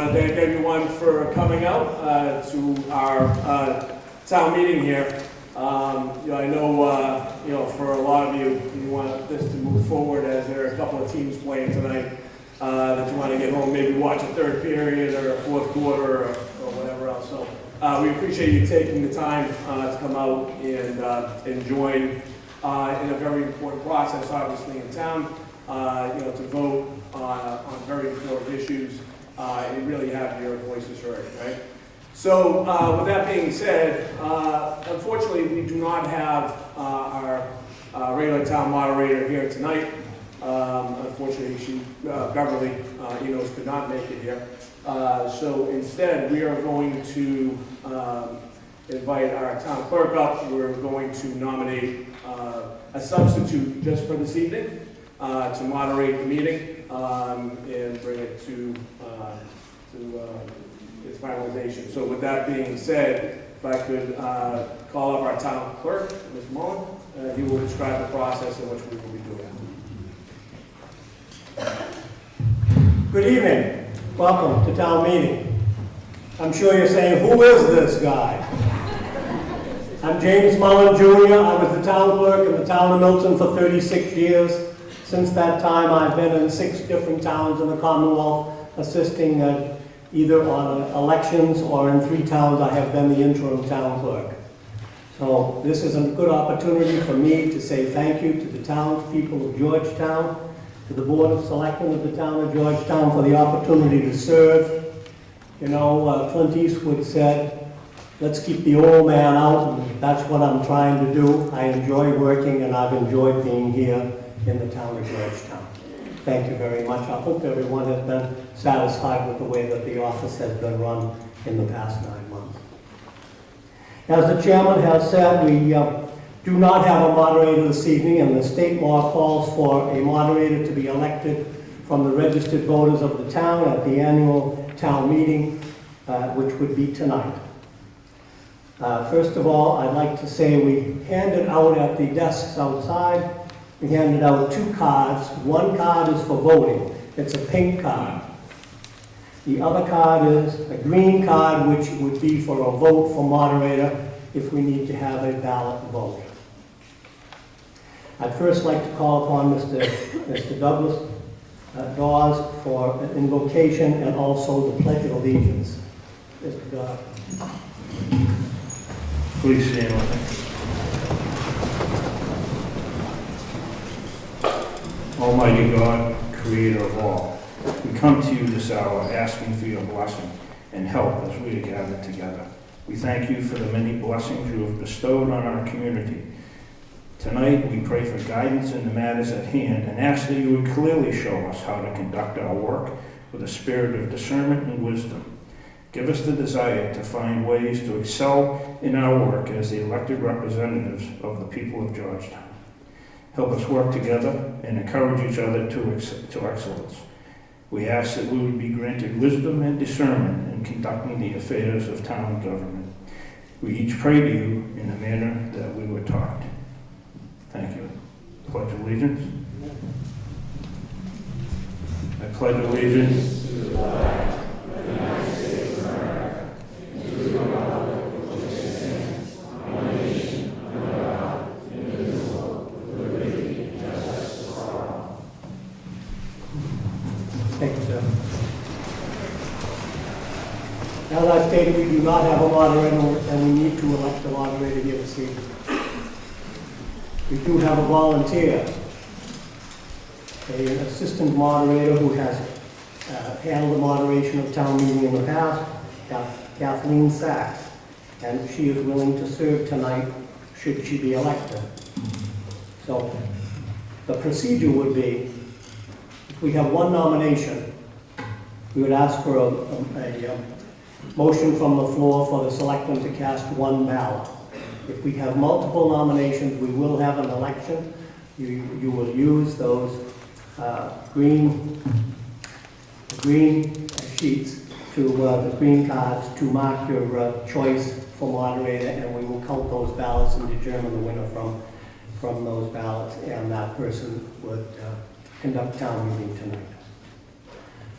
want to thank everyone for coming out to our town meeting here. I know, for a lot of you, you want this to move forward as there are a couple of teams playing tonight that you want to get home, maybe watch a third period or a fourth quarter or whatever else. So we appreciate you taking the time to come out and join in a very important process, obviously, in town, to vote on very important issues and really have your voices heard, right? So with that being said, unfortunately we do not have our regular town moderator here tonight. Unfortunately, she, Beverly, could not make it here. So instead, we are going to invite our town clerk up. We're going to nominate a substitute just for this evening to moderate the meeting and bring it to its finalization. So with that being said, if I could call up our town clerk, Ms. Mullen, he will describe the process in which we will be doing. Good evening. Welcome to town meeting. I'm sure you're saying, who is this guy? I'm James Mullen Jr. I was the town clerk in the town of Milton for 36 years. Since that time, I've been in 6 different towns in the Commonwealth, assisting either on elections or in 3 towns I have been the interim town clerk. So this is a good opportunity for me to say thank you to the townspeople of Georgetown, to the Board of Selectmen of the town of Georgetown for the opportunity to serve. You know, Clint Eastwood said, let's keep the old man out, and that's what I'm trying to do. I enjoy working, and I've enjoyed being here in the town of Georgetown. Thank you very much. I hope everyone has been satisfied with the way that the office has been run in the past 9 months. As the chairman has said, we do not have a moderator this evening, and the state law calls for a moderator to be elected from the registered voters of the town at the annual town meeting, which would be tonight. First of all, I'd like to say we handed out at the desks outside, we handed out 2 cards. One card is for voting. It's a pink card. The other card is a green card, which would be for a vote for moderator if we need to have a ballot vote. I'd first like to call upon Mr. Douglas Dawes for an invocation and also the Pledge of Allegiance. Mr. Dawes. Please stand with me. Almighty God, creator of all, we come to you this hour asking for your blessing and help as we are gathered together. We thank you for the many blessings you have bestowed on our community. Tonight, we pray for guidance in the matters at hand and ask that you would clearly show us how to conduct our work with a spirit of discernment and wisdom. Give us the desire to find ways to excel in our work as the elected representatives of the people of Georgetown. Help us work together and encourage each other to excellence. We ask that we would be granted wisdom and discernment in conducting the affairs of town government. We each pray to you in the manner that we were taught. Thank you. Pledge allegiance. I pledge allegiance to the flag of the United States of America and to the republic for which it stands, one nation, under God, indivisible, with liberty and justice for all. Thank you, sir. As I stated, we do not have a moderator, and we need to elect a moderator here this evening. We do have a volunteer, an assistant moderator who has handled the moderation of town meeting in the past, Kathleen Sachs, and she is willing to serve tonight should she be elected. So the procedure would be, if we have one nomination, we would ask for a motion from the floor for the selectmen to cast 1 ballot. If we have multiple nominations, we will have an election. You will use those green sheets the green cards to mark your choice for moderator, and we will count those ballots and determine the winner from those ballots, and that person would conduct town meeting tonight.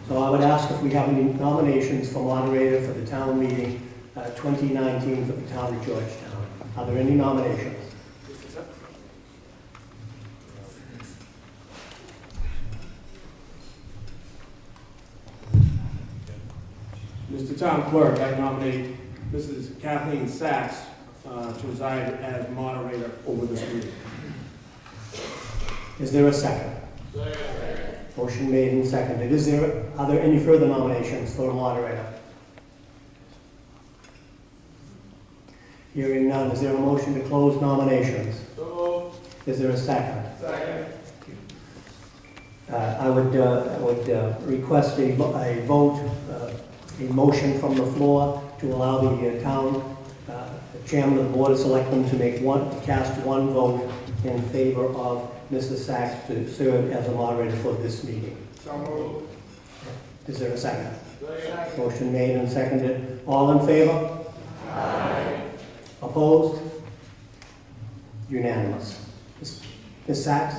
So I would ask if we have any nominations for moderator for the town meeting 2019 for the town of Georgetown. Are there any nominations? Mr. Town Clerk, I nominate Mrs. Kathleen Sachs to reside as moderator over this meeting. Is there a second? Motion made and seconded. Are there any further nominations for a moderator? Hearing none, is there a motion to close nominations? Is there a second? Second. I would request a vote, a motion from the floor to allow the town chairman of the Board of Selectmen to cast one vote in favor of Mrs. Sachs to serve as a moderator for this meeting. So moved. Is there a second? Motion made and seconded. All in favor? Aye. Opposed? Unanimous. Ms. Sachs?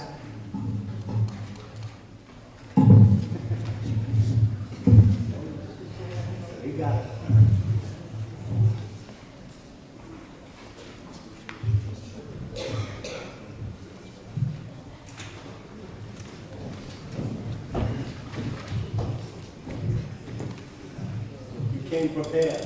You got it. You came prepared.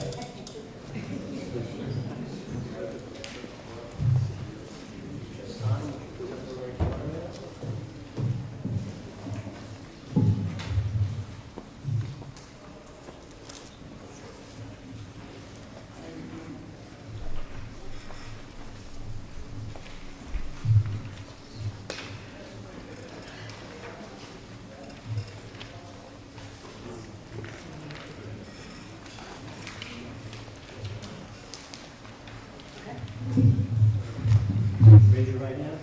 Raise your right hand.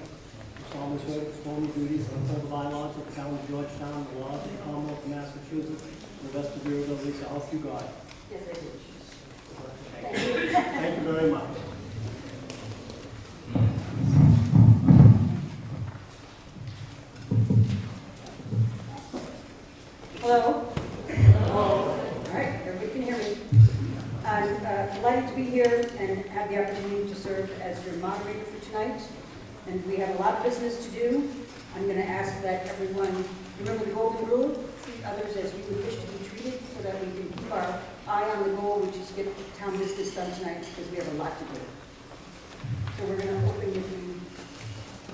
Solemnly swear to perform the duties and uphold the bylaws of the town of Georgetown, the laws of the Commonwealth of Massachusetts, and the best of your ability, so help you God. Yes, I do. Thank you very much. Hello? Hello. All right, everybody can hear me. I'm delighted to be here and have the opportunity to serve as your moderator for tonight. And we have a lot of business to do. I'm going to ask that everyone remember the golden rule, treat others as you would wish to be treated, so that we can keep our eye on the goal, which is to get town business done tonight, because we have a lot to do. So we're going to open with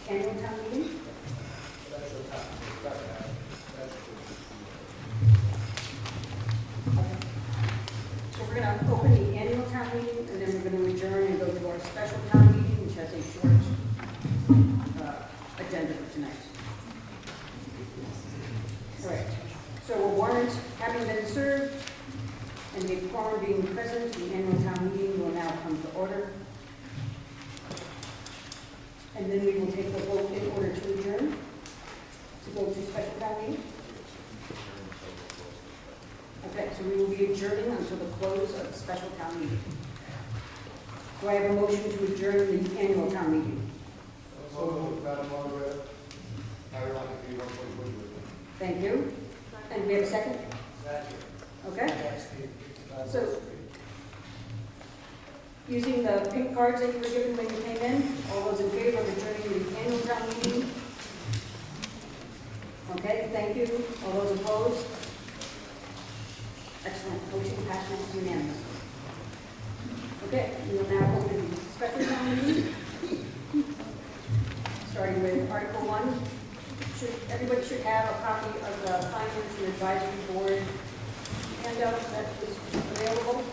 the annual town meeting. So we're going to open the annual town meeting, and then we're going to adjourn and go to our special town meeting, which has a short agenda for tonight. All right. So a warrant having been served and the quorum being present, the annual town meeting will now come to order. And then we will take the vote in order to adjourn, to go to special town meeting. Okay, so we will be adjourning until the close of the special town meeting. Do I have a motion to adjourn the annual town meeting? Thank you. And we have a second? Okay. So, using the pink cards that you were given when you came in, all those in favor of adjourning the annual town meeting? Okay, thank you. All those opposed? Excellent. Motion passed unanimously. Okay, we will now open the special town meeting. Starting with Article 1. Everybody should have a copy of the Finance and Advisory Board handout that is available.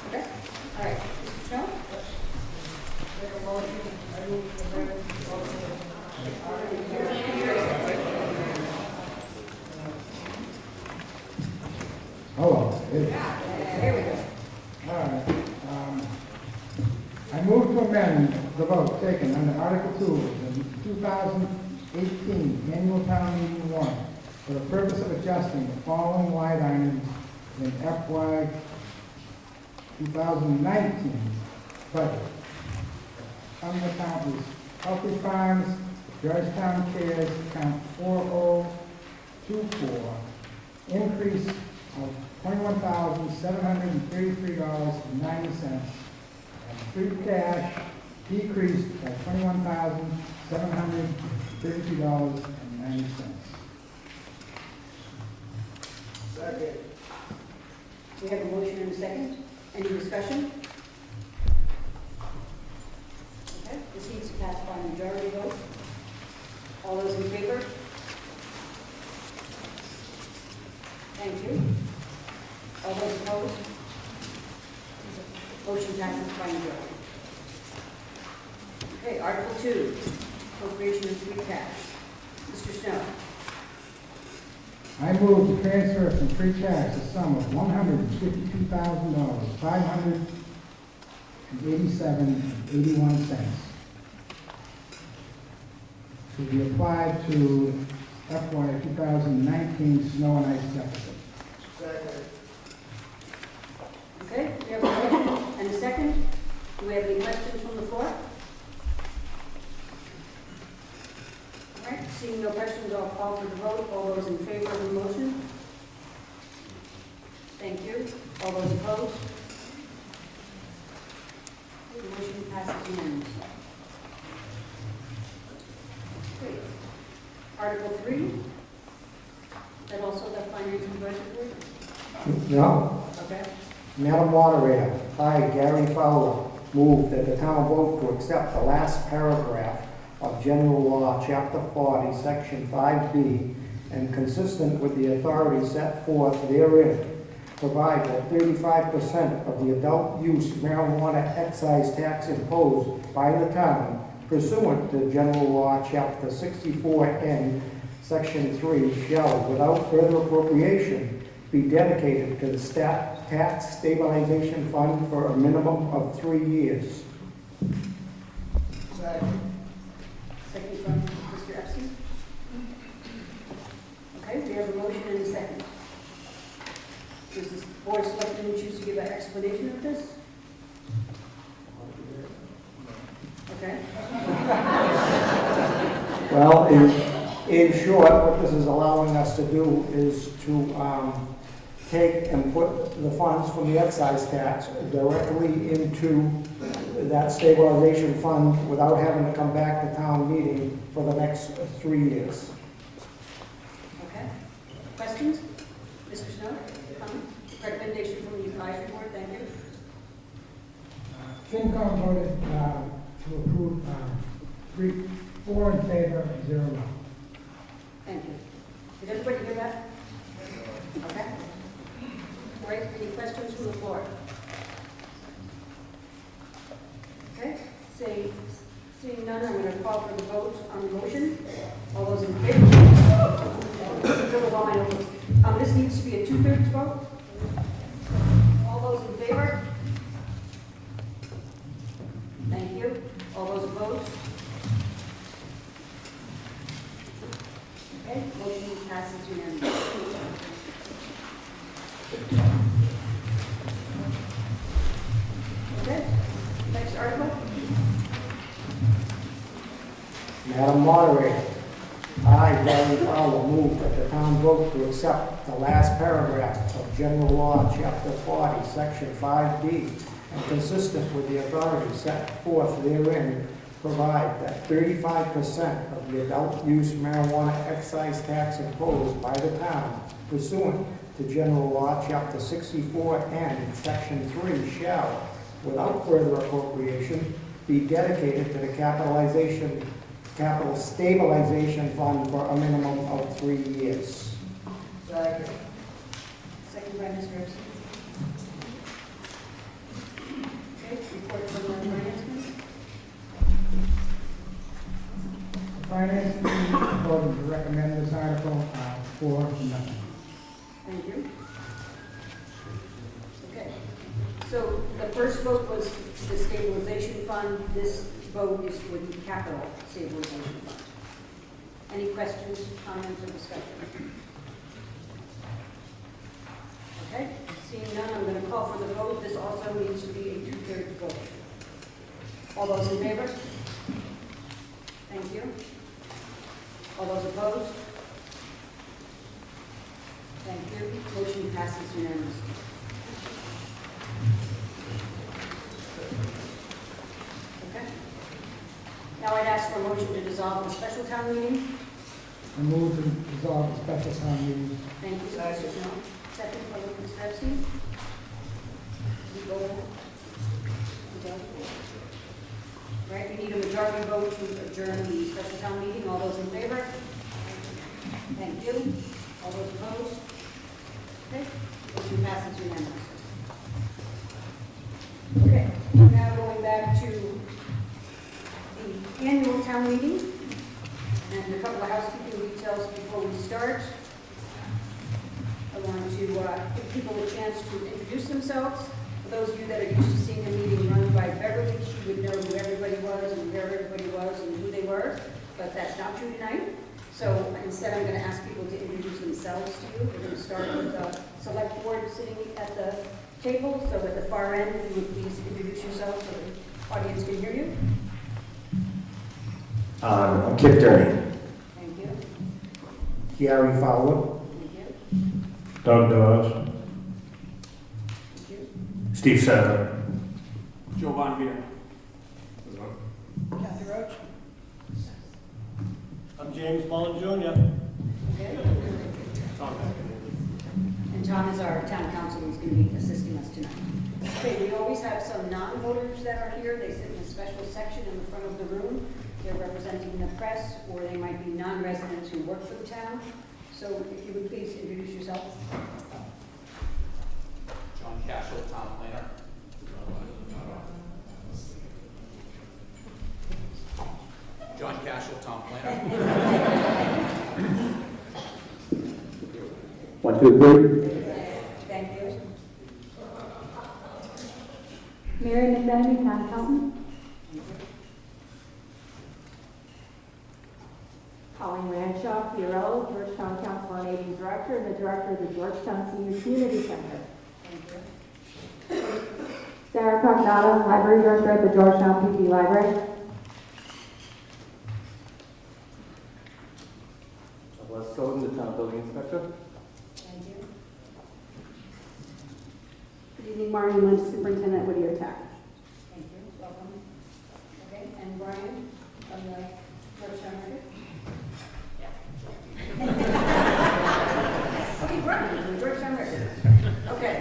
Okay, all right. Mr. Snow? Hello. There we go. All right. I move to amend the vote taken under Article 2 of the 2018 Annual Town Meeting warrant for the purpose of adjusting the following line items in FY 2019 budget. Some account is Healthy Farms, Georgetown Cares, account 4024, increase of $21,733.90, and free cash decreased by $21,732.90. Second. We have a motion and a second. Any discussion? Okay, this needs to pass by majority vote. All those in favor? Thank you. All those opposed? Motion passes by majority. Okay, Article 2, appropriation of free cash. Mr. Snow. I move to transfer from free cash a sum of $152,587.81 to be applied to FY 2019 snow and ice deficit. Second. Okay, we have a motion and a second. Do we have any questions from the floor? All right, seeing no questions, I'll call for the vote. All those in favor of the motion? Thank you. All those opposed? The motion passes unanimously. Great. Article 3, is that also the finance and budget board? No. Okay. Madam Moderator, I, Gary Fowler, move that the town vote to accept the last paragraph of General Law, Chapter 40, Section 5B, and consistent with the authority set forth therein, provide that 35% of the adult use marijuana excise tax imposed by the town pursuant to General Law, Chapter 64N, Section 3, shall, without further appropriation, be dedicated to the tax stabilization fund for a minimum of 3 years. Second. Second from Mr. Epstein. Okay, we have a motion and a second. Does this board of selectmen choose to give an explanation of this? Okay. Well, in short, what this is allowing us to do is to take and put the funds from the excise tax directly into that stabilization fund without having to come back to town meeting for the next 3 years. Okay. Questions? Mr. Snow, comment? Recommendation from the advisory board, thank you. FinCom voted to approve 4 in favor and 0 no. Thank you. Did everybody hear that? Okay. All right, any questions from the floor? Okay, seeing none, I'm going to call for the vote on the motion. All those in favor? This needs to be a 2/3 vote. All those in favor? Thank you. All those opposed? Okay, motion passes unanimously. Okay, next article. Madam Moderator, I, Gary Fowler, move that the town vote to accept the last paragraph of General Law, Chapter 40, Section 5B, and consistent with the authority set forth therein, provide that 35% of the adult use marijuana excise tax imposed by the town pursuant to General Law, Chapter 64N, Section 3, shall, without further appropriation, be dedicated to the capital stabilization fund for a minimum of 3 years. Second. Second by Mr. Epstein. Okay, report from the finance committee. The Finance Committee voted to recommend this article 4 to nothing. Thank you. Okay, so the first vote was the stabilization fund. This vote is for the capital stabilization fund. Any questions, comments, or discussion? Okay, seeing none, I'm going to call for the vote. This also needs to be a 2/3 vote. All those in favor? Now I'd ask for a motion to dissolve the special town meeting. I move to dissolve the special town meeting. Thank you, Mr. Snow. Second by Mr. Epstein. You go ahead. Right, we need a majority vote to adjourn the special town meeting. All those in favor? Thank you. All those opposed? Okay, motion passes unanimously. Okay, now going back to the annual town meeting and a couple of housekeeping details before we start. I want to give people a chance to introduce themselves. For those of you that are used to seeing a meeting run by Beverly, she would know who everybody was and where everybody was and who they were, but that's not true tonight. So instead, I'm going to ask people to introduce themselves to you. We're going to start with the select board sitting at the table. So at the far end, if you would please introduce yourself so the audience can hear you. I'm Kip Durning. Thank you. Gary Fowler. Thank you. Doug Dawes. Thank you. Steve Sadler. Joe Von Beer. Kathy Roach. I'm James Mullen Jr. Okay. And Tom is our town council who's going to be assisting us tonight. Okay, we always have some non-voters that are here. They sit in a special section in the front of the room. They're representing the press, or they might be non-residents who work for the town. So if you would please introduce yourself. John Cashel, town planner. John Cashel, town planner. 1, 2, 3. Thank you. Mary McDonough, town accountant. Colleen Ranshaw, PRO, Georgetown Council on Aging Director, and the Director of the Georgetown Senior Community Center. Thank you. Sarah Cognado, Library Director at the Georgetown PP Library. Les Soden, the town building inspector. Thank you. Good evening, Marnie Lynch, Superintendent Whittier Tech. Thank you. Welcome. Okay, and Brian from the Georgetown Record. Okay, Brian from the Georgetown Record. Okay.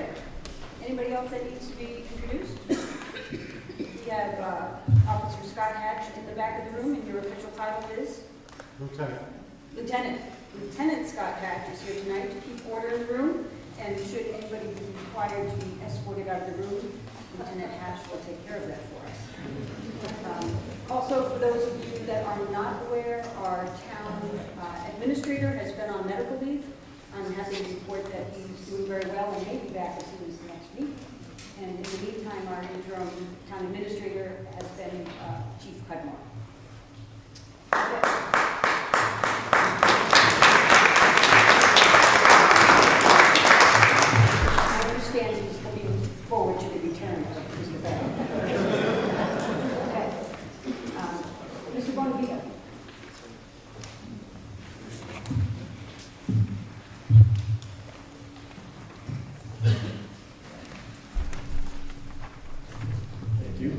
Anybody else that needs to be introduced? We have Officer Scott Hatch in the back of the room, and your official title is? Lieutenant. Lieutenant Scott Hatch is here tonight to keep order in the room, and should anybody be required to be escorted out of the room, Lieutenant Hatch will take care of that for us. Also, for those of you that are not aware, our town administrator has been on medical leave. I'm happy to report that he's doing very well and may be back as soon as next week. And in the meantime, our interim town administrator has been Chief Cudmore. Okay. I understand he's looking forward to the return of Mr. Bell. Okay. Mr. Bonavita. Thank you.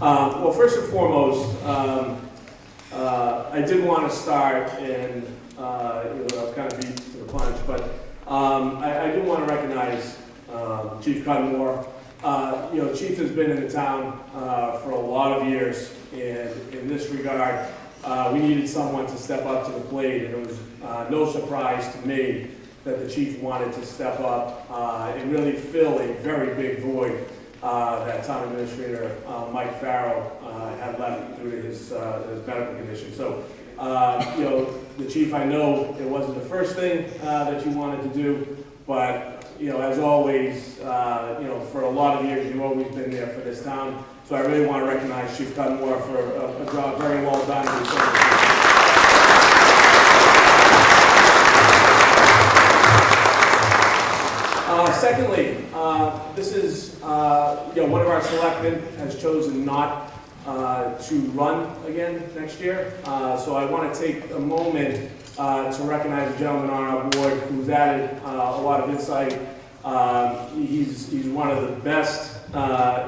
Well, first and foremost, I did want to start, and I was kind of beat to the punch, but I do want to recognize Chief Cudmore. Chief has been in the town for a lot of years, and in this regard, we needed someone to step up to the plate, and it was no surprise to me that the chief wanted to step up and really fill a very big void that town administrator Mike Farrell had left due to his medical condition. So, the chief, I know it wasn't the first thing that you wanted to do, but as always, for a lot of years, you've always been there for this town. So I really want to recognize Chief Cudmore for a job very well done. Secondly, this is, one of our selectmen has chosen not to run again next year. So I want to take a moment to recognize a gentleman on our board who's added a lot of insight. He's one of the best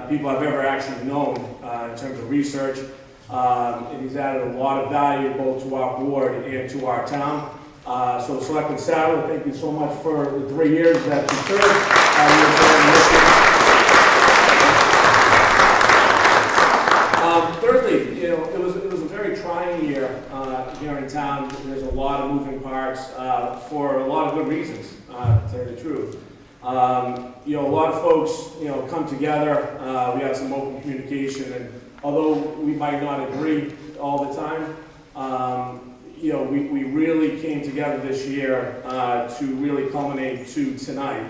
people I've ever actually known in terms of research. And he's added a lot of value both to our board and to our town. So Selectman Sadler, thank you so much for the 3 years that you served. Thirdly, it was a very trying year here in town. There's a lot of moving parts for a lot of good reasons, to tell you the truth. A lot of folks, come together. We had some open communication, and although we might not agree all the time, we really came together this year to really culminate to tonight.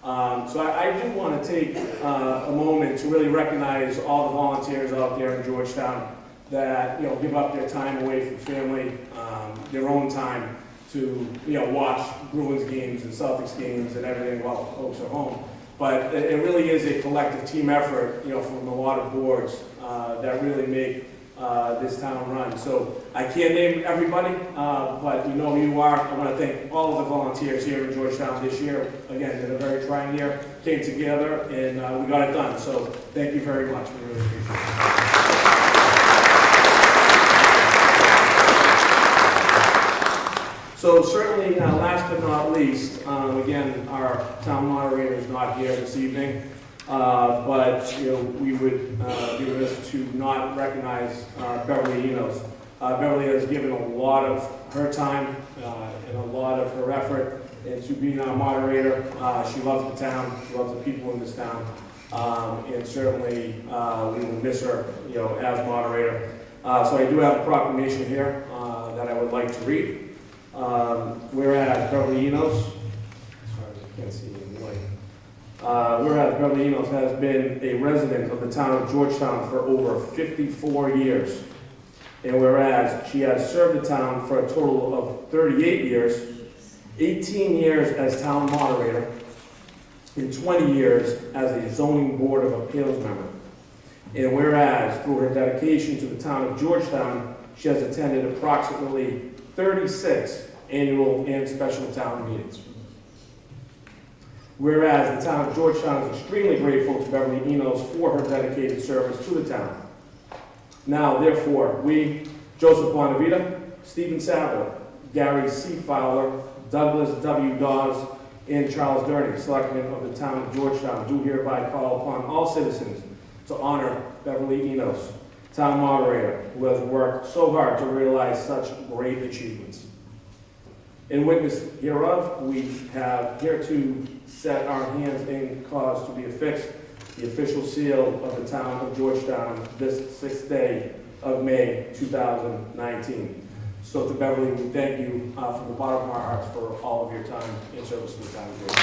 So I do want to take a moment to really recognize all the volunteers out there in Georgetown that give up their time away from family, their own time to watch Bruins games and Celtics games and everything while folks are home. But it really is a collective team effort, from a lot of boards that really make this town run. So I can't name everybody, but you know who you are. I want to thank all of the volunteers here in Georgetown this year. Again, did a very trying year, came together, and we got it done. So thank you very much. We really appreciate it. So certainly, last but not least, again, our town moderator is not here this evening, but we would be remiss to not recognize Beverly Enos. Beverly has given a lot of her time and a lot of her effort into being our moderator. She loves the town, she loves the people in this town, and certainly we will miss her, as moderator. So I do have a proclamation here that I would like to read. Whereas Beverly Enos, sorry, I can't see in the light. Whereas Beverly Enos has been a resident of the town of Georgetown for over 54 years. And whereas she has served the town for a total of 38 years, 18 years as town moderator, and 20 years as a zoning board of appeals member. And whereas through her dedication to the town of Georgetown, she has attended approximately 36 annual and special town meetings. Whereas the town of Georgetown is extremely grateful to Beverly Enos for her dedicated service to the town. Now, therefore, we, Joseph Bonavita, Stephen Sadler, Gary C. Fowler, Douglas W. Dawes, and Charles Durney, selectmen of the town of Georgetown, do hereby call upon all citizens to honor Beverly Enos, town moderator, who has worked so hard to realize such great achievements. In witness hereof, we have hereto set our hands in cause to be affixed the official seal of the town of Georgetown this 6th day of May 2019. So to Beverly, we thank you from the bottom of our hearts for all of your time in service to the town of Georgetown.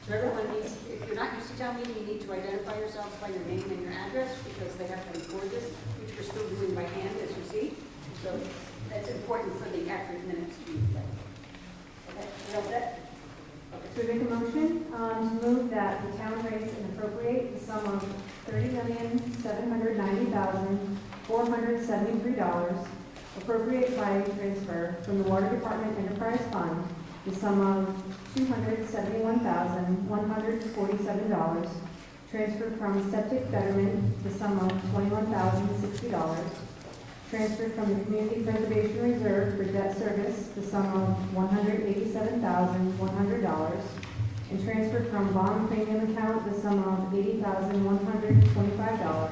So everyone needs, if you're not used to town meeting, you need to identify yourselves by your name and your address, because they have to record this, which we're still doing by hand, as you see. So that's important for the accurate minutes to be played. Okay, you know that? So we make a motion to move that the town raise and appropriate the sum of $30,790,473, appropriate by transfer from the Water Department Enterprise Fund the sum of $271,147, transferred from septic betterment the sum of $21,060, Transfer from the Community Preservation Reserve for debt service the sum of $187,100. And transfer from bond premium account the sum of $80,125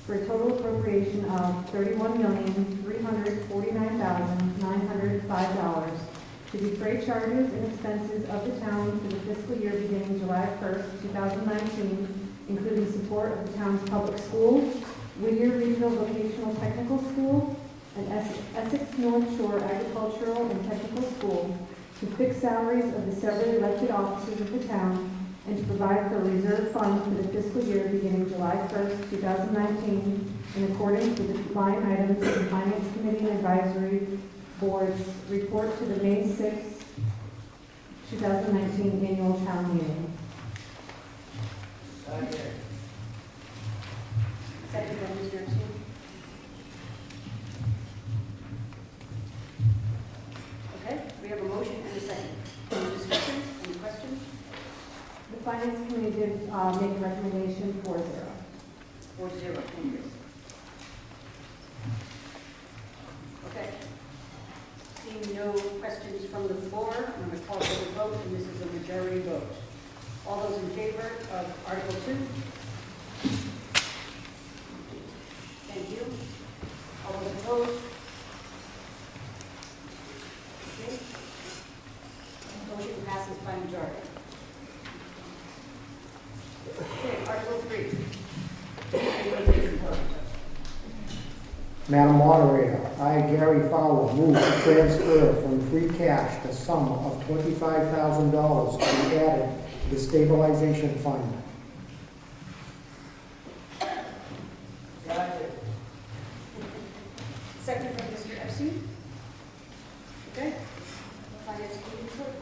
for a total appropriation of $31,349,905 to defray charges and expenses of the town for the fiscal year beginning July 1st, 2019, including support of the town's public schools, Whittier Regional Vocational Technical School, and Essex North Shore Agricultural and Technical School, to fix salaries of the several elected officers of the town, and to provide for a reserve fund for the fiscal year beginning July 1st, 2019, in accordance with the line items of the Finance Committee and Advisory Board's report to the May 6th, 2019 annual town meeting. Second by Mr. Epstein. Okay, we have a motion and a second. Any discussion, any questions? The Finance Committee did make a recommendation 4-0. 4-0, thank you. Okay. Seeing no questions from the floor, I'm going to call for the vote, and this is a majority vote. All those in favor of Article 2? Thank you. All those opposed? Okay. Motion passes by majority. Okay, Article 3. Stabilization Fund. Madam Moderator, I, Gary Fowler, move to transfer from free cash the sum of $25,000 to be added to the stabilization fund. Second from Mr. Epstein. Okay. Finance Committee report.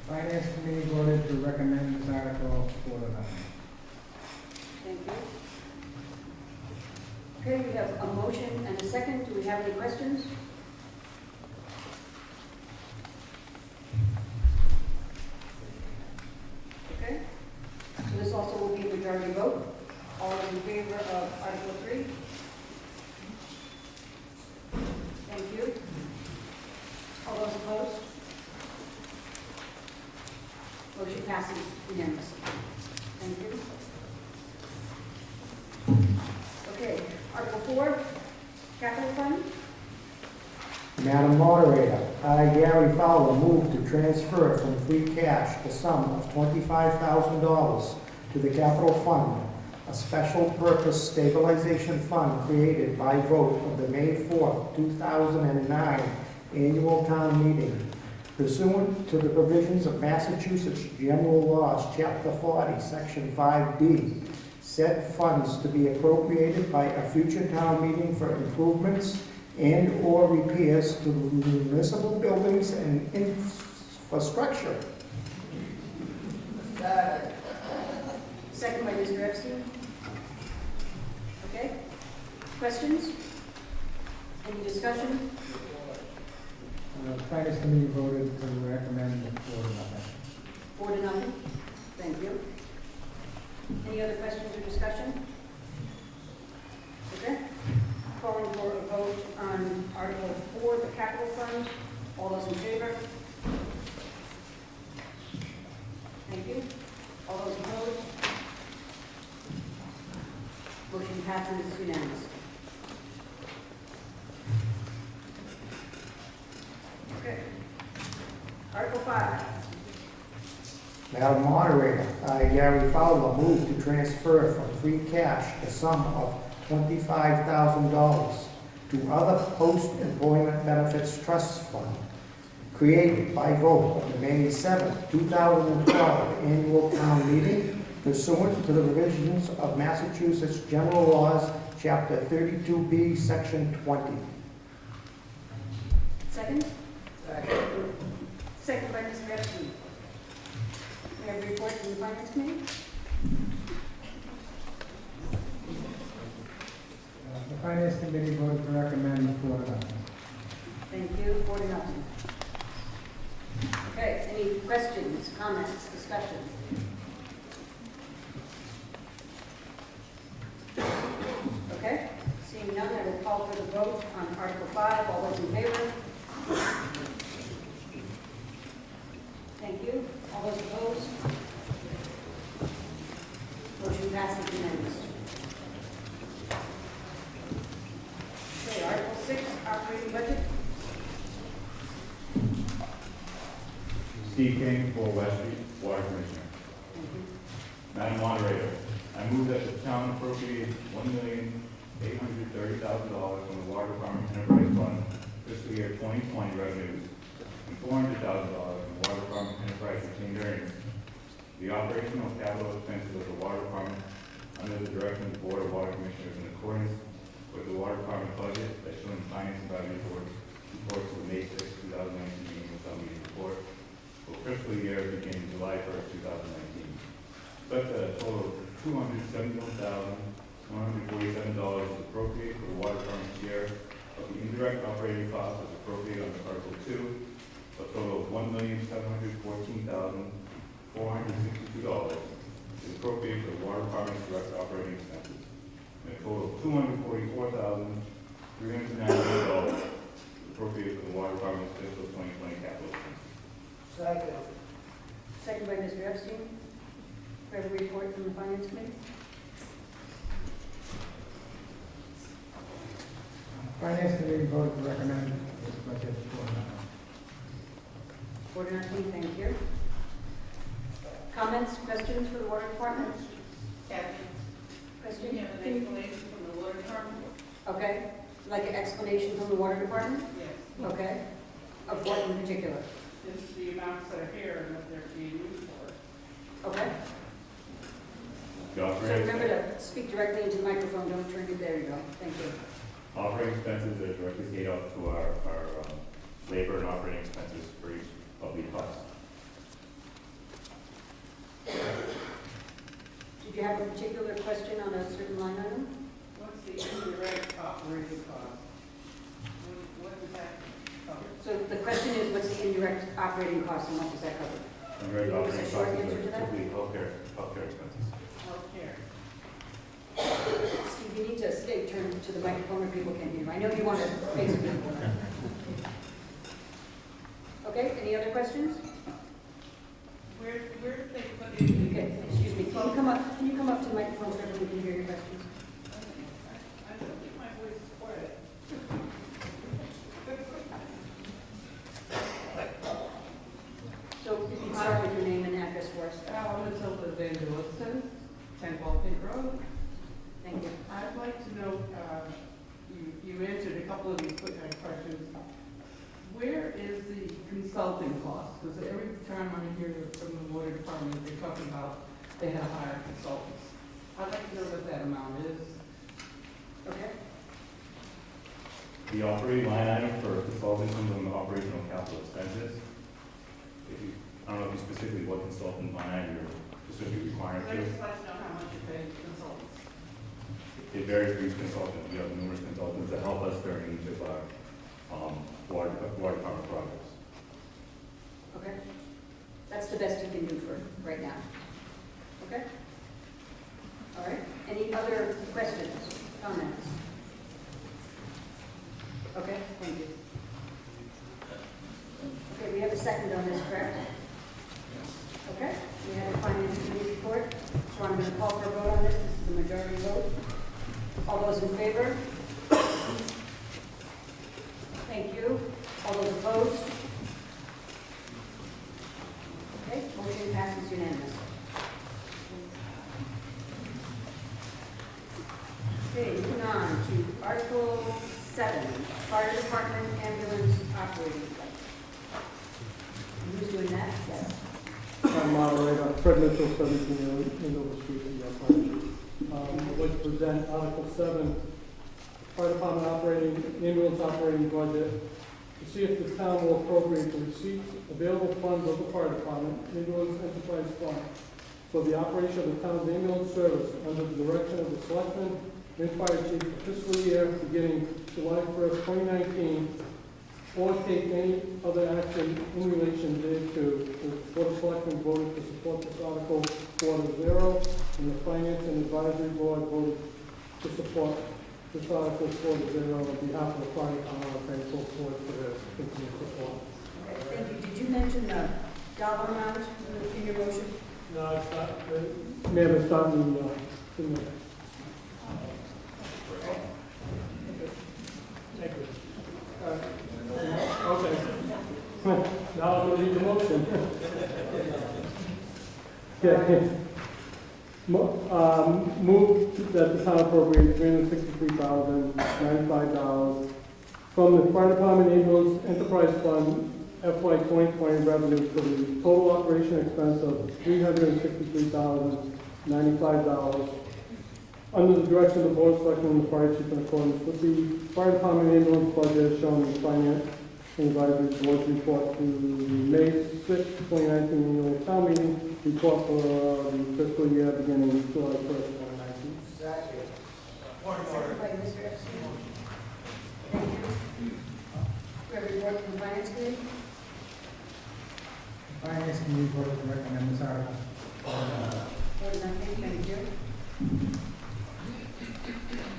Finance Committee voted to recommend this article 4-0. Thank you. Okay, we have a motion and a second. Do we have any questions? Okay. So this also will be a majority vote. All those in favor of Article 3? Thank you. All those opposed? Motion passes unanimously. Thank you. Okay, Article 4, Capital Fund. Madam Moderator, I, Gary Fowler, move to transfer from free cash the sum of $25,000 to the capital fund, a special purpose stabilization fund created by vote of the May 4th, 2009 annual town meeting, pursuant to the provisions of Massachusetts General Laws, Chapter 40, Section 5D. Said funds to be appropriated by a future town meeting for improvements and/or repairs to municipal buildings and infrastructure. Second by Mr. Epstein. Okay. Questions? Any discussion? The Finance Committee voted to recommend 4-0. 4-0. Thank you. Any other questions or discussion? Okay. Calling for a vote on Article 4, the Capital Fund. All those in favor? Thank you. All those opposed? Motion passes unanimously. Okay. Article 5. Madam Moderator, I, Gary Fowler, move to transfer from free cash the sum of $25,000 to other post-employment benefits trust fund created by vote of the May 7, 2012 annual town meeting pursuant to the provisions of Massachusetts General Laws, Chapter 32B, Section 20. Second? Second by Mr. Epstein. We have a report from the Finance Committee. The Finance Committee voted to recommend 4-0. Thank you. 4-0. Okay, any questions, comments, discussion? vote on Article 5. All those in favor? Thank you. All those opposed? Motion passes unanimously. Okay, Article 6, operating budget. Steve King, 4 West Street, Water Commissioner. Thank you. Madam Moderator, I move that the town appropriate $1,830,000 from the Water Department Enterprise Fund fiscal year 2020 revenues and $400,000 from the Water Department Enterprise retained earnings. The operational capital expenses of the Water Department under the direction of the Board of Water Commissioners in accordance with the Water Department budget as shown in Finance Advisory reports of May 6, 2019 annual town meeting report for fiscal year beginning July 1st, 2019. But a total of $271,147 is appropriated for the Water Department's share of the indirect operating costs as appropriated under Article 2. A total of $1,714,462 is appropriated for the Water Department's direct operating expenses. And a total of $244,398 is appropriated for the Water Department's fiscal 2020 capital expenses. Second. Second by Mr. Epstein. We have a report from the Finance Committee. Finance Committee voted to recommend this budget for 419, thank you. Comments, questions for the Water Department? Kathy, Question? you have an explanation from the water department? Okay, like an explanation from the Water Department? Yes. Okay. Of what in particular? Just the amounts that are here and what they're being used for. Okay. The So operating remember to speak directly into the microphone, don't turn it, there you go, thank you. operating expenses are directly paid out to our labor and operating expenses for each of the costs. Did you have a particular question on a certain line item? What's the indirect operating cost? What does that cover? So the question is, what's the indirect operating cost and what does that cover? Indirect Can you give us a operating short costs answer to are that? typically healthcare expenses. Healthcare. Steve, you need to stay turned to the microphone where people can hear you. I know you want to face people. Okay, any other questions? Where did they put in? Okay, excuse me, can you come up to the microphone so everyone can hear your questions? I don't think my voice is quiet. So if you start with your name and address for us. Matilda Van Lewiston, 10 Baltic Road. Thank you. I'd like to know, you answered a couple of these questions. Where is the consulting cost? Because every time I hear from the water department, they're talking about they had to hire consultants. I'd like to know what that amount is. Okay. The operating line item for consulting comes on the operational capital expenses. I don't know if you specifically what consultant line item you're specifically requiring I to. just like to know how much you pay consultants. It varies for each consultant. We have numerous consultants that help us during each of our water department projects. Okay. That's the best you can do for right now. Okay? All right. Any other questions, comments? Okay, thank you. Okay, we have a second on this, correct? Okay, we have a finance committee report, so I'm going to call for a vote on this. This is the majority vote. All those in favor? Thank you. All those opposed? Okay, motion passes unanimously. Okay, moving on to Article 7, Fire Department Ambulance Operating Budget. Who's doing that? Yes. I'm moderator, Fred Mitchell, 17 Andover Street in York County. I'd like to present Article 7, Fire Department Ambulance Operating Budget, to see if the town will appropriate the receipts, available funds of the Fire Department Ambulance Enterprise Fund for the operation of the town's ambulance service under the direction of the Selectmen and Fire Chief for fiscal year beginning July 1st, 2019, or take any other action in relation thereto. The Board of Selectmen voted to support this article 4-0, and the Finance and Advisory Board voted to support This article is for the general on behalf of the fire department. I'm thankful for their continued support. Okay, thank you. Did you mention the dollar amount in your motion? No, it's not, ma'am, it's not in the, Thank you. Okay. Now I'm going to read the motion. Okay. Move that the town appropriate $363,095 from the Fire Department Ambulance Enterprise Fund FY 2020 revenue for the total operation expense of $363,095 under the direction of the Board of Selectmen and the Fire Chief in accordance with the Fire Department ambulance budget as shown in the Finance and Advisory Board's report to the May 6, 2019 annual town meeting report for the fiscal year beginning July 1st, 2019. Second. Second by Mr. Epstein. Thank you. We have a report from the Finance Committee. Finance Committee voted to recommend this article. Thank you.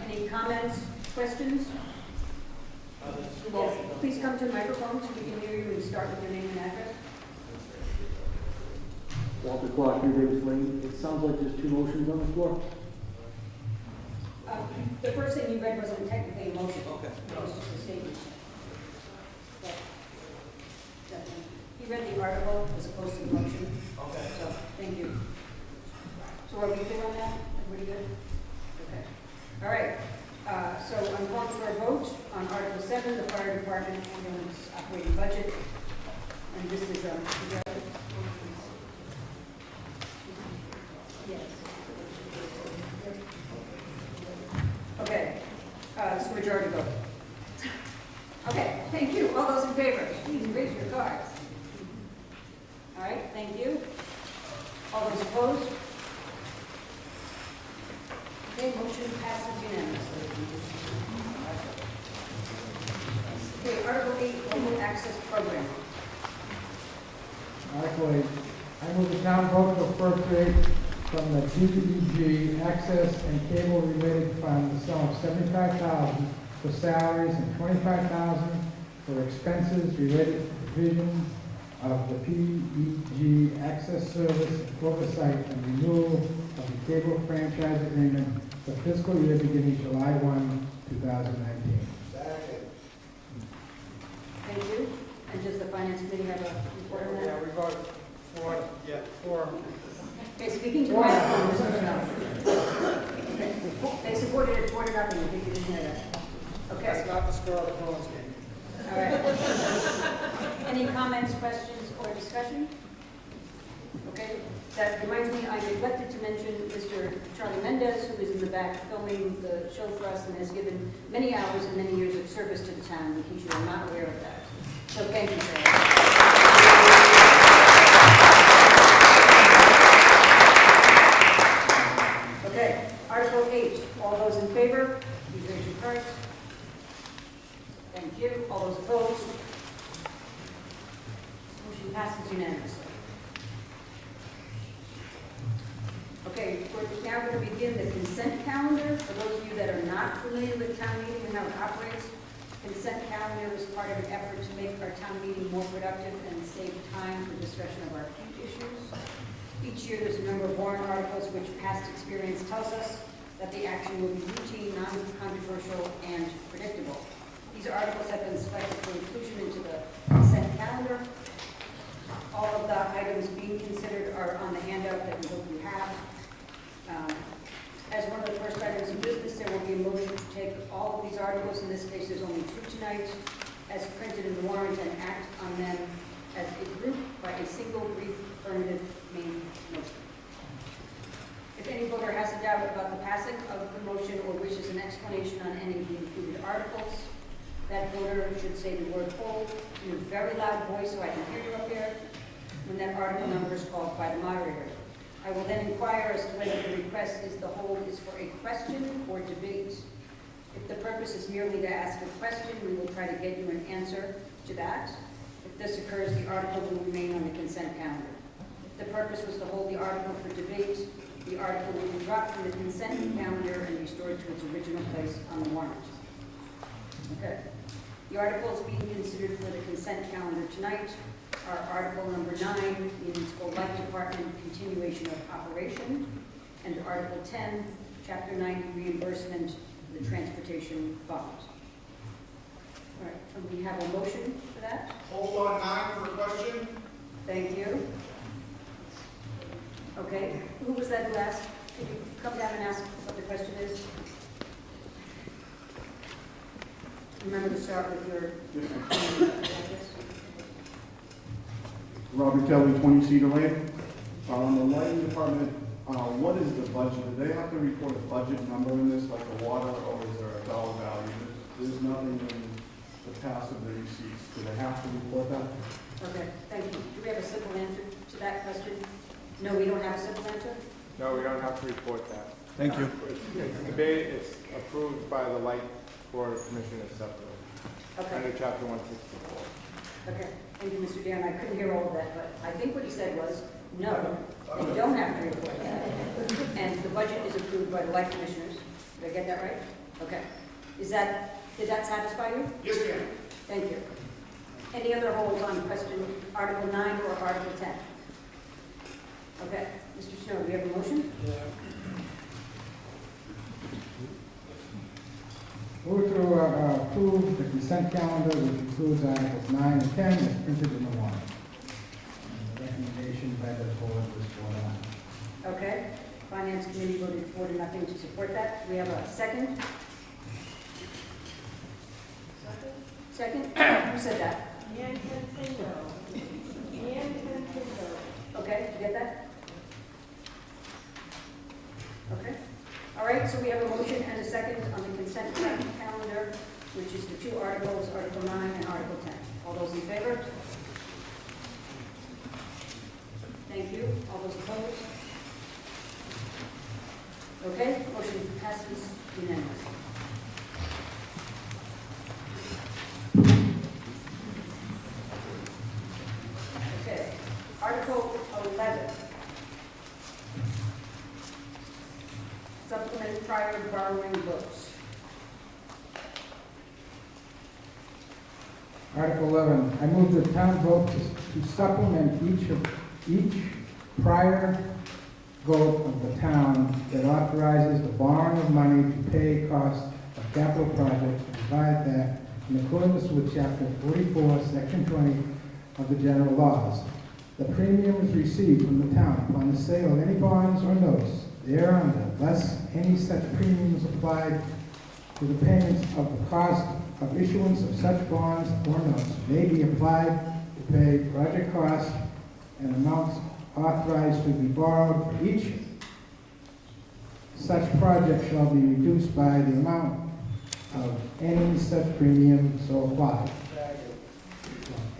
Any comments, questions? Yes, please come to the microphone so we can hear you and start with your name and address. Walter Clark, New Davis Lane. It sounds like there's two motions on the floor. The first thing you read wasn't technically a motion. Okay. It was just a statement. But, definitely. He read the article as opposed to the motion. Okay. So, thank you. So are we clear on that? Everybody good? Okay. All right. So I'm calling for a vote on Article 7, the Fire Department Ambulance Operating Budget. And this is yes. Okay. It's a majority vote. Okay. Thank you. All those in favor, please raise your cards. All right. Thank you. All those opposed? Okay, motion passes unanimously. Okay, Article 8, Local Access Program. Article 8, I move the town vote to appropriate from the DPEG access and cable related fund the sum of $75,000 for salaries and $25,000 for expenses related to provision of the PEG access service oversight and renewal of the cable franchise agreement for fiscal year beginning July 1, 2019. Second. Thank you. And does the Finance Committee have a report on that? Yeah, we voted for. Okay, speaking to the microphone, Mr. Snow. Okay. They supported it 4-0. I think you didn't hear that. Okay. That's not the score of the Bruins game. All right. Any comments, questions, or discussion? Okay. That reminds me, I neglected to mention Mr. Charlie Mendez, who is in the back filming the show for us and has given many hours and many years of service to the town, in case you are not aware of that. So thank you, sir. Okay, Article 8. All those in favor, please raise your cards. Thank you. All those opposed? Motion passes unanimously. Okay, we're now going to begin the consent calendar. For those of you that are not familiar with town meeting and how it operates, consent calendar is part of an effort to make our town meeting more productive and save time for discussion of our key issues. Each year there's a number of warrant articles which past experience tells us that the action will be routine, non-controversial, and predictable. These articles have been selected for inclusion into the consent calendar. All of the items being considered are on the handout that we hope you have. As one of the first items of business, there will be a motion to take all of these articles, in this case there's only 2 tonight, as printed in the warrant and act on them as a group by a single brief affirmative main motion. If any voter has a doubt about the passing of the motion or wishes an explanation on any of the included articles, that voter should say the word hold in a very loud voice so I can hear you up there when that article number is called by the moderator. I will then inquire as to whether the request is the hold is for a question or debate. If the purpose is merely to ask a question, we will try to get you an answer to that. If this occurs, the article will remain on the consent calendar. If the purpose was to hold the article for debate, The article will be dropped from the consent calendar and restored to its original place on the warrant. Okay. The articles being considered for the consent calendar tonight are Article number 9, Municipal Light Department Continuation of Operation, and Article 10, Chapter 90 Reimbursement of the Transportation Fund. All right, and we have a motion for that? Hold on 9 for a question. Thank you. Okay, who was that who asked? Can you come down and ask what the question is? Remember to start with your... Robert Kelly, 20 Cedar Lane. On the lighting department, what is the budget? Do they have to report a budget number in this, like the water, or is there a dollar value? There's nothing in the past of the receipts. Do they have to report that? Okay, thank you. Do we have a simple answer to that question? No, we don't have a simple answer? No, we don't have to report that. Thank you. It's debated, it's approved by the Light Board of Commissioners separately, under Okay, Chapter 164. okay. Thank you, Mr. Dan. I couldn't hear all of that, but I think what he said was, no, they don't have to report that. And the budget is approved by the light commissioners. Did I get that right? Okay. Did that satisfy you? Yes, ma'am. Thank you. Any other holds on question Article 9 or Article 10? Okay. Mr. Snow, do you have a motion? Move to approve the consent calendar, which includes Articles 9 and 10, as printed in the warrant. And the recommendation by the board was 4-1. Okay. Finance Committee voted 4-0 to support that. We have a second? Second? Who said that? Okay, did you get that? Okay. All right, so we have a motion and a second on the consent calendar, which is the two articles, Article 9 and Article 10. All those in favor? Thank you. All those opposed? Okay, motion passes unanimously. Okay, Article 11. Supplement prior borrowing votes. Article 11, I move the town vote to supplement each prior vote of the town that authorizes the borrowing of money to pay costs of capital projects, and provide that in accordance with Chapter 44, Section 20 of the general laws, the premium is received from the town upon the sale of any bonds or notes thereunder, less any such premiums applied to the payments of the cost of issuance of such bonds or notes may be applied to pay project costs, and amounts authorized to be borrowed for each such project shall be reduced by the amount of any such premium so applied.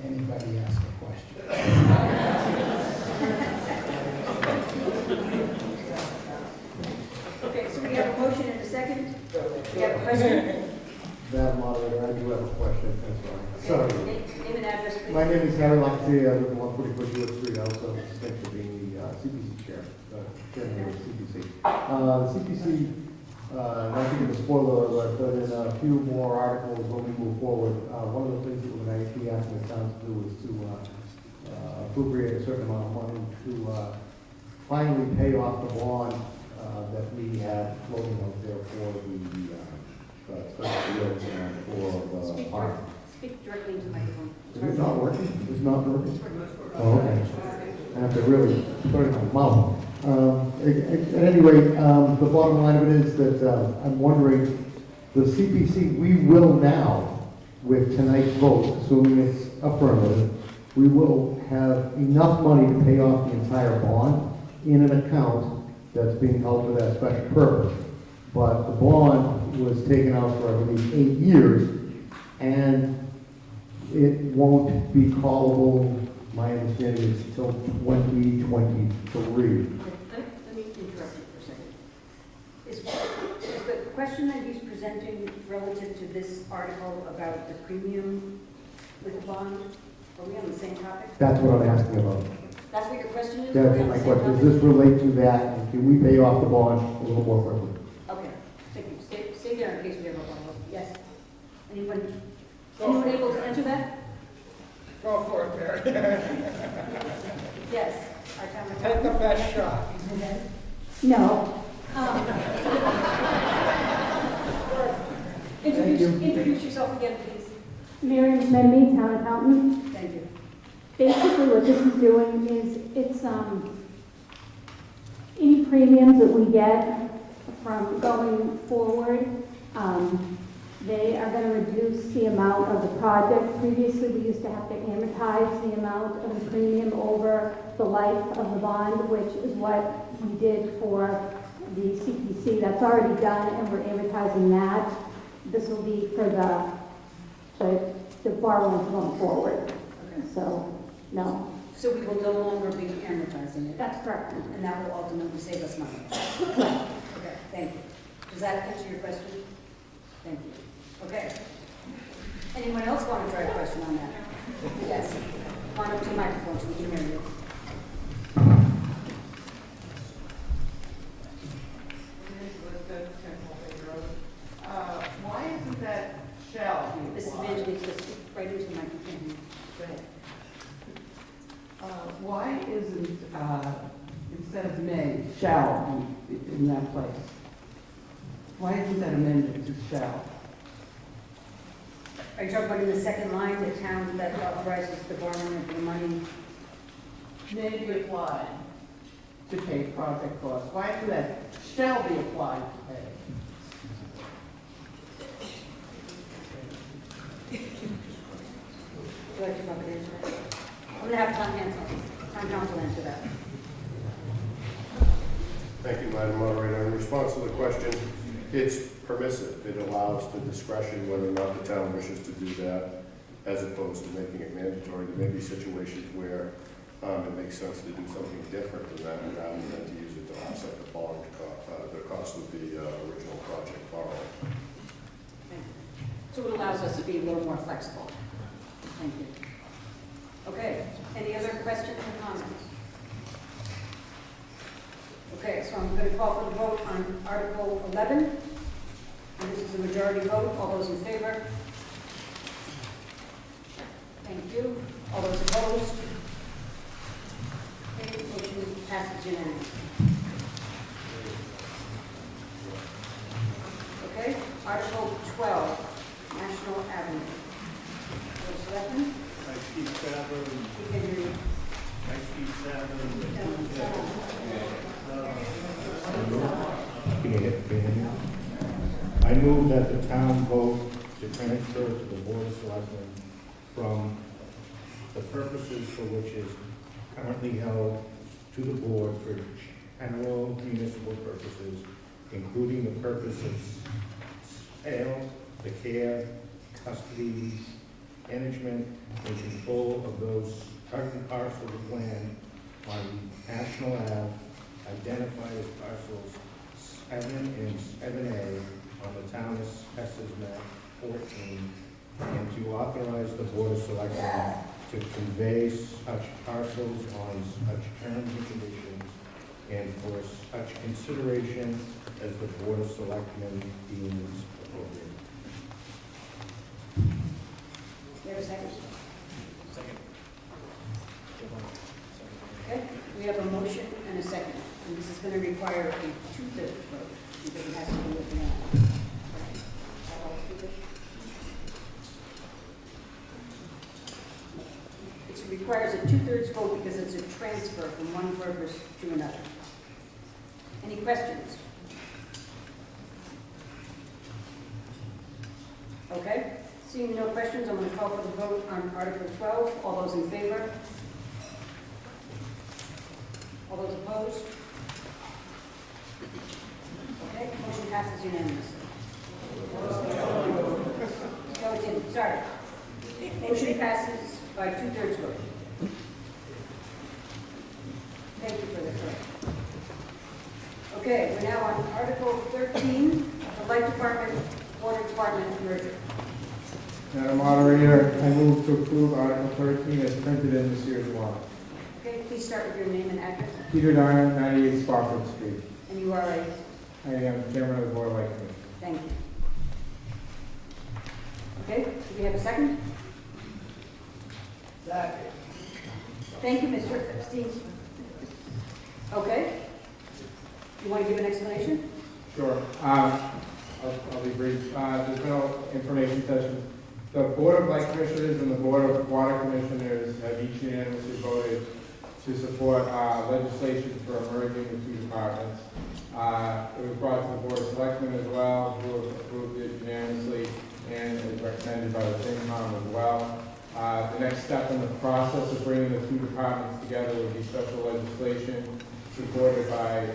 Anybody ask a question? Okay, so we have a motion and a second. We have a question. Madam Moderator, I do have a question, I'm sorry. Okay, name and address, please. My name is Harry Locke, I live in 144 York Street, I also have the distinction of being the CPC chair, chairman of the CPC. The CPC, not to give a spoiler alert, but in a few more articles when we move forward, one of the things that we're going to be asking the town to do is to appropriate a certain amount of money to finally pay off the bond that we had floating out there for the Speak directly into the microphone. Is it not working? It's not working? Oh, okay. I have to really put it in my mouth. At any rate, the bottom line of it is that I'm wondering, the CPC, we will now, with tonight's vote, assuming it's affirmative, we will have enough money to pay off the entire bond in an account that's being held for that special purpose. But the bond was taken out for, I believe, 8 years, and it won't be callable, my understanding is, until 2023. Let me interrupt you for a second. Is the question that he's presenting relative to this article about the premium with the bond, are we on the same topic? That's what I'm asking about. That's what your question is? That's my question. Does this relate to that? And can we pay off the bond a little more quickly? Okay, thank you. Stay there in case we have a follow-up. Yes. Anyone able to answer that? Go for it, Mary. Yes. Our town Take the best shot. No. Introduce yourself again, please. Miriam Smedby, town accountant. Thank you. Basically, what this is doing is, it's, any premiums that we get from going forward, they are gonna reduce the amount of the project. Previously, we used to have to amortize the amount of the premium over the life of the bond, which is what we did for the CPC. That's already done, and we're amortizing that. This will be for the borrowings going forward. Okay. So, no. So we will no longer be amortizing it, That's correct. and that will ultimately save us money. Right. Okay, thank you. Does that answer your question? Thank you. Okay. Anyone else want to try a question on that? Yes. Come on up to the microphone so we can hear you. Why isn't that shall be This is applied? Benjamin, just right into the microphone. Go ahead. Why isn't, instead of may, shall be in that place? Why isn't that amended to shall? Are you talking about in the second line, the town that authorizes the borrowing of the money? May be applied to pay project costs. Why isn't that shall be applied to pay? Would you like to come up and answer that? I'm going to have town council answer that. Thank you, Madam Moderator. In response to the question, it's permissive. It allows the discretion whether or not the town wishes to do that, as opposed to making it mandatory. There may be situations where it makes sense to do something different than that, rather than to use it to offset the bond the cost of the original project borrowing. So it allows us to be a little more flexible. Thank you. Okay, any other questions or comments? Okay, so I'm going to call for the vote on Article 11. And this is a majority vote. All those in favor? Thank you. All those opposed? Okay, motion passes unanimously. Okay, Article 12, National Avenue. Selectmen? You can hear you. I move that the town vote to transfer to the Board of Selectmen from the purposes for which is currently held to the board for general municipal purposes, including the purpose of sale, the care, custody, management, and control of those certain parcels of land on National Ave identified as parcels 7 and 7A on the town assessors map 14, and to authorize the Board of Selectmen to convey such parcels on such terms and conditions, and for such consideration as the Board of Selectmen deems appropriate. You have a second? Second. Okay, we have a motion and a second, and this is going to require a 2/3 vote, because it has to be with the land. It requires a 2/3 vote because it's a transfer from one purpose to another. Any questions? Okay, seeing no questions, I'm going to call for the vote on Article 12. All those in favor? All those opposed? Okay, motion passes unanimously. No, it didn't, sorry. Motion passes by 2/3 vote. Thank you for the correction. Okay, we're now on Article 13, the Light Department, Water Department merger. Madam Moderator, I move to approve Article 13 as printed in this year's warrant. Okay, please please start with your name and address? Peter Dyer, 98 Spofford Street. And you are a, I am chairman of the Board of Light Commission. thank you. Okay, do we have a second? Second. Thank you, Mr. Epstein. Okay. You want to give an explanation? Sure. I'll be brief. There's no information session. The Board of Light Commissioners and the Board of Water Commissioners have each unanimously voted to support legislation for merging the two departments. It was brought to the Board of Selectmen as well, who approved it unanimously, and is recommended by the FinCom as well. The next step in the process of bringing the two departments together would be special legislation supported by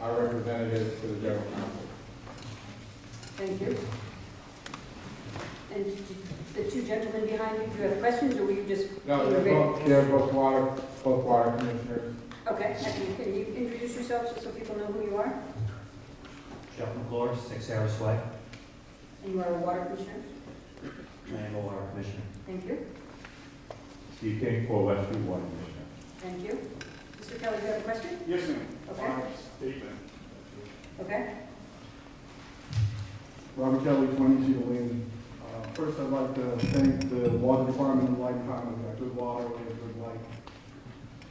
our representatives to the General Counsel. Thank you. And the two gentlemen behind you, do you have questions, or were you just? No, they're both water commissioners. Okay, can you introduce yourselves just so people know who you are? Jeff McClure, 6 Harris Way. And you are a water commissioner? I am a water commissioner. Thank you. Steve King, 4 West Street, Water Commissioner. Thank you. Mr. Kelly, do you have a question? Yes, ma'am. Okay. Statement. Okay. Robert Kelly, 20 Cedar Lane. First, I'd like to thank the Water Department and Light Department. We got good water, we have good light.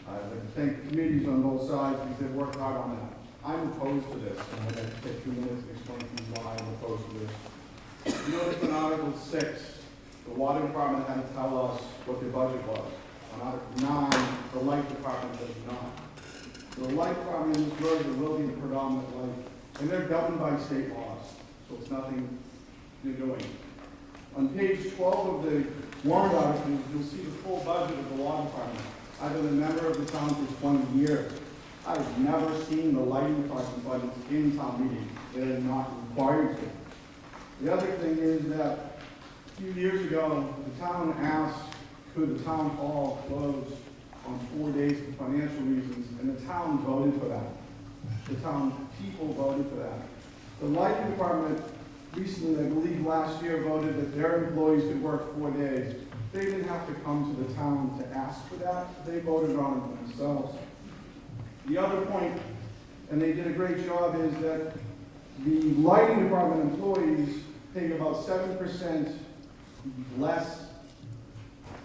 I'd like to thank the committees on both sides because they've worked hard on that. I'm opposed to this, and I'm going to take 2 minutes to explain to you why I'm opposed to this. You notice in Article 6, the Water Department had to tell us what their budget was. On Article 9, the Light Department does not. The Light Department in this merger will be the predominant light, and they're governed by state laws, so it's nothing you're doing. On page 12 of the warrant articles, you'll see the full budget of the Water Department. I've been a member of the town for 20 years. I've never seen the lighting department budget in town meeting. They're not required to. The other thing is that a few years ago, the town asked, could the town hall close on 4 days for financial reasons, and the town voted for that. The town people voted for that. The lighting department recently, I believe last year, voted that their employees could work 4 days. They didn't have to come to the town to ask for that. They voted on it themselves. The other point, and they did a great job, is that the lighting department employees pay about 7% less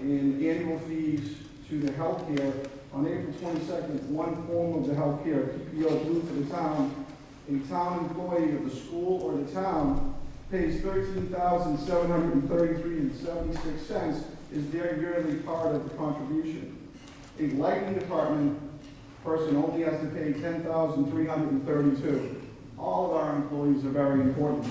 in annual fees to the health care. On April 22nd, one form of the health care, PPO blue for the town, a town employee of the school or the town pays $13,733.76 is their yearly part of the contribution. A lighting department person only has to pay $10,332. All of our employees are very important.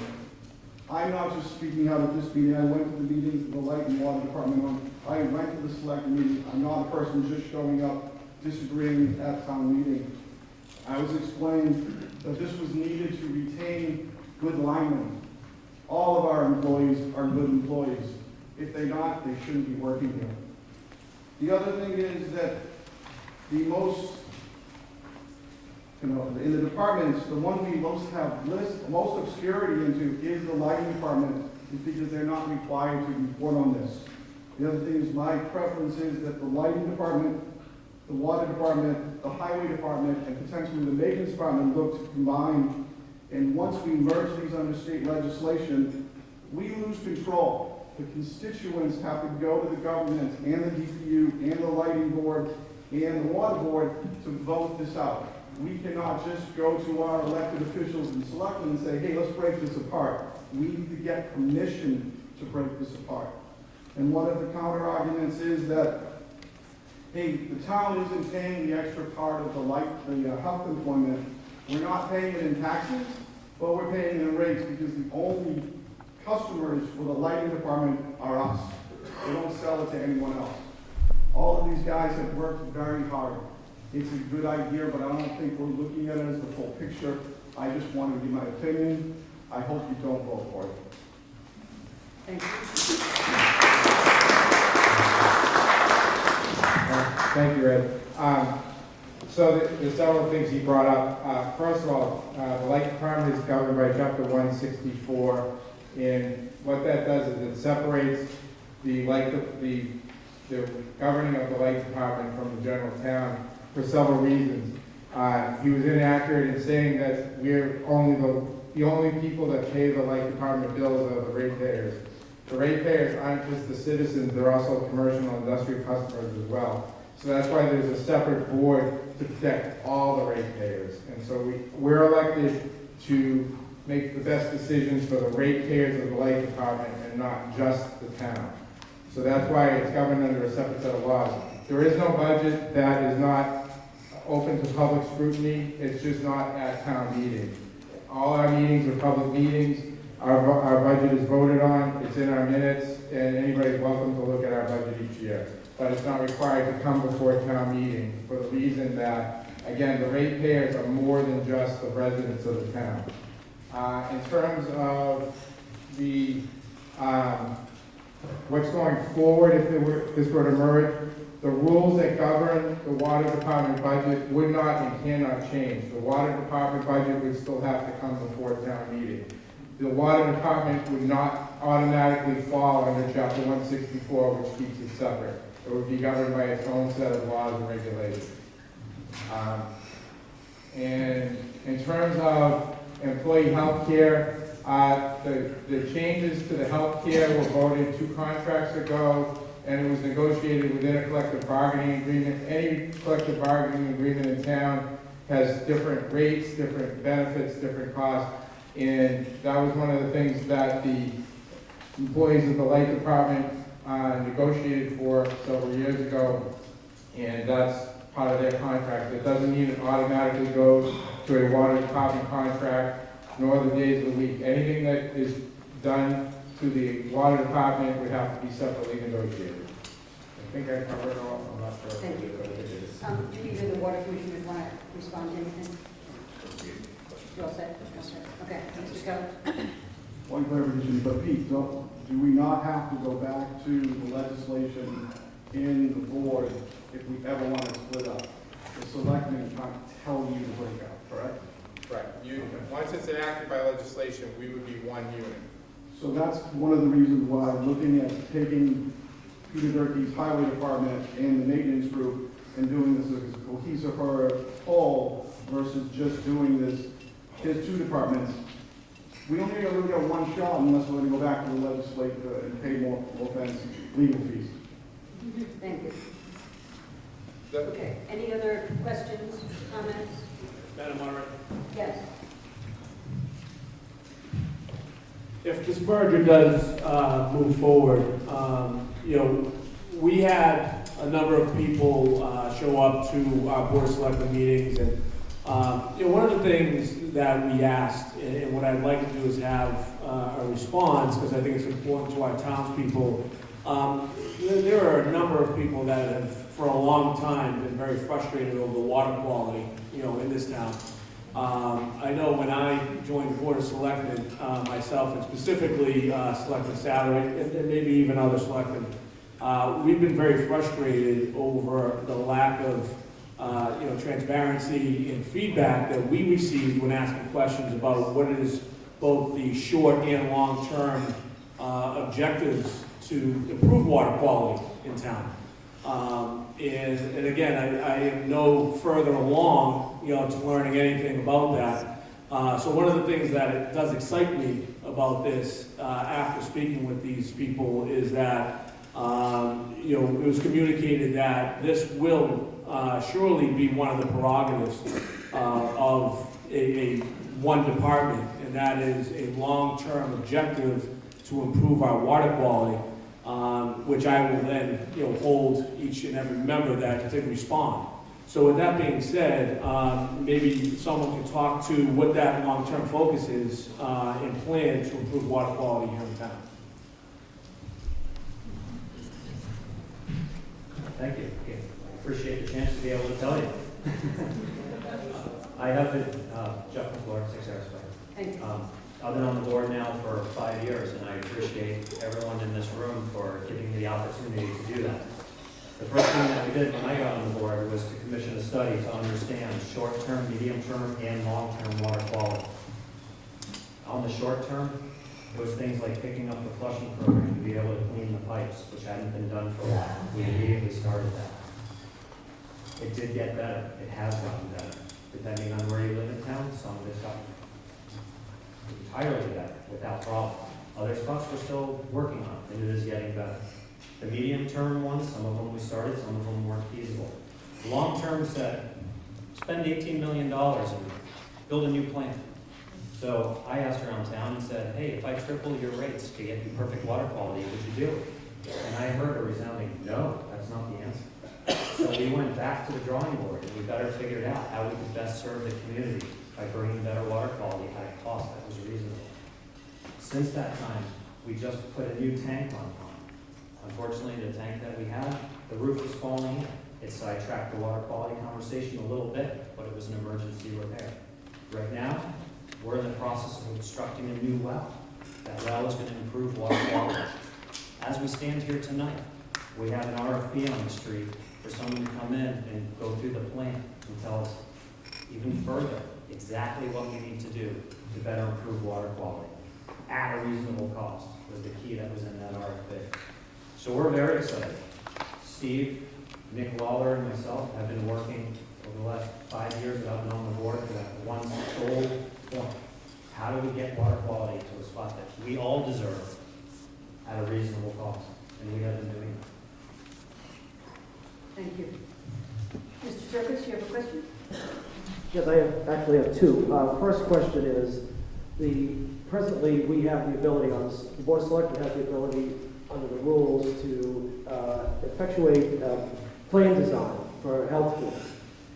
I'm not just speaking out at this meeting. I went to the meetings of the Light and Water Department. I went to the select meeting. I'm not a person just showing up, disagreeing at town meeting. I was explained that this was needed to retain good linemen. All of our employees are good employees. If they're not, they shouldn't be working here. The other thing is that the most, in the departments, the one we most have most obscurity into is the lighting department, is because they're not required to report on this. The other thing is my preference is that the lighting department, the water department, the highway department, and potentially the maintenance department look to combine. And once we merge these under state legislation, we lose control. The constituents have to go to the government and the DPU and the lighting board and the water board to vote this out. We cannot just go to our elected officials and selectmen and say, hey, let's break this apart. We need to get permission to break this apart. And one of the counter arguments is that, hey, the town isn't paying the extra part of the health employment. We're not paying it in taxes, but we're paying it in rates because the only customers for the lighting department are us. They don't sell it to anyone else. All of these guys have worked very hard. It's a good idea, but I don't think we're looking at it as the full picture. I just wanted to give my opinion. I hope you don't vote for it. Thank you. Thank you, Ed. So there's several things he brought up. First of all, the light department is governed by Chapter 164, and what that does is it separates the the governing of the light department from the general town for several reasons. He was inaccurate in saying that we're only the only people that pay the light department bills are the ratepayers. The ratepayers aren't just the citizens, they're also commercial and industrial customers as well. So that's why there's a separate board to protect all the ratepayers. And so we're elected to make the best decisions for the ratepayers of the light department and not just the town. So that's why it's governed under a separate set of laws. There is no budget that is not open to public scrutiny. It's just not at town meeting. All our meetings are public meetings. Our budget is voted on. It's in our minutes, and anybody's welcome to look at our budget each year. But it's not required to come before town meeting for the reason that, again, the ratepayers are more than just the residents of the town. In terms of the what's going forward, if this were to emerge, the rules that govern the water department budget would not and cannot change. The water department budget would still have to come before town meeting. The water department would not automatically fall under chapter 164, which keeps it separate. It would be governed by its own set of laws and regulations. And in terms of employee health care, the changes to the health care were voted 2 contracts ago, and it was negotiated within a collective bargaining agreement. Any collective bargaining agreement in town has different rates, different benefits, different costs, and that was one of the things that the employees of the light department negotiated for several years ago, and that's part of their contract. It doesn't mean it automatically goes to a water department contract, nor the days of the week. Anything that is done to the water department would have to be separately negotiated. I think I covered it all. I'm not sure. Thank you. Do either the water commissioners want to respond to anything? You all set? Yes, sir. Okay, Mr. Keller. One clarification, but Pete, do we not have to go back to the legislation in the board if we ever want to split up? The selectmen can't tell you to break up, correct? Right. Once it's enacted by legislation, we would be one unit. So that's one of the reasons why looking at taking Peter Durkee's highway department and the maintenance group and doing this as a cohesive whole versus just doing this, his 2 departments, we only really got one shot unless we're going to go back to the legislature and pay more offense legal fees. Thank you. Okay, any other questions, comments? Madam Moderator? Yes. If this merger does move forward, we had a number of people show up to our Board of Selectmen meetings, and one of the things that we asked, and what I'd like to do is have a response, because I think it's important to our townspeople. There are a number of people that have, for a long time, been very frustrated over the water quality, in this town. I know when I joined the Board of Selectmen, myself, and specifically Selectman Satterwhite, and maybe even other selectmen, we've been very frustrated over the lack of transparency and feedback that we received when asking questions about what is both the short and long-term objectives to improve water quality in town. And again, I am no further along, to learning anything about that. So one of the things that it does excite me about this, after speaking with these people, is that it was communicated that this will surely be one of the prerogatives of one department, and that is a long-term objective to improve our water quality, which I will then hold each and every member that can respond. So with that being said, maybe someone can talk to what that long-term focus is and plan to improve water quality here in town. Thank you. I appreciate the chance to be able to tell you. I have been, Jeff McClure, 6 Harris Way. Thank you. I've been on the board now for 5 years, and I appreciate everyone in this room for giving me the opportunity to do that. The first thing that we did when I got on the board was to commission a study to understand short-term, medium-term, and long-term water quality. On the short term, It was things like picking up the flushing program to be able to clean the pipes, which hadn't been done for a while. We immediately started that. It did get better. It has gotten better. Depending on where you live in town, some of it's gotten entirely better without problem. Other spots we're still working on, and it is getting better. The medium-term ones, some of them we started, some of them weren't feasible. Long-term said, spend $18 million and build a new plant. So I asked around town and said, hey, if I triple your rates to get you perfect water quality, would you do it? And I heard a resounding, no, that's not the answer. So we went back to the drawing board, and we better figured out how we could best serve the community by bringing better water quality at a cost that was reasonable. Since that time, we just put a new tank on. Unfortunately, the tank that we had, the roof was falling in. It sidetracked the water quality conversation a little bit, but it was an emergency repair. Right now, we're in the process of constructing a new well. That well is going to improve water quality. As we stand here tonight, we have an RFP on the street for someone to come in and go through the plan and tell us even further exactly what we need to do to better improve water quality at a reasonable cost was the key that was in that RFP. So we're very excited. Steve, Nick Lawler, and myself have been working over the last 5 years that I've been on the board for that one sole point. How do we get water quality to a spot that we all deserve at a reasonable cost? And we have been doing that. Thank you. Mr. Circus, you have a question? Yes, I actually have two. First question is, presently we have the ability on this, the Board of Selectmen has the ability under the rules to effectuate plan design for healthcare.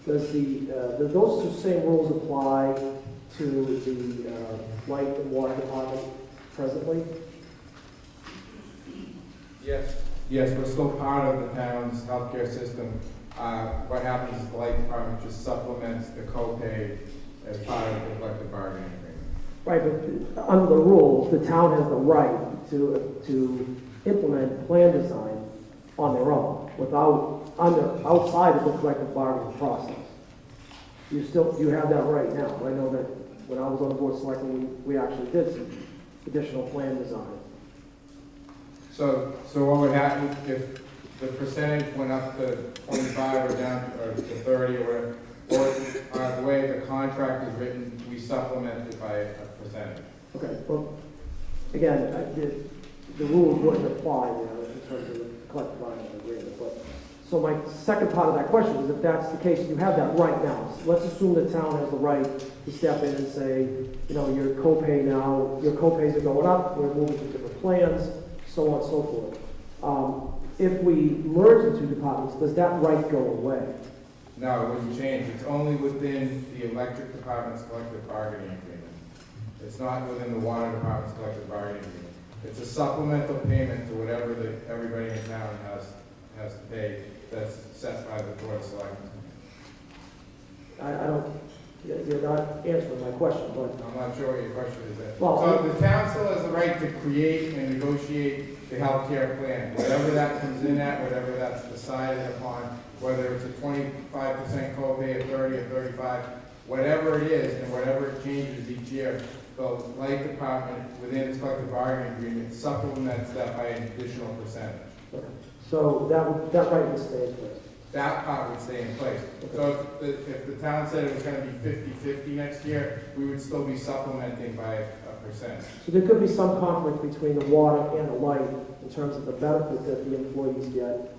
Do those two same rules apply to the light and water department presently? Yes. Yes, we're still part of the town's healthcare system. What happens is the light department just supplements the copay as part of the collective bargaining agreement. Right, but under the rules, the town has the right to implement plan design on their own outside of the collective bargaining process. You have that right now. I know that when I was on the board of selectmen, we actually did some additional plan design. So what would happen if the percentage went up to 25 or down to 30 or the way the contract is written, we supplement it by a percentage? Okay, well, again, the rules wouldn't apply in terms of the collective bargaining agreement. But so my second part of that question is, if that's the case, you have that right now. So let's assume the town has the right to step in and say, your copay now, your copays are going up, we're moving to different plans, so on and so forth. If we merge the two departments, does that right go away? No, it wouldn't change. It's only within the electric department's collective bargaining agreement. It's not within the water department's collective bargaining agreement. It's a supplemental payment to whatever everybody in town has to pay that's set by the Board of Selectmen. You're not answering my question, but... I'm not sure what your question is there. Well, so the town still has the right to create and negotiate the health care plan. Whatever that comes in at, whatever that's decided upon, whether it's a 25% copay, a 30 or 35, whatever it is, and whatever it changes each year, the light department, within its collective bargaining agreement, supplements that by an additional percentage. Okay. So that right would stay in place? That part would stay in place. Okay. So if the town said it was going to be 50-50 next year, we would still be supplementing by a percent. So there could be some conflict between the water and the light in terms of the benefit that the employees get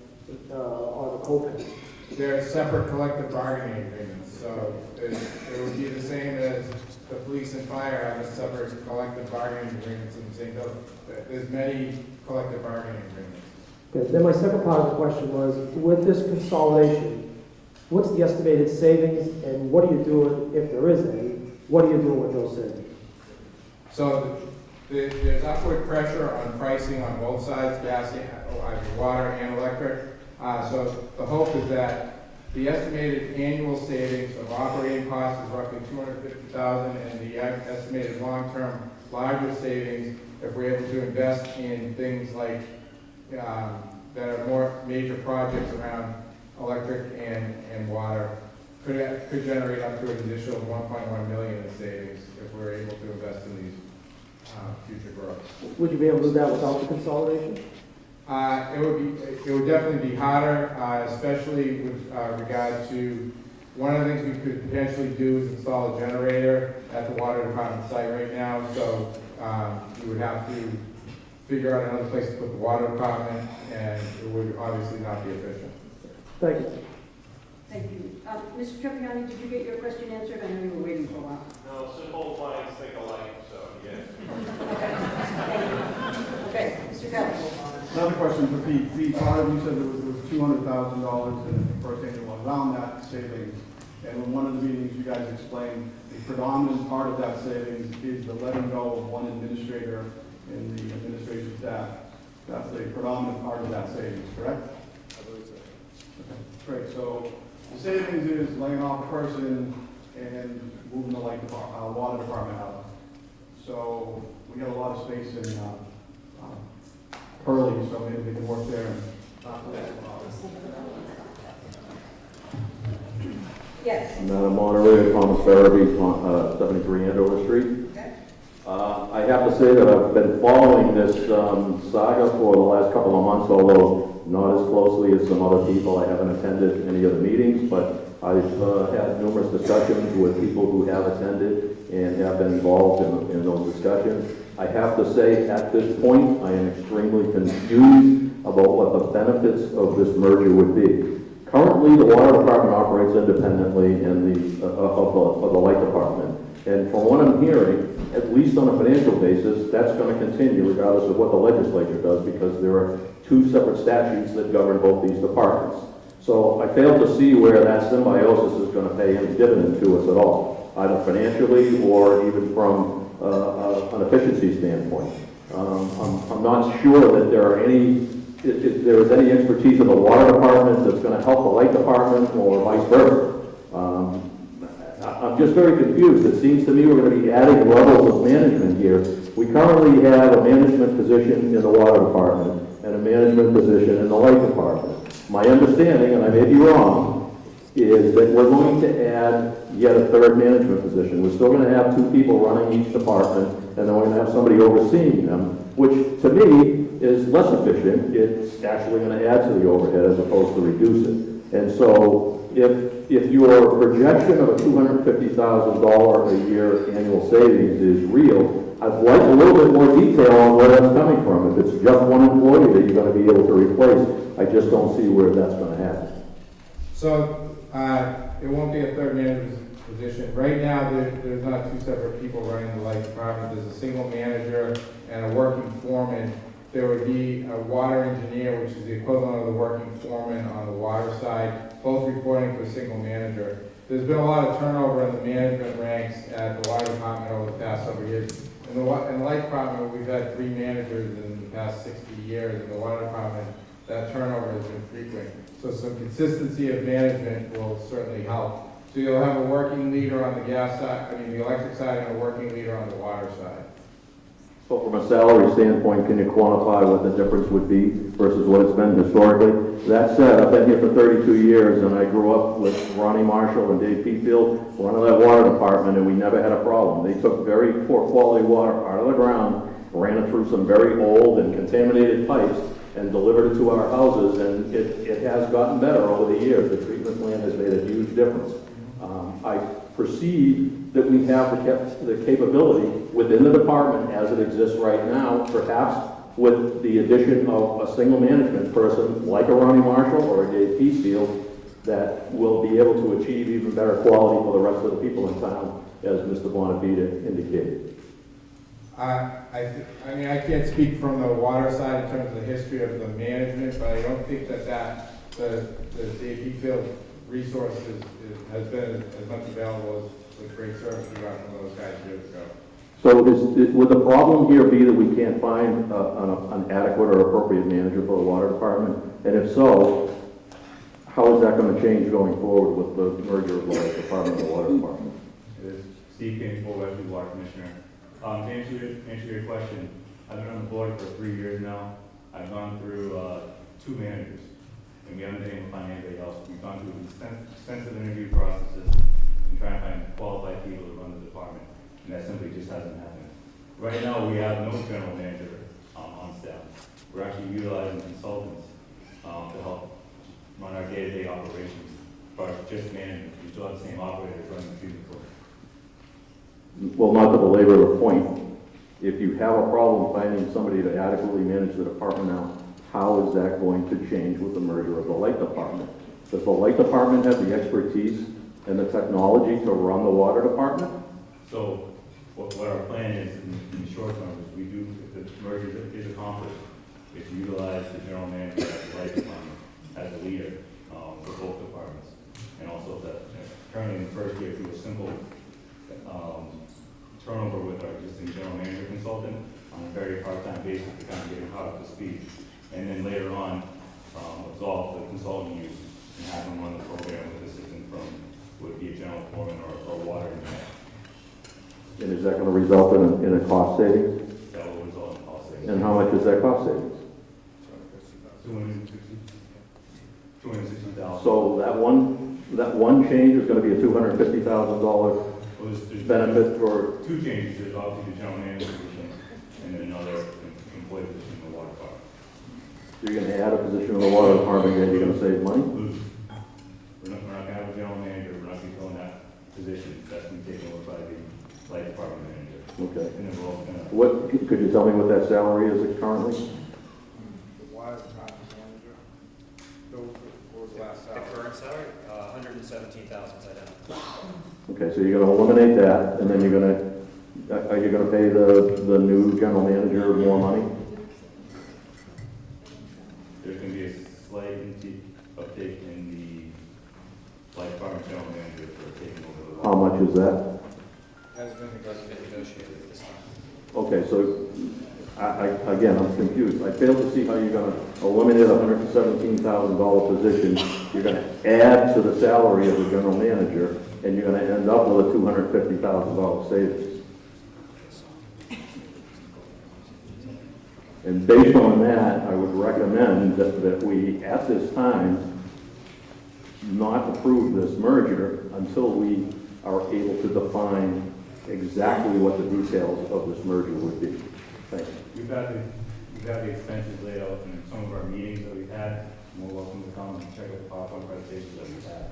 on the copay. They're separate collective bargaining agreements, so it would be the same as the police and fire have a separate collective bargaining agreements in the same building. There's many collective bargaining agreements. Okay, then my second part of the question was, with this consolidation, what's the estimated savings and what are you doing, if there is any, what are you doing with those savings? So there's upward pressure on pricing on both sides, gas, water, and electric. So the hope is that the estimated annual savings of operating costs is roughly $250,000, and the estimated long-term larger savings, if we're able to invest in things like that are more major projects around electric and water, could generate up to an additional $1.1 million in savings if we're able to invest in these. future growth. Would you be able to do that without the consolidation? It would definitely be harder, especially with regard to, one of the things we could potentially do is install a generator at the water department site right now, so we would have to figure out another place to put the water department, and it would obviously not be efficient. Thank you. Thank you. Mr. Trepiani, did you get your question answered? I know you were waiting for a while. No, simple flags think alike, so yes. Okay, Mr. Kelly. Another question for Pete. Pete, part of you said there was $200,000 in the first annual, around that savings. And in one of the meetings, you guys explained the predominant part of that savings is the letting go of one administrator in the administration staff. That's the predominant part of that savings, correct? I believe so. Okay, great. So the savings is laying off a person and moving the water department out. So we got a lot of space in Hurley, so maybe we can work there. Yes. Madam Moderator, Thomas Farabee, 73 Andover Street. Okay. I have to say that I've been following this saga for the last couple of months, although not as closely as some other people. I haven't attended any of the meetings, but I've had numerous discussions with people who have attended and have been involved in those discussions. I have to say, at this point, I am extremely confused about what the benefits of this merger would be. Currently, the water department operates independently in of the light department. And from what I'm hearing, at least on a financial basis, that's going to continue regardless of what the legislature does, because there are two separate statutes that govern both these departments. So I fail to see where that symbiosis is going to pay any dividend to us at all, either financially or even from an efficiency standpoint. I'm not sure that there are if there is any expertise in the water department that's going to help the light department or vice versa. I'm just very confused. It seems to me we're going to be adding levels of management here. We currently have a management position in the water department and a management position in the light department. My understanding, and I may be wrong, is that we're going to add yet a third management position. We're still going to have two people running each department, and then we're going to have somebody overseeing them, which to me is less efficient. It's actually going to add to the overhead as opposed to reduce it. And so if your projection of a $250,000 a year annual savings is real, I'd like a little bit more detail on where that's coming from. If it's just one employee that you're going to be able to replace, I just don't see where that's going to happen. So it won't be a third manager's position. Right now, there's not two separate people running the light department. There's a single manager and a working foreman. There would be a water engineer, which is the equivalent of the working foreman on the water side, both reporting to a single manager. There's been a lot of turnover in the management ranks at the water department over the past several years. In the light department, we've had 3 managers in the past 60 years. In the water department, that turnover has been frequent. So some consistency of management will certainly help. So you'll have a working leader on the the electric side, and a working leader on the water side. So from a salary standpoint, can you quantify what the difference would be versus what it's been historically? That said, I've been here for 32 years, and I grew up with Ronnie Marshall and Dave Peatfield running that water department, and we never had a problem. They took very poor quality water out of the ground, ran it through some very old and contaminated pipes, and delivered it to our houses, and it has gotten better over the years. The treatment plant has made a huge difference. I perceive that we have the capability within the department as it exists right now, perhaps with the addition of a single management person like a Ronnie Marshall or a Dave Peacefield, that will be able to achieve even better quality for the rest of the people in town, as Mr. Bonavita indicated. I can't speak from the water side in terms of the history of the management, but I don't think that the Dave Peacefield resource has been as much available as the great service we got from those guys years ago. So would the problem here be that we can't find an adequate or appropriate manager for the water department? And if so, how is that going to change going forward with the merger of the light department and the water department? Steve Kingsbury, Westwood Water Commissioner. To answer your question, I've been on the board for 3 years now. I've gone through 2 managers, and we haven't been able to find anybody else. We've gone through extensive interview processes and trying to find qualified people to run the department, and that simply just hasn't happened. Right now, we have no general manager on staff. We're actually utilizing consultants to help run our day-to-day operations. But just management, we still have the same operators running the treatment plant. Well, not to belabor the point, if you have a problem finding somebody to adequately manage the department now, how is that going to change with the merger of the light department? Does the light department have the expertise and the technology to run the water department? So what our plan is in the short term is we do, if the merger is accomplished, is to utilize the general manager of the light department as a leader for both departments. And also that currently in the first year, through a simple turnover with our existing general manager consultant on a very part-time basis to kind of get him caught up to speed. And then later on, absolve the consultant use and have him run the program with assistance from, would be a general foreman or water engineer. And is that going to result in a cost savings? That will result in cost savings. And how much is that cost savings? $260,000. So that one change is going to be a $250,000 benefit for... Two changes. There's obviously the general manager position and then another employee position in the water department. You're going to add a position in the water department and you're going to save money? We're not going to have a general manager. We're not going to be filling that position. That's going to be taken over by the light department manager. Okay. And then we're also going to... What, could you tell me what that salary is currently? The water department manager, what was the last The salary? current salary, 117,000 is identified. Okay, so you're going to eliminate that, and then you're going to, are you going to pay the new general manager more money? There's going to be a slight uptake in the light department general manager for taking over the... How much is that? Has been negotiated at this time. Okay, so, again, I'm confused. I fail to see how you're going to eliminate a $117,000 position. You're going to add to the salary of the general manager, and you're going to end up with a $250,000 savings. And based on that, I would recommend that we, at this time, not approve this merger until we are able to define exactly what the details of this merger would be. Thank you. We've had the expenses laid out in some of our meetings that we've had. You're welcome to come and check out the PowerPoint presentations that we've had.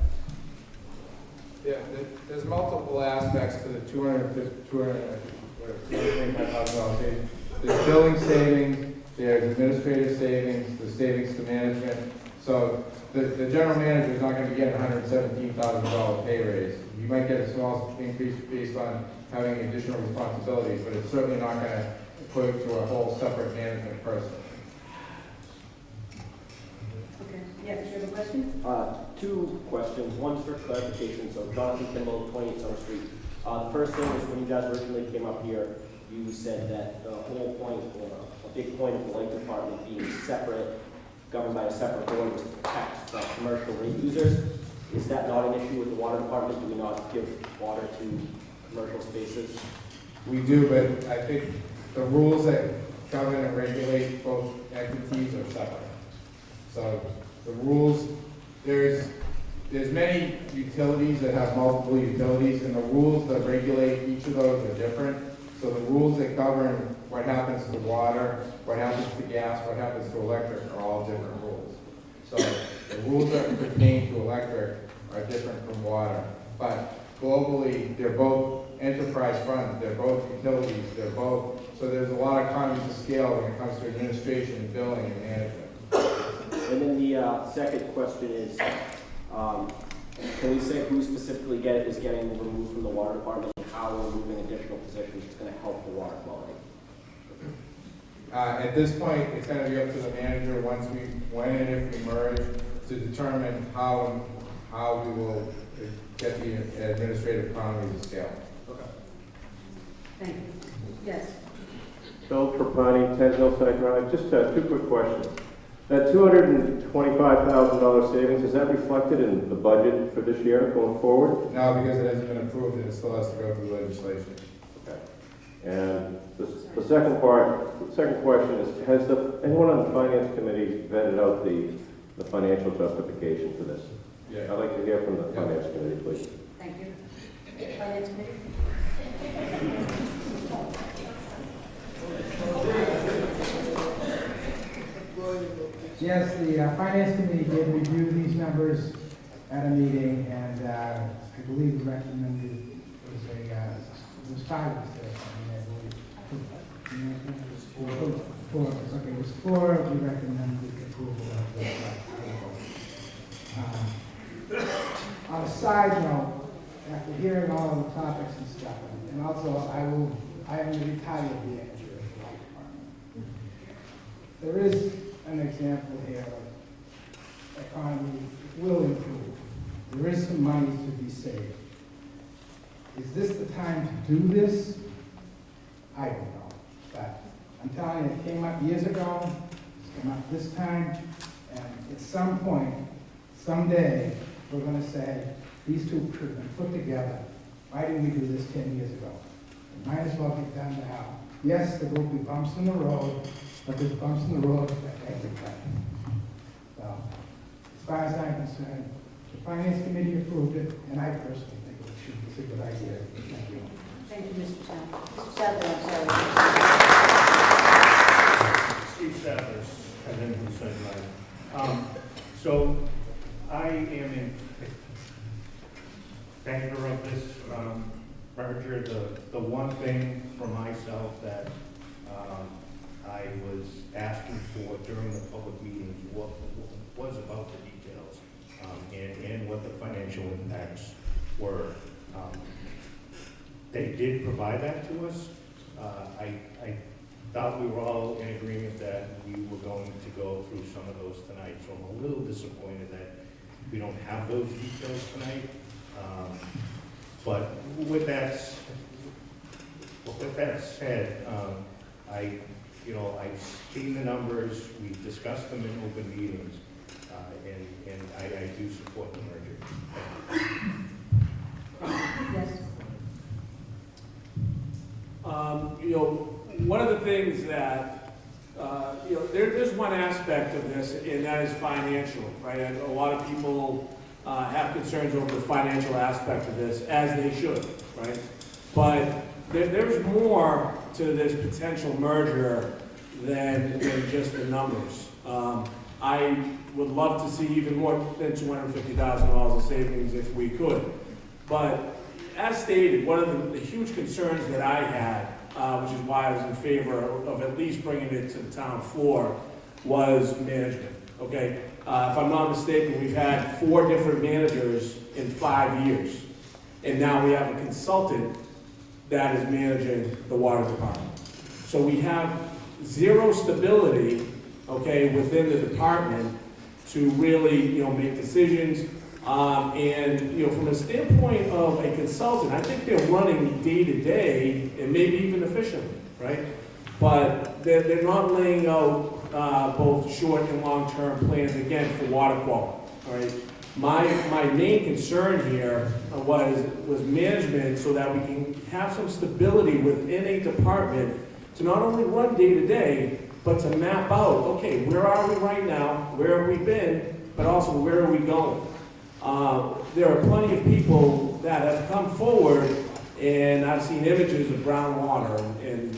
Yeah, there's multiple aspects to the $225,000 savings. There's billing savings, there's administrative savings, the savings to management. So the general manager is not going to be getting a $117,000 pay raise. You might get a small increase based on having additional responsibilities, but it's certainly not going to put to a whole separate management person. Okay, yes, you have a question? Two questions. One's for clarification. So Jonathan Kimball, 28 Summer Street. The first thing is when you guys originally came up here, you said that the whole point, or a big point of the light department being separate, governed by a separate board, was to protect the commercial rate users. Is that not an issue with the water department? Do we not give water to commercial spaces? We do, but I think the rules that govern and regulate both entities are separate. So the rules, there's many utilities that have multiple utilities, and the rules that regulate each of those are different. So the rules that govern what happens to water, what happens to gas, what happens to electric are all different rules. So the rules that pertain to electric are different from water. But globally, they're both enterprise funds, they're both utilities, they're both, so there's a lot of economies of scale when it comes to administration, billing, and management. And then the second question is, can we say who specifically is getting removed from the water department and how removing additional positions is going to help the water quality? At this point, it's going to be up to the manager when and if we merge to determine how we will get the administrative economies of scale. Okay. Thank you. Yes. Bill Trapani, 10 Hillside Drive. Just two quick questions. That $225,000 savings, is that reflected in the budget for this year going forward? No, because it hasn't been approved and it still has to go through legislation. Okay. And the second question is, has anyone on the Finance Committee vetted out the financial justification for this? Yeah. I'd like to hear from the Finance Committee, please. Thank you. Finance Committee? Yes, the Finance Committee did review these numbers at a meeting, and I believe recommended, it was 5 of us there, I believe. Four of us, okay, it was 4, we recommended approval of the article. On a side note, after hearing all of the topics and stuff, and also I am the retired manager of the light department. There is an example here of economy will improve. There is some money to be saved. Is this the time to do this? I don't know. But I'm telling you, it came up years ago, it's come up this time, and at some point, someday, we're going to say, these two should have been put together. Why didn't we do this 10 years ago? It might as well be done now. Yes, there will be bumps in the road, but there's bumps in the road for everybody. So, as far as I'm concerned, the Finance Committee approved it, and I personally think it's a good idea. Thank you. Thank you, Mr. Sadler. Mr. Sadler, I'm sorry. Steve Sadler, and then who said that. So I am in favor of this merger. The one thing for myself that I was asking for during the public meetings was about the details and what the financial impacts were. They did provide that to us. I thought we were all in agreement that we were going to go through some of those tonight, so I'm a little disappointed that we don't have those details tonight. But with that said, I've seen the numbers, we've discussed them in open meetings, and I do support the merger. Yes. One of the things that, there's one aspect of this, and that is financial, right? And a lot of people have concerns over the financial aspect of this, as they should, right? But there's more to this potential merger than just the numbers. I would love to see even more than $250,000 of savings if we could. But as stated, one of the huge concerns that I had, which is why I was in favor of at least bringing it to the town floor, was management, okay? If I'm not mistaken, we've had 4 different managers in 5 years. And now we have a consultant that is managing the water department. So we have zero stability, okay, within the department to really, make decisions. And from a standpoint of a consultant, I think they're running day to day and maybe even efficiently, right? But they're not laying out both short and long-term plans, again, for water quality, all right? My main concern here was management, so that we can have some stability within a department to not only run day to day, but to map out, okay, where are we right now, where have we been, but also where are we going? There are plenty of people that have come forward, and I've seen images of brown water and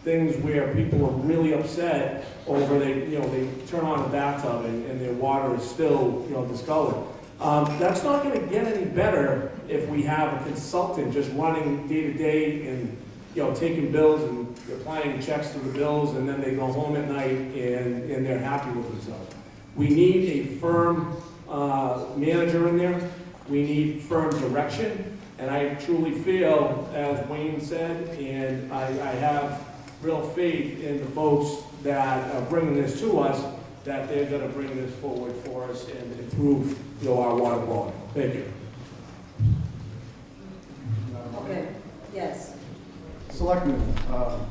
things where people are really upset over they turn on a bathtub and their water is still discolored. That's not going to get any better if we have a consultant just running day to day and taking bills and applying checks to the bills, and then they go home at night and they're happy with themselves. We need a firm manager in there. We need firm direction, and I truly feel, as Wayne said, and I have real faith in the folks that are bringing this to us, that they're going to bring this forward for us and improve our water quality. Thank you. Okay, yes. Selectmen,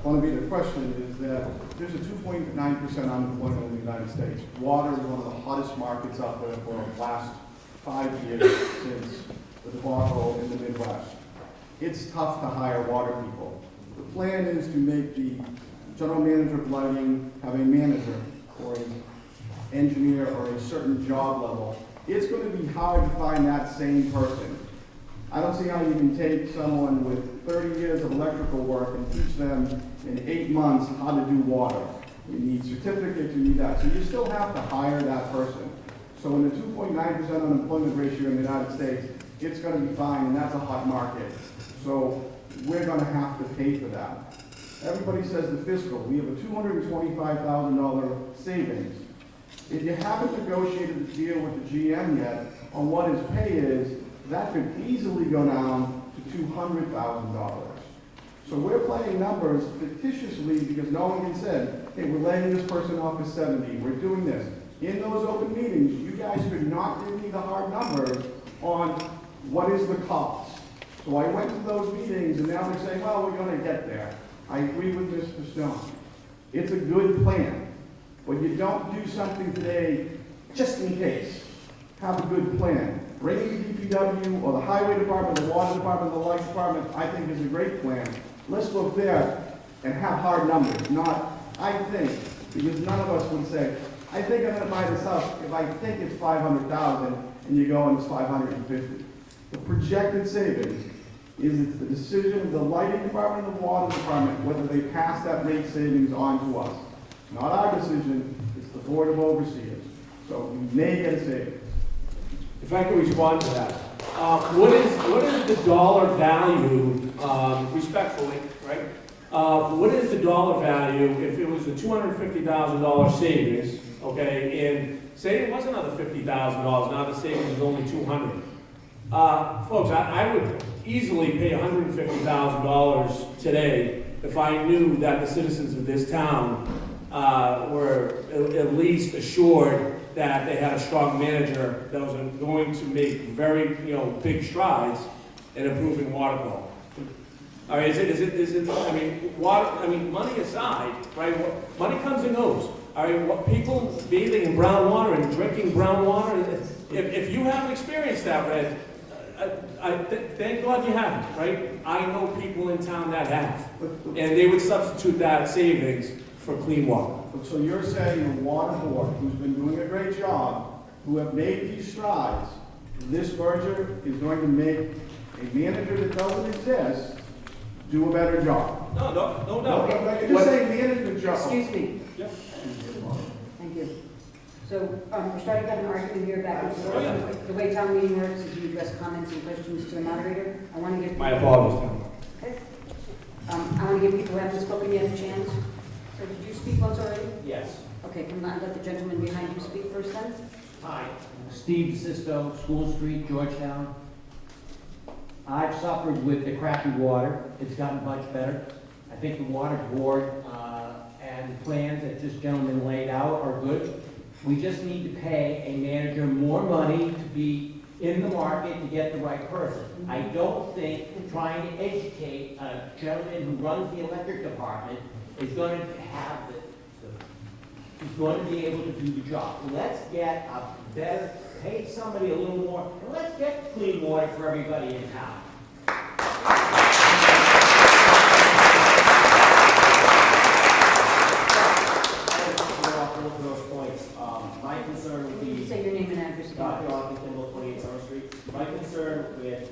one of the question is that there's a 2.9% unemployment in the United States. Water is one of the hottest markets out there for the last 5 years since the debacle in the Midwest. It's tough to hire water people. The plan is to make the general manager of lighting have a manager or an engineer or a certain job level. It's going to be hard to find that same person. I don't see how you can take someone with 30 years of electrical work and teach them in 8 months how to do water. you need certificates, you need that. So you still have to hire that person. So in the 2.9% unemployment ratio in the United States, it's gonna be fine, and that's a hot market. So we're gonna have to pay for that. Everybody says the fiscal, we have a $225,000 savings. If you haven't negotiated the deal with the GM yet on what his pay is, that could easily go down to $200,000. So we're playing numbers fictitiously because no one can say, hey, we're laying this person off at 70, we're doing this. In those open meetings, you guys could not give me the hard numbers on what is the cost. So I went to those meetings and now they're saying, well, we're gonna get there. I agree with Mr. Stone. It's a good plan, but you don't do something today just in case. Have a good plan. Bringing the DPW or the highway department, the water department, the light department, I think is a great plan. Let's look there and have hard numbers, not I think, because none of us would say, I think I'm gonna buy this house if I think it's 500,000 and you go and it's 550. The projected savings is it's the decision of the lighting department and the water department whether they pass that rate savings on to us. It's not our decision, it's the Board of Overseers. So we may get a savings. If I could respond to that. What is the dollar value, respectfully, right? What is the dollar value if it was a $250,000 savings, okay, and say it was another $50,000, now the savings is only $200,000. Folks, I would easily pay $150,000 today if I knew that the citizens of this town were at least assured that they had a strong manager that was going to make very, big strides in improving water quality. All right, money aside, right, money comes and goes. All right, what people bathing in brown water and drinking brown water, if you haven't experienced that, Red, thank God you haven't, right? I know people in town that have, and they would substitute that savings for clean water. So you're saying the water board, who's been doing a great job, who have made these strides, this merger is going to make a manager that doesn't exist do a better job? No. You're just saying management job. Excuse me. Yeah. Thank you. So, we're starting to have an argument here back and forth. The way town meeting works is you address comments and questions to the moderator. I want to give... My apologies. Okay. I want to give people who haven't spoken yet a chance. So did you speak once already? Yes. Okay, can I let the gentleman behind you speak first then? Hi, Steve Sisto, School Street, Georgetown. I've suffered with the crappy water. It's gotten much better. I think the water board and the plans that this gentleman laid out are good. We just need to pay a manager more money to be in the market to get the right person. I don't think trying to educate a gentleman who runs the electric department is going to have is going to be able to do the job. Let's get a better, pay somebody a little more, and let's get clean water for everybody in town. My concern would Can you be, say your name and address again? Dr. Kimball, 28 Summer Street. My concern with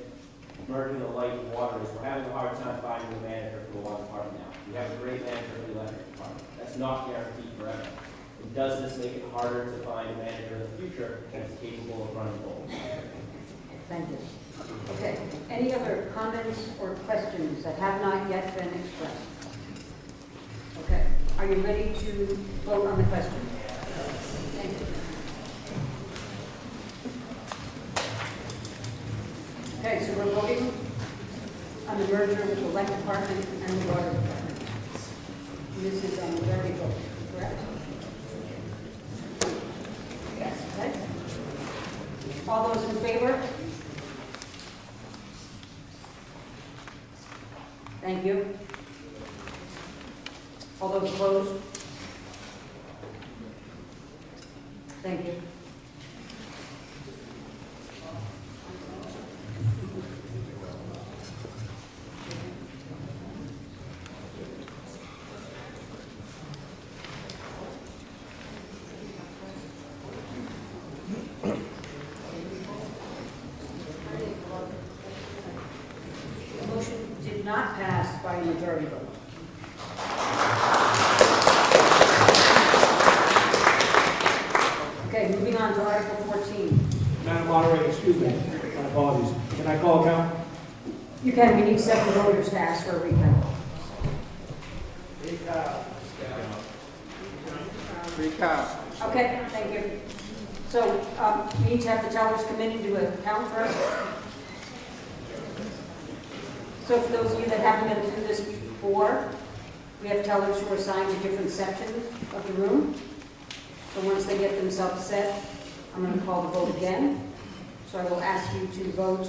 merging the light and water is we're having a hard time finding a manager for the water department now. We have a great manager for the electric department. That's not guaranteed forever. And does this make it harder to find a manager in the future that's capable of running both? Thank you. Okay, any other comments or questions that have not yet been expressed? Okay, are you ready to vote on the question? Thank you. Okay, so we're voting on the merger with the light department and the water department. This is on the majority vote, correct? Yes. Okay. All those in favor? Thank you. All those opposed? Thank you. The motion did not pass by a majority vote. moving on to Article 14. Madam Moderator, excuse me, my apologies. Can I call count? You can, we need 7 voters to ask for a recount. Recount. Okay, thank you. So, we need to have the tellers come in and do a count first. So for those of you that haven't been through this before, we have tellers who are assigned to different sections of the room. So once they get themselves set, I'm going to call the vote again. So I will ask you to vote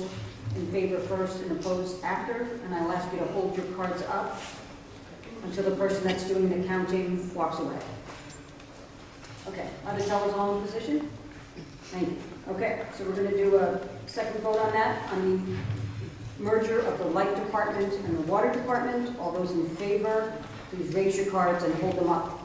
in favor first and opposed after, and I'll ask you to hold your cards up until the person that's doing the counting walks away. Okay, are the tellers all in position? Thank you. Okay, so we're going to do a second vote on that, on the merger of the light department and the water department. All those in favor, please raise your cards and hold them up.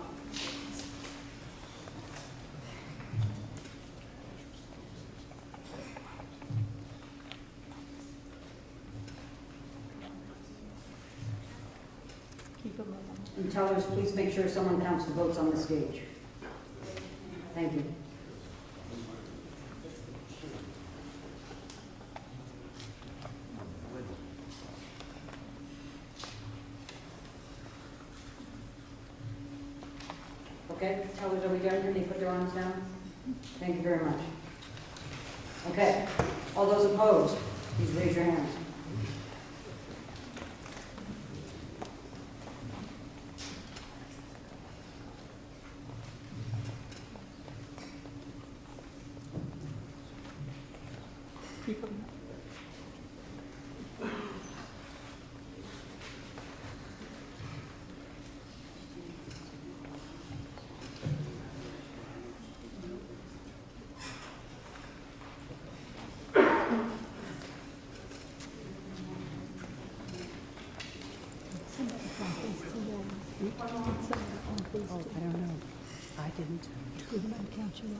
And tellers, please make sure someone counts the votes on the stage. Thank you. Okay, tellers, are we done? Can they put their arms down? Thank you very much. Okay, all those opposed, please raise your hands.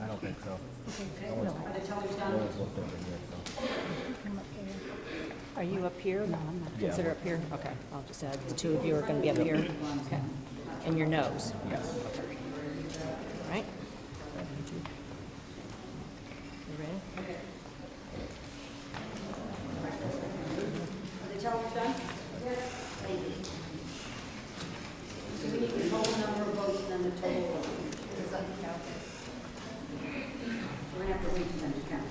I don't think so. Okay, are the tellers done? Are you up here? No, I'm not. Yeah. Consider up here? Okay, I'll just add, the two of you are going to be up here. Okay. And your nose? Yes. All right. You ready? Okay. Are the tellers done? Yes. Thank you. So we need the total number of votes and then the total vote. We're going to have to wait for them to count.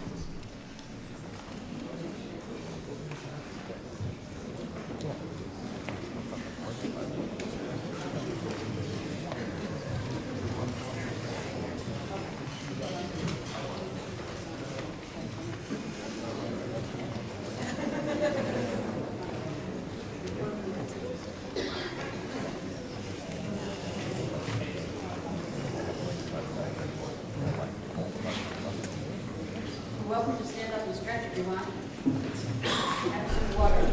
You're welcome to stand up and stretch if you want. Have some water.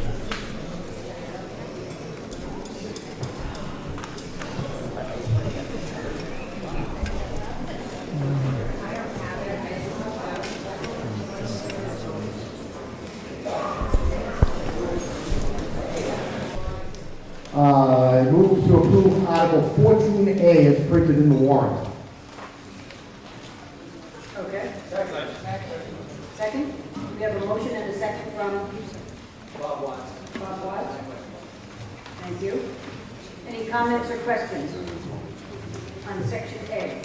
I move to approve Article 14A as printed in the warrant. Okay. Second? We have a motion and a second from Bob Watts. Bob Watts. Thank you. Any comments or questions on Section A,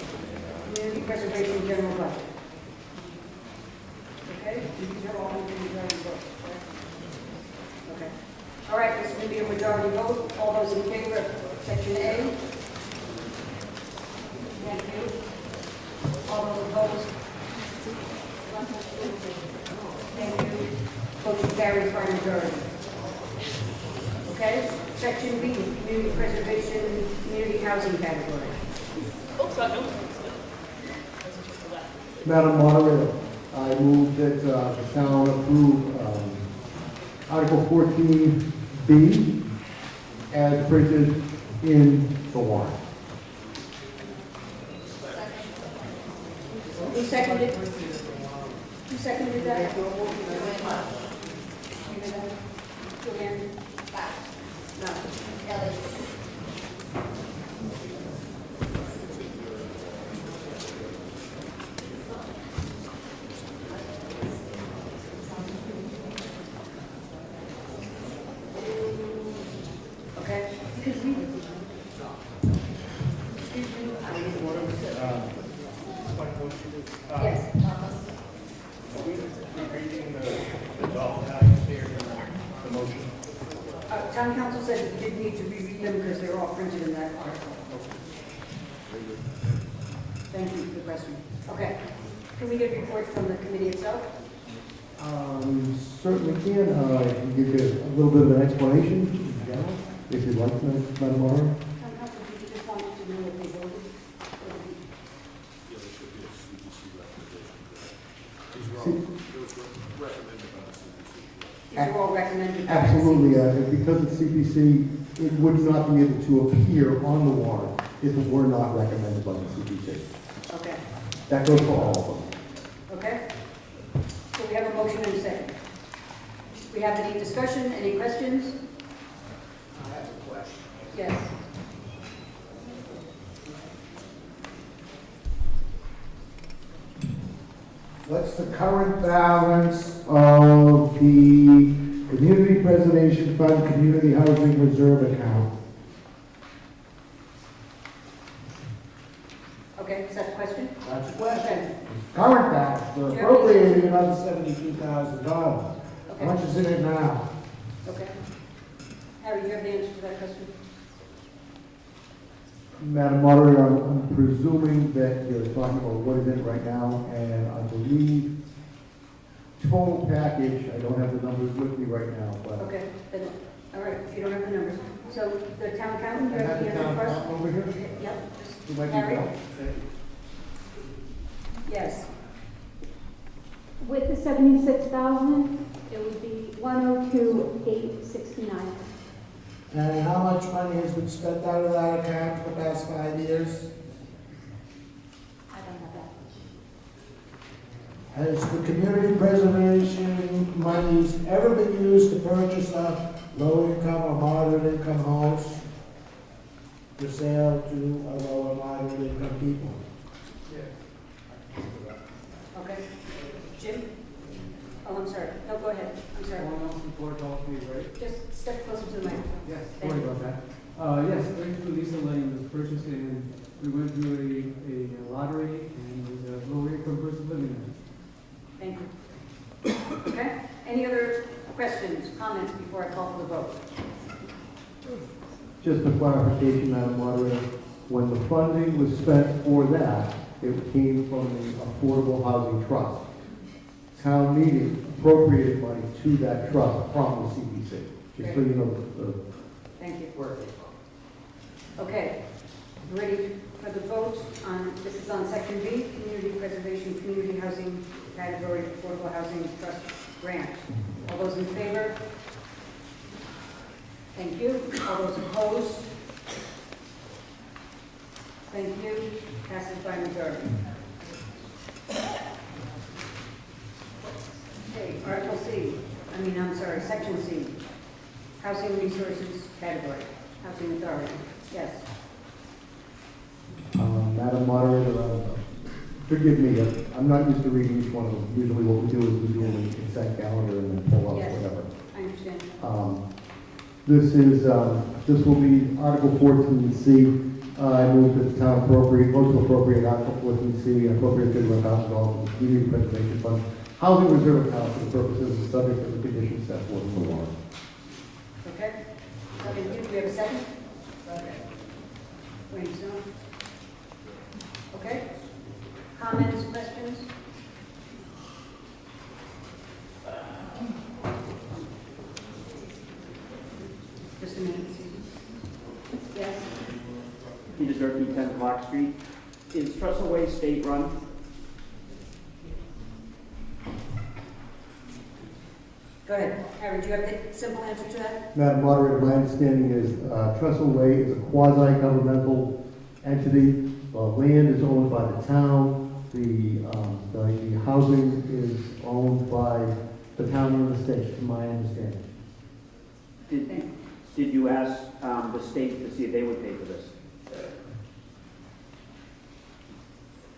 Community Preservation General Budget? Okay, these are all in the majority vote, correct? Okay. All right, this will be a majority vote. All those in favor of Section A? Thank you. All those opposed? Thank you. Motion carries by majority. Okay, Section B, Community Preservation, Community Housing category. Madam Moderator, I move that the town approve Article 14B as printed in the warrant. Who seconded? Who seconded that? Joanne? No. Ellie. Yes. Town council said you did need to reread them because they're all printed in that article. Thank you for the question. Okay. Can we get reports from the committee itself? Certainly can. I can give you a little bit of an explanation, in general, if you'd like, Madam Moderator. Town council, did you just want to know what they voted? These are all recommended. Absolutely. Because it's CPC, it would not be able to appear on the warrant if it were not recommended by the CPC. Okay. That goes for all of them. Okay. So we have a motion and a second. We have any discussion, any questions? I have a question. Yes. What's the current balance of the Community Preservation Fund Community Housing Reserve account? Okay, is that the question? That's the question. Current balance, we're Jeremy? appropriating another $72,000. Okay. How much is in it now? Okay. Harry, you have the answer to that question? Madam Moderator, I'm presuming that you're talking about what is in it right now, and I believe total package, I don't have the numbers with me right now, but. Okay, then, all right, if you don't have the numbers. So the town accountant, you I have have the the answer town first? accountant over here. Yep. You might be Harry? Bill. Yes. With the 76,000, it would be 102,869. And how much money has been spent out of that account for the past 5 years? I don't have that. Has the community preservation monies ever been used to purchase a low-income or moderate-income house for sale to a low or moderate-income people? Okay. Jim? Oh, I'm sorry. No, go ahead. I'm sorry. Someone else before talking to me, right? Just step closer to the microphone. Yes, Thank sorry you. about that. Yes, 32 Lisa Lane was purchased and we went through a lottery and there's a lower income person living there. Thank you. Okay. Any other questions, comments before I call for the vote? Just a clarification, Madam Moderator, when the funding was spent for that, it came from the Affordable Housing Trust. Town meeting appropriated money to that trust from the CPC, just so you know. Thank you. Okay. Ready for the vote on, this is on section B, community preservation, community housing category, affordable housing trust grant. All those in favor? Thank you. All those opposed? Thank you. Passes by majority. Okay, Article C, Section C, Housing Resources Category, Housing Authority. Yes. Madam Moderator, forgive me, I'm not used to reading each one of them. Usually what we do is we do them in consent calendar and then pull out Yes. whatever. I understand. This will be Article 14C. I move that the town vote to appropriate Article 14C and appropriate $51,000 for the Community Preservation Fund Housing Reserve account for the purposes and subject to the conditions set forth in the warrant. Okay. Thank you. Do we have a second? Wayne Snow. Okay. Comments, questions? Just a minute. Yes. Peter Durkee, 10 Clark Street. Is Trestle Way state-run? Go ahead. Harry, do you have the simple answer to that? Madam Moderator, my understanding is Trestle Way is a quasi-governmental entity. The land is owned by the town. The housing is owned by the town and the state, to my understanding. Did you ask the state to see if they would pay for this?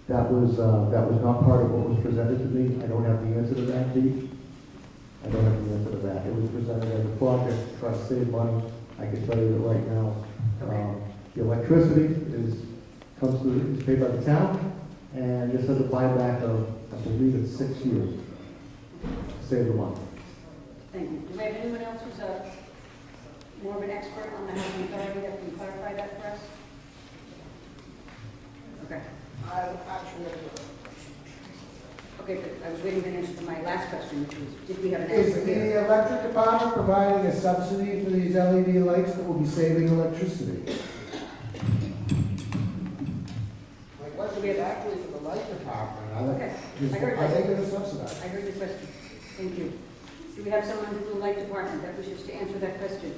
That was not part of what was presented to me. I don't have the answer to that, Pete. I don't have the answer to that. It was presented as a project to try to save money. I can tell you that right now, the electricity is paid by the town, And this has a buyback of, I believe it's 6 years. Save the money. Thank you. Do we have anyone else who's more of an expert on the housing authority that can clarify that for us? Okay. Okay, good. I was waiting for an answer to my last question, which was, did we have an Is expert here? the electric department providing a subsidy for these LED lights that will be saving electricity? My question is actually for the light department. Okay. Are they going to subsidize? I heard the question. Thank you. Do we have someone from the light department that wishes to answer that question?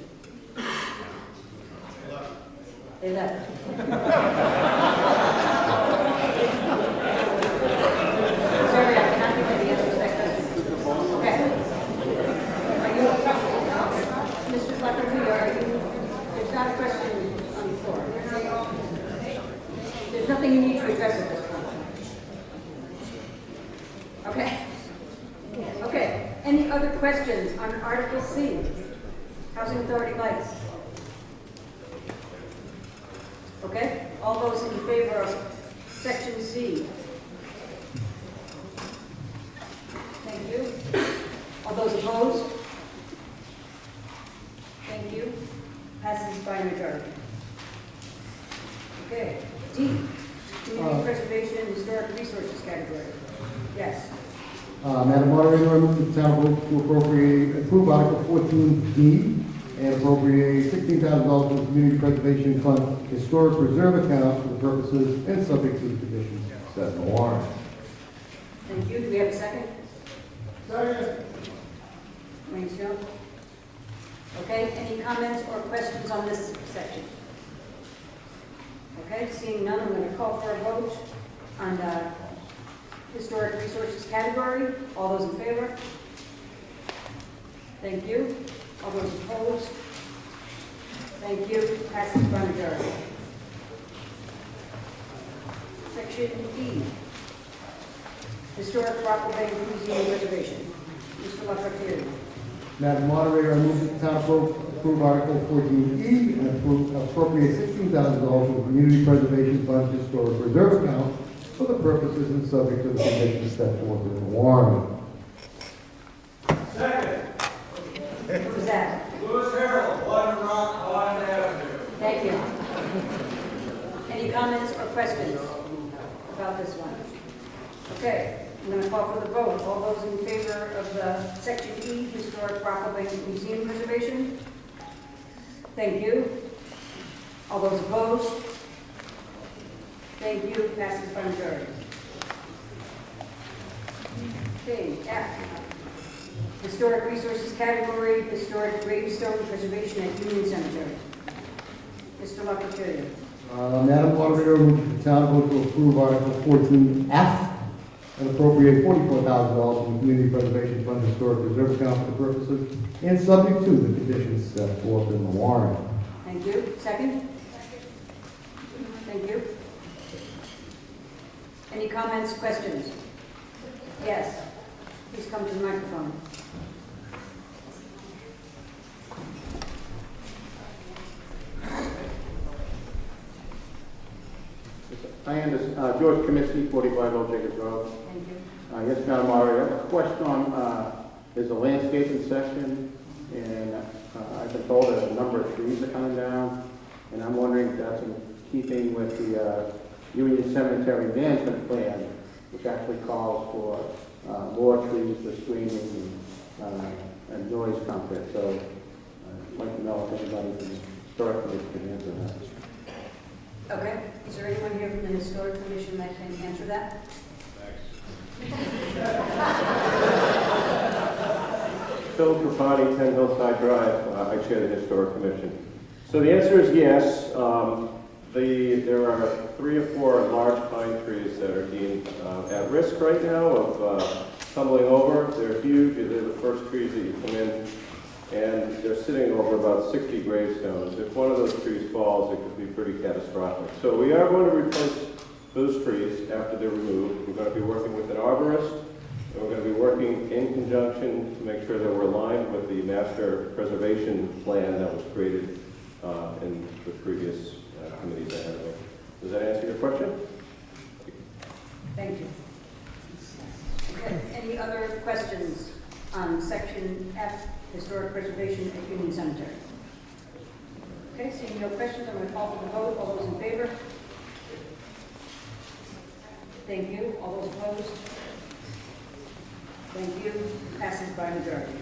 They left. Sorry, I cannot give you the answer to that question. Okay. Are you, Mr. Flaherty, there's not a question on the floor. There's nothing you need to address at this point. Okay. Okay. Any other questions on Article C? Housing Authority lights. Okay. All those in favor of Section C? Thank you. All those opposed? Thank you. Passes by majority. Okay. D, Community Preservation and Historic Resources category. Yes. Madam Moderator, I move the town vote to approve Article 14D and appropriate $16,000 from the Community Preservation Fund Historic Reserve Account for the purposes and subject to the conditions set in the warrant. Thank you. Do we have a second? Second. Wayne Snow? Okay. Any comments or questions on this section? Okay. Seeing none, I'm going to call for a vote on the Historic Resources category. All those in favor? Thank you. All those opposed? Thank you. Passes by majority. Section E, Historic Rockaway Bay Museum Reservation. Mr. Lafreniere. Madam Moderator, I move that the town vote approve Article 14E and appropriate $16,000 from the Community Preservation Fund Historic Reserve Account for the purposes and subject to the conditions set forth in the warrant. Second. Who's that? Louis Harold, 1 Rock Island Avenue. Thank you. Any comments or questions about this one? Okay, I'm going to call for the vote. All those in favor of the Section E, Historic Rockaway Bay Museum Reservation? Thank you. All those opposed? Thank you. Passes by majority. Okay, F. Historic Resources category, Historic Gravestone Preservation at Union Cemetery. Mr. Lafreniere. Madam Moderator, I move that the town vote to approve Article 14F and appropriate $44,000 from the Community Preservation Fund Historic Reserve Account for the purposes and subject to the conditions set forth in the warrant. Thank you. Second? Thank you. Any comments, questions? Yes. Please come to the microphone. I am George Kaminsky, 45 Old Jacobs Road. Thank you. Yes, Madam Moderator, I have a question on, there's a landscaping section, and I've been told that a number of trees are coming down, and I'm wondering if that's in keeping with the Union Cemetery Management Plan, which actually calls for more trees for screening and noise comfort. So I'd like to know if anybody from the Historic Commission can answer that. Okay. Is there anyone here from the Historic Commission that can answer that? Phil Trapani, 10 Hillside Drive. I chair the Historic Commission. So the answer is yes. There are 3 or 4 large pine trees that are deemed at risk right now of tumbling over. They're huge. They're the first trees that you come in, and they're sitting over about 60 gravestones. If one of those trees falls, it could be pretty catastrophic. So we are going to replace those trees after they're removed. We're going to be working with an arborist, and we're going to be working in conjunction to make sure that we're aligned with the master preservation plan that was created in the previous committees ahead of me. Does that answer your question? Thank you. Okay, any other questions on section F, historic preservation at Union Cemetery? Okay, seeing no questions, I'm going to call for the vote. All those in favor? Thank you. All those opposed? Thank you. Passes by majority.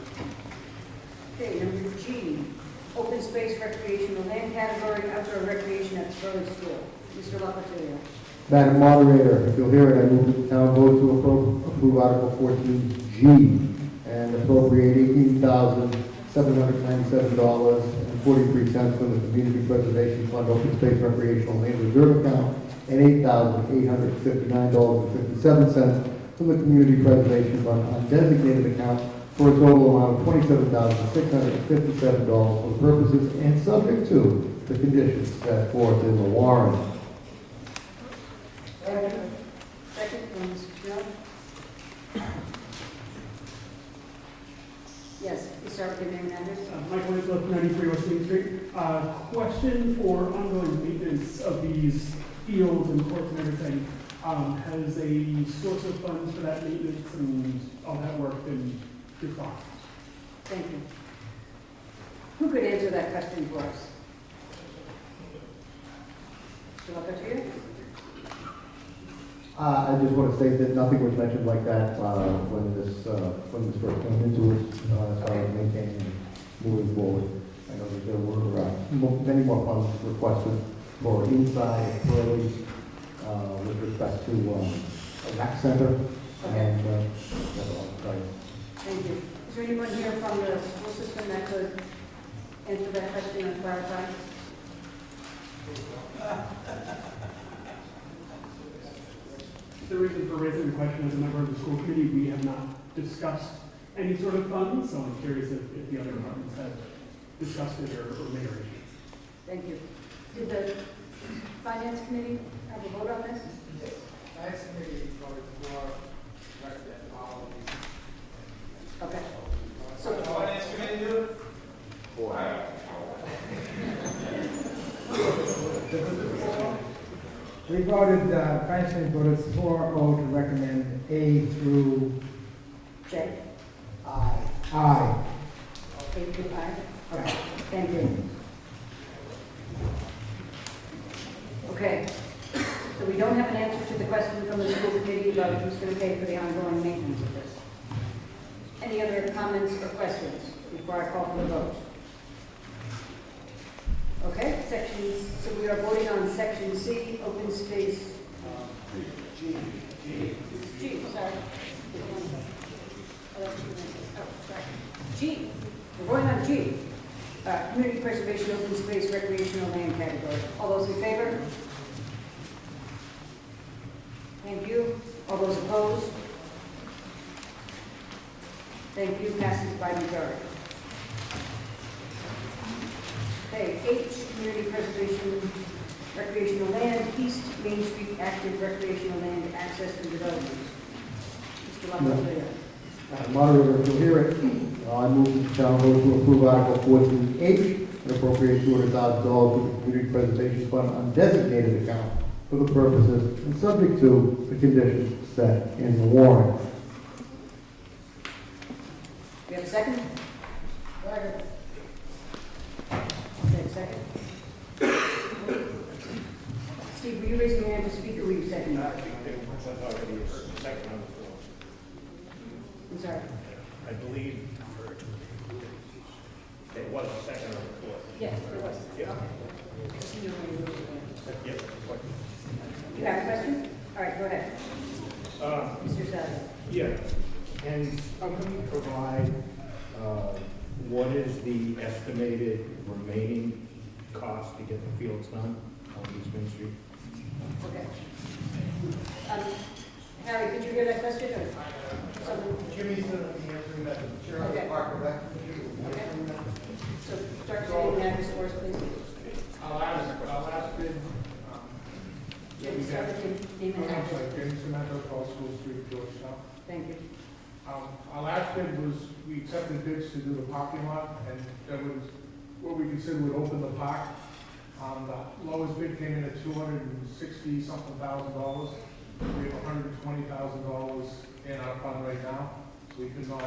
Okay, number G, open space recreational land category, outdoor recreation at the village school. Mr. Lopatulio. Madam Moderator, if you'll hear it, I move that the town vote to approve Article 14G and appropriate $18,797.43 from the Community Preservation Fund Open Space Recreational Land Reserve account and $8,859.57 from the Community Preservation Fund undesignated account for a total amount of $27,657 for the purposes and subject to the conditions set forth in the warrant. Second from Mr. Trill. Yes, please start with your name and address. Michael Winslow, 93 West Main Street. Question for ongoing maintenance of these fields and courts and everything. Has a source of funds for that maintenance and all that work been defined? Thank you. Who could answer that question for us? Mr. Lopatulio? I just want to say that nothing was mentioned like that when this first came into us, as far as maintaining and moving forward. I know that there were many more funds requested for inside facilities with respect to a rec center, and that's all. Sorry. Thank you. Is there anyone here from the school system that could answer that question and clarify? The reason for raising the question as a member of the school committee, we have not discussed any sort of funds, so I'm curious if the other departments have discussed it or made arrangements. Thank you. Did the finance committee have a vote on this? Yes. Finance committee voted for recommend all of these. Okay. So the finance committee do? We voted, finance committee voted 4-0 to recommend A through J? I. A through I? Okay, thank you. Okay, so we don't have an answer to the question from the school committee about who's going to pay for the ongoing maintenance of this. Any other comments or questions before I call for the vote? Okay, so we are voting on section C, open space. G, sorry. Oh, sorry. G, we're voting on G. Community preservation, open space, recreational land category. All those in favor? Thank you. All those opposed? Thank you. Passes by majority. Okay, H, community preservation, recreational land, East Main Street active recreational land access and development. Mr. Lopatulio. Moderator, if you'll hear it, I move that the town vote to approve Article 14H and appropriate $200,000 to the Community Preservation Fund undesignated account for the purposes and subject to the conditions set in the warrant. We have a second? Second. Okay, second. Steve, were you raising your hand to speak or were you second? I think there was already a second on the floor. I'm sorry. I believe there was a second on the floor. Yes, there was. Yeah. Okay. Yeah. You have a question? All right, go ahead. Mr. Sadler. Yeah. And somebody provide what is the estimated remaining cost to get the fields done on East Main Street? Okay. Harry, did you hear that question or something? Jimmy's going to be answering that. Chair of the Okay. Park and Rec. Okay. So start with your name and address for us, please. I'll ask bid. Jim, start with your name and I'm address. sorry, James Cemento, 12 School Street, Georgetown. Thank you. Our last bid was, we accepted bids to do the parking lot, and that was what we considered would open the park. The lowest bid came in at $260-something thousand. We have $120,000 in our fund right now, so we could not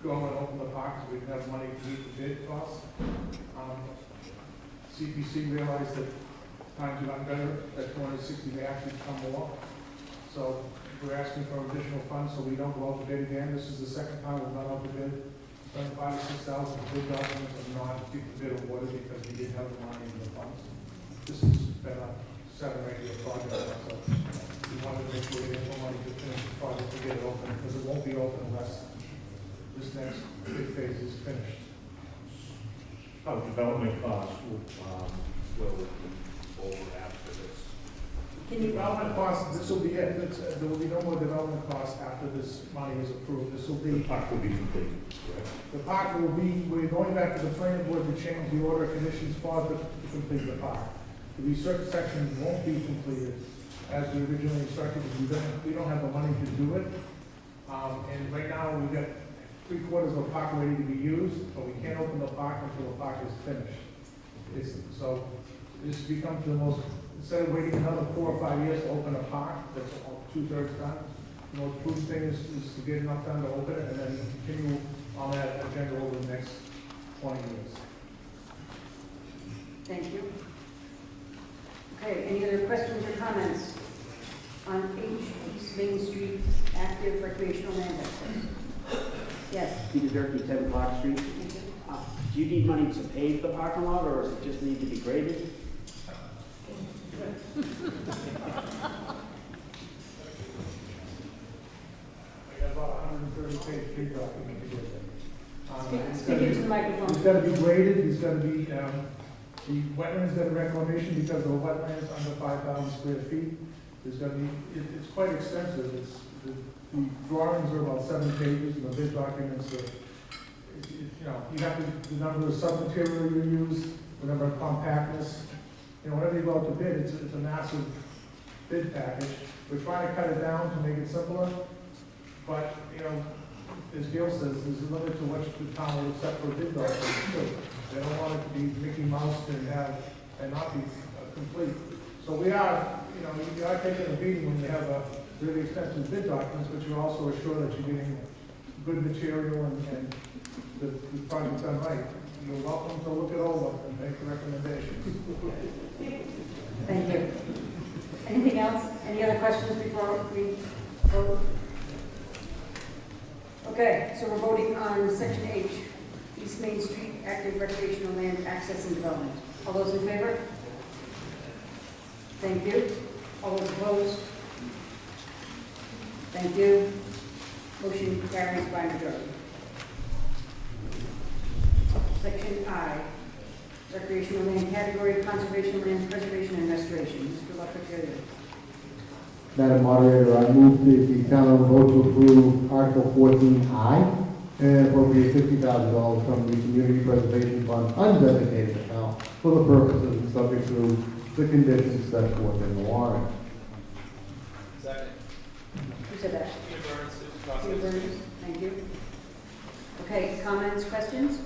go and open the park, so we didn't have money to meet the bid costs. CPC realized that times have gotten better, at 260 they actually come more. So we're asking for additional funds so we don't go out to bid again. This is the second time we've gone out to bid. Spent $5,000 to $6,000 for bid documents and not to keep the bid awarded because we didn't have the money in the funds. This has been a 7 or 8 year project, so we wanted to make sure we had more money to finish the project to get it open, because it won't be open unless this next big phase is finished. How development costs will over after this? Development costs, this will be it. There will be no more development costs after this money is approved. This will be. The park will be completed, correct? The park will be, we're going back to the planning board to change the order of conditions for to complete the park. There'll be certain sections won't be completed as we originally instructed, because we don't have the money to do it. And right now, we've got 3/4 of the park ready to be used, but we can't open the park until the park is finished. So this becomes the most, instead of waiting another 4 or 5 years to open a park, that's 2/3 done, the most prudent thing is to get enough time to open it and then continue on that agenda over the next 20 years. Thank you. Okay, any other questions or comments on East Main Street active recreational land access? Yes. Peter Durkee, 10 Clark Street. Do you need money to pave the parking lot, or does it just need to be graded? I got about 130-page bid document to get there. Speak into the microphone. It's got to be graded, it's got to be, the wetlands got a reclamation because of the wetlands under 5,000 square feet. There's got to be, it's quite extensive. The drawings are about 7 pages, and the bid documents are, you have to, the number of sub-material you use, the number of compactness. Whenever you go out to bid, it's a massive bid package. We're trying to cut it down to make it simpler, but, as Gail says, there's a limit to what the town will accept for a bid document too. They don't want it to be Mickey Mouse and not be complete. So we are, you are taking a beating when you have a really extensive bid documents, but you're also assured that you're getting good material and the project done right. You're welcome to look it over and make recommendations. Thank you. Anything else? Any other questions before we vote? Okay, so we're voting on Section H, East Main Street active recreational land access and development. All those in favor? Thank you. All those opposed? Thank you. Motion carries by majority. Section I, recreational land category, conservation land, preservation and restoration. Mr. Lefferts. Madam Moderator, I move that the town vote to approve Article 14I and appropriate $50,000 from the Community Preservation Fund undesignated account for the purposes and subject to the conditions set forth in the warrant. Second. Who said that? Peter Burns. Thank you. Okay, comments, questions?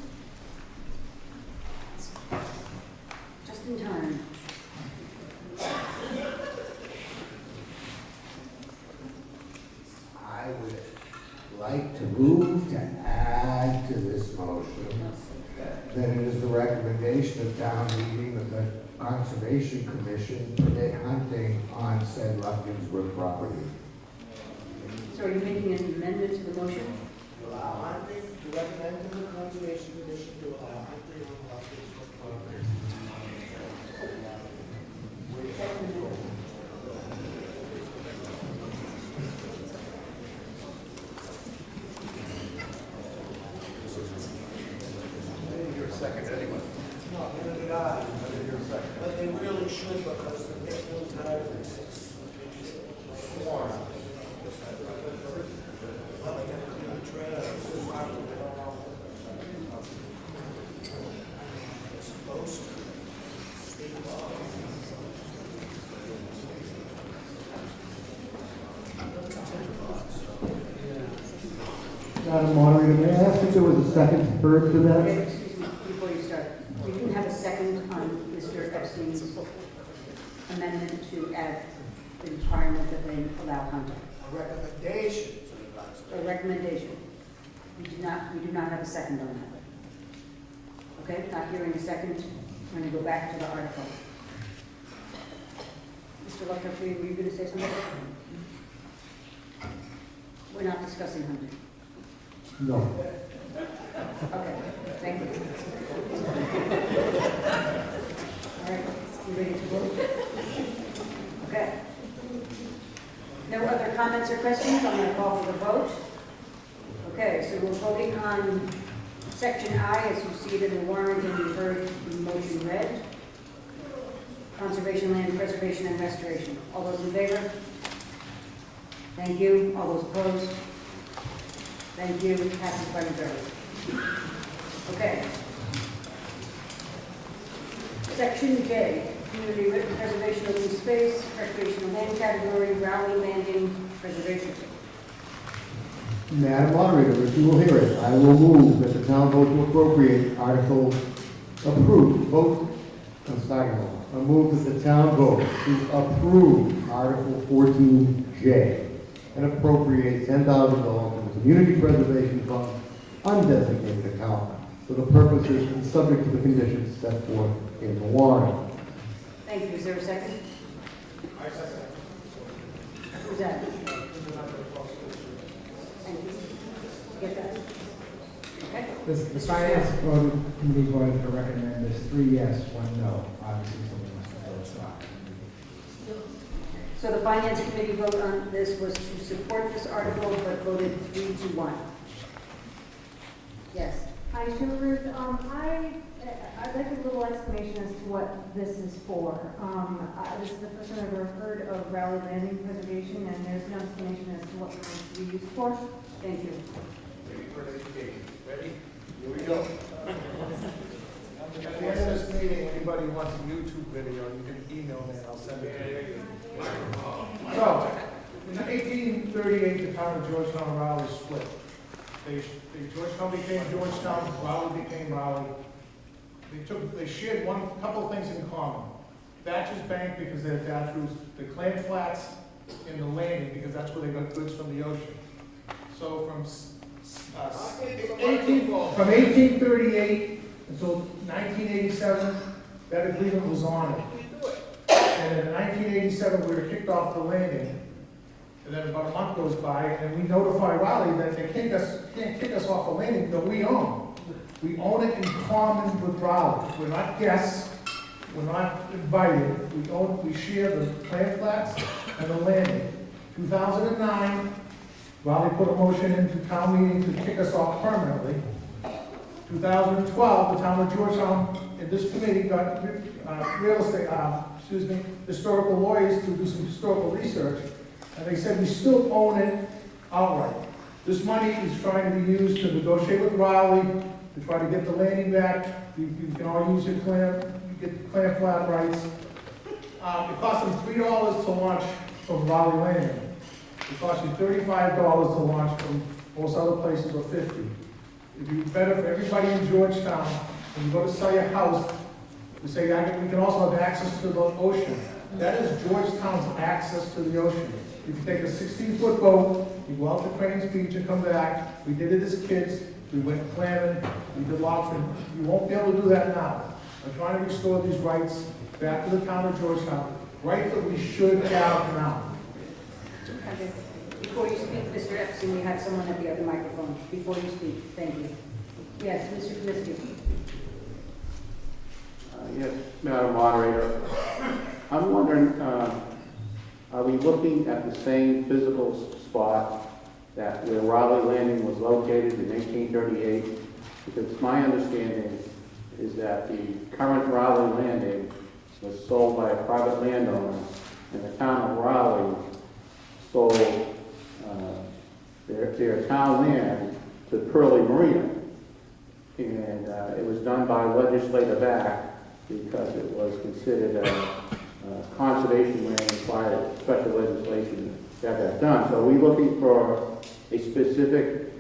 Just in time. I would like to move to add to this motion that it is the recommendation of town meeting that the Conservation Commission permit hunting on said Lufkinswood property. So are you making an amendment to the motion? Allow hunting, to recommend to the Conservation Commission to allow hunting on Lufkinswood property. Second anyway. No, they're not. But they really should, because the next one time it's warm. Madam Moderator, may I ask if there was a second heard to that? Okay, excuse me, before you start. We didn't have a second on Mr. Epstein's amendment to add the requirement that they and allow hunting. A recommendation to the A conservation. recommendation. We do not have a second on that. Okay, not hearing a second, I'm going to go back to the article. Mr. Lucker, were you going to say something? We're not discussing hunting. No. Okay, thank you. All right, you ready to vote? Okay. No other comments or questions? I'm going to call for the vote. Okay, so we're voting on section I, as you see it in the warrant, and you heard the motion read. Conservation, land preservation, and restoration. All those in favor? Thank you. All those opposed? Thank you. Passes by majority. Okay. Section J, community written preservation of open space, recreational land category, Rowley Landing preservation. Madam Moderator, if you will hear it, I will move that the town vote to appropriate Article I'm starting over. I move that the town vote to approve Article 14J and appropriate $10,000 from the Community Preservation Fund, undesignated account, for the purposes and subject to the conditions set forth in the warrant. Thank you. Is there a second? I second. Who's that? Thank you. Get that? Okay. The finance committee voted to recommend this 3 yes, 1 no. Obviously, somebody must have voted stop. So the finance committee vote on this was to support this article, but voted 3-1. Yes. Hi, Ruth. I'd like a little explanation as to what this is for. This is the first time I've ever heard of Rowley Landing preservation, and there's no explanation as to what it's going to be used for. Thank you. Maybe for education. Ready? Here we go. At the end of this meeting, anybody wants a YouTube video, you can email me and I'll send it to you. So, in 1838, the town of Georgetown and Raleigh split. Georgetown became Georgetown, Raleigh became Raleigh. They shared couple of things in common. Thatcher's Bank, because they're Thatcher's, the Clam Flats, and the landing, because that's where they got goods from the ocean. So from 1838 until 1987, that agreement was honored. And in 1987, we were kicked off the landing. And then about a month goes by, and we notify Raleigh that they can't kick us off the landing that we own. We own it in common with Raleigh. We're not guests. We're not invited. We share the Clam Flats and the landing. 2009, Raleigh put a motion into town meeting to kick us off permanently. 2012, the town of Georgetown, and this committee got historical lawyers to do some historical research, and they said we still own it outright. This money is trying to be used to negotiate with Raleigh, to try to get the landing back. You can all use your you get the Clam Flat rights. It cost them $3 to launch from Raleigh Landing. It costs you $35 to launch from most other places, or $50. It'd be better for everybody in Georgetown, when you go to sell your house, to say, we can also have access to the ocean. That is Georgetown's access to the ocean. If you take a 16-foot boat, you go out to Cranes Beach and come back. We did it as kids. We went clamming, we did lobstering. You won't be able to do that now. I'm trying to restore these rights back to the town of Georgetown, right that we should have now. Okay. Before you speak, Mr. Epstein, we have someone at the other microphone. Before you speak, thank you. Yes, Mr. Kaminsky. Yes, Madam Moderator. I'm wondering, are we looking at the same physical spot that where Raleigh Landing was located in 1838? Because my understanding is that the current Raleigh Landing was sold by a private landowner, and the town of Raleigh sold their town land to Pearly Marina. And it was done by legislative act because it was considered a conservation land, required special legislation to have that done. So are we looking for a specific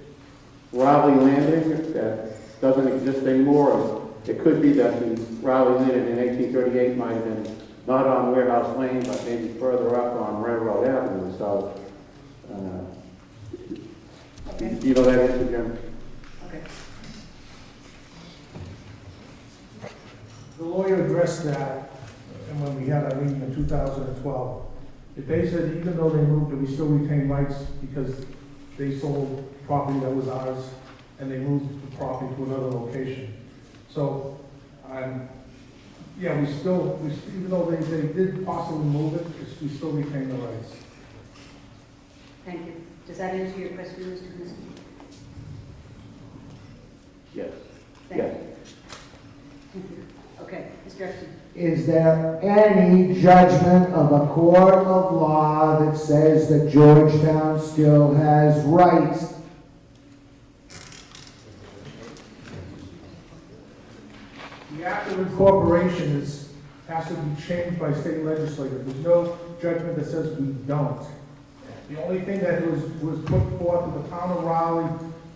Raleigh Landing that doesn't exist anymore? Or it could be that the Raleigh Landing in 1838 might have been not on Warehouse Lane, but maybe further up on Railroad Avenue, so, you know that answer, Jim? Okay. The lawyer addressed that, and when we had our meeting in 2012, they said even though they moved it, we still retain rights because they sold property that was ours, and they moved the property to another location. So, yeah, we still, even though they did possibly move it, we still retain the rights. Thank you. Does that answer your question, Mr. Kaminsky? Yes. Thank Yes. you. Thank you. Okay, Mr. Epstein. Is there any judgment of a court of law that says that Georgetown still has rights? The act of incorporation has to be changed by state legislators. There's no judgment that says we don't. The only thing that was put forth to the town of Raleigh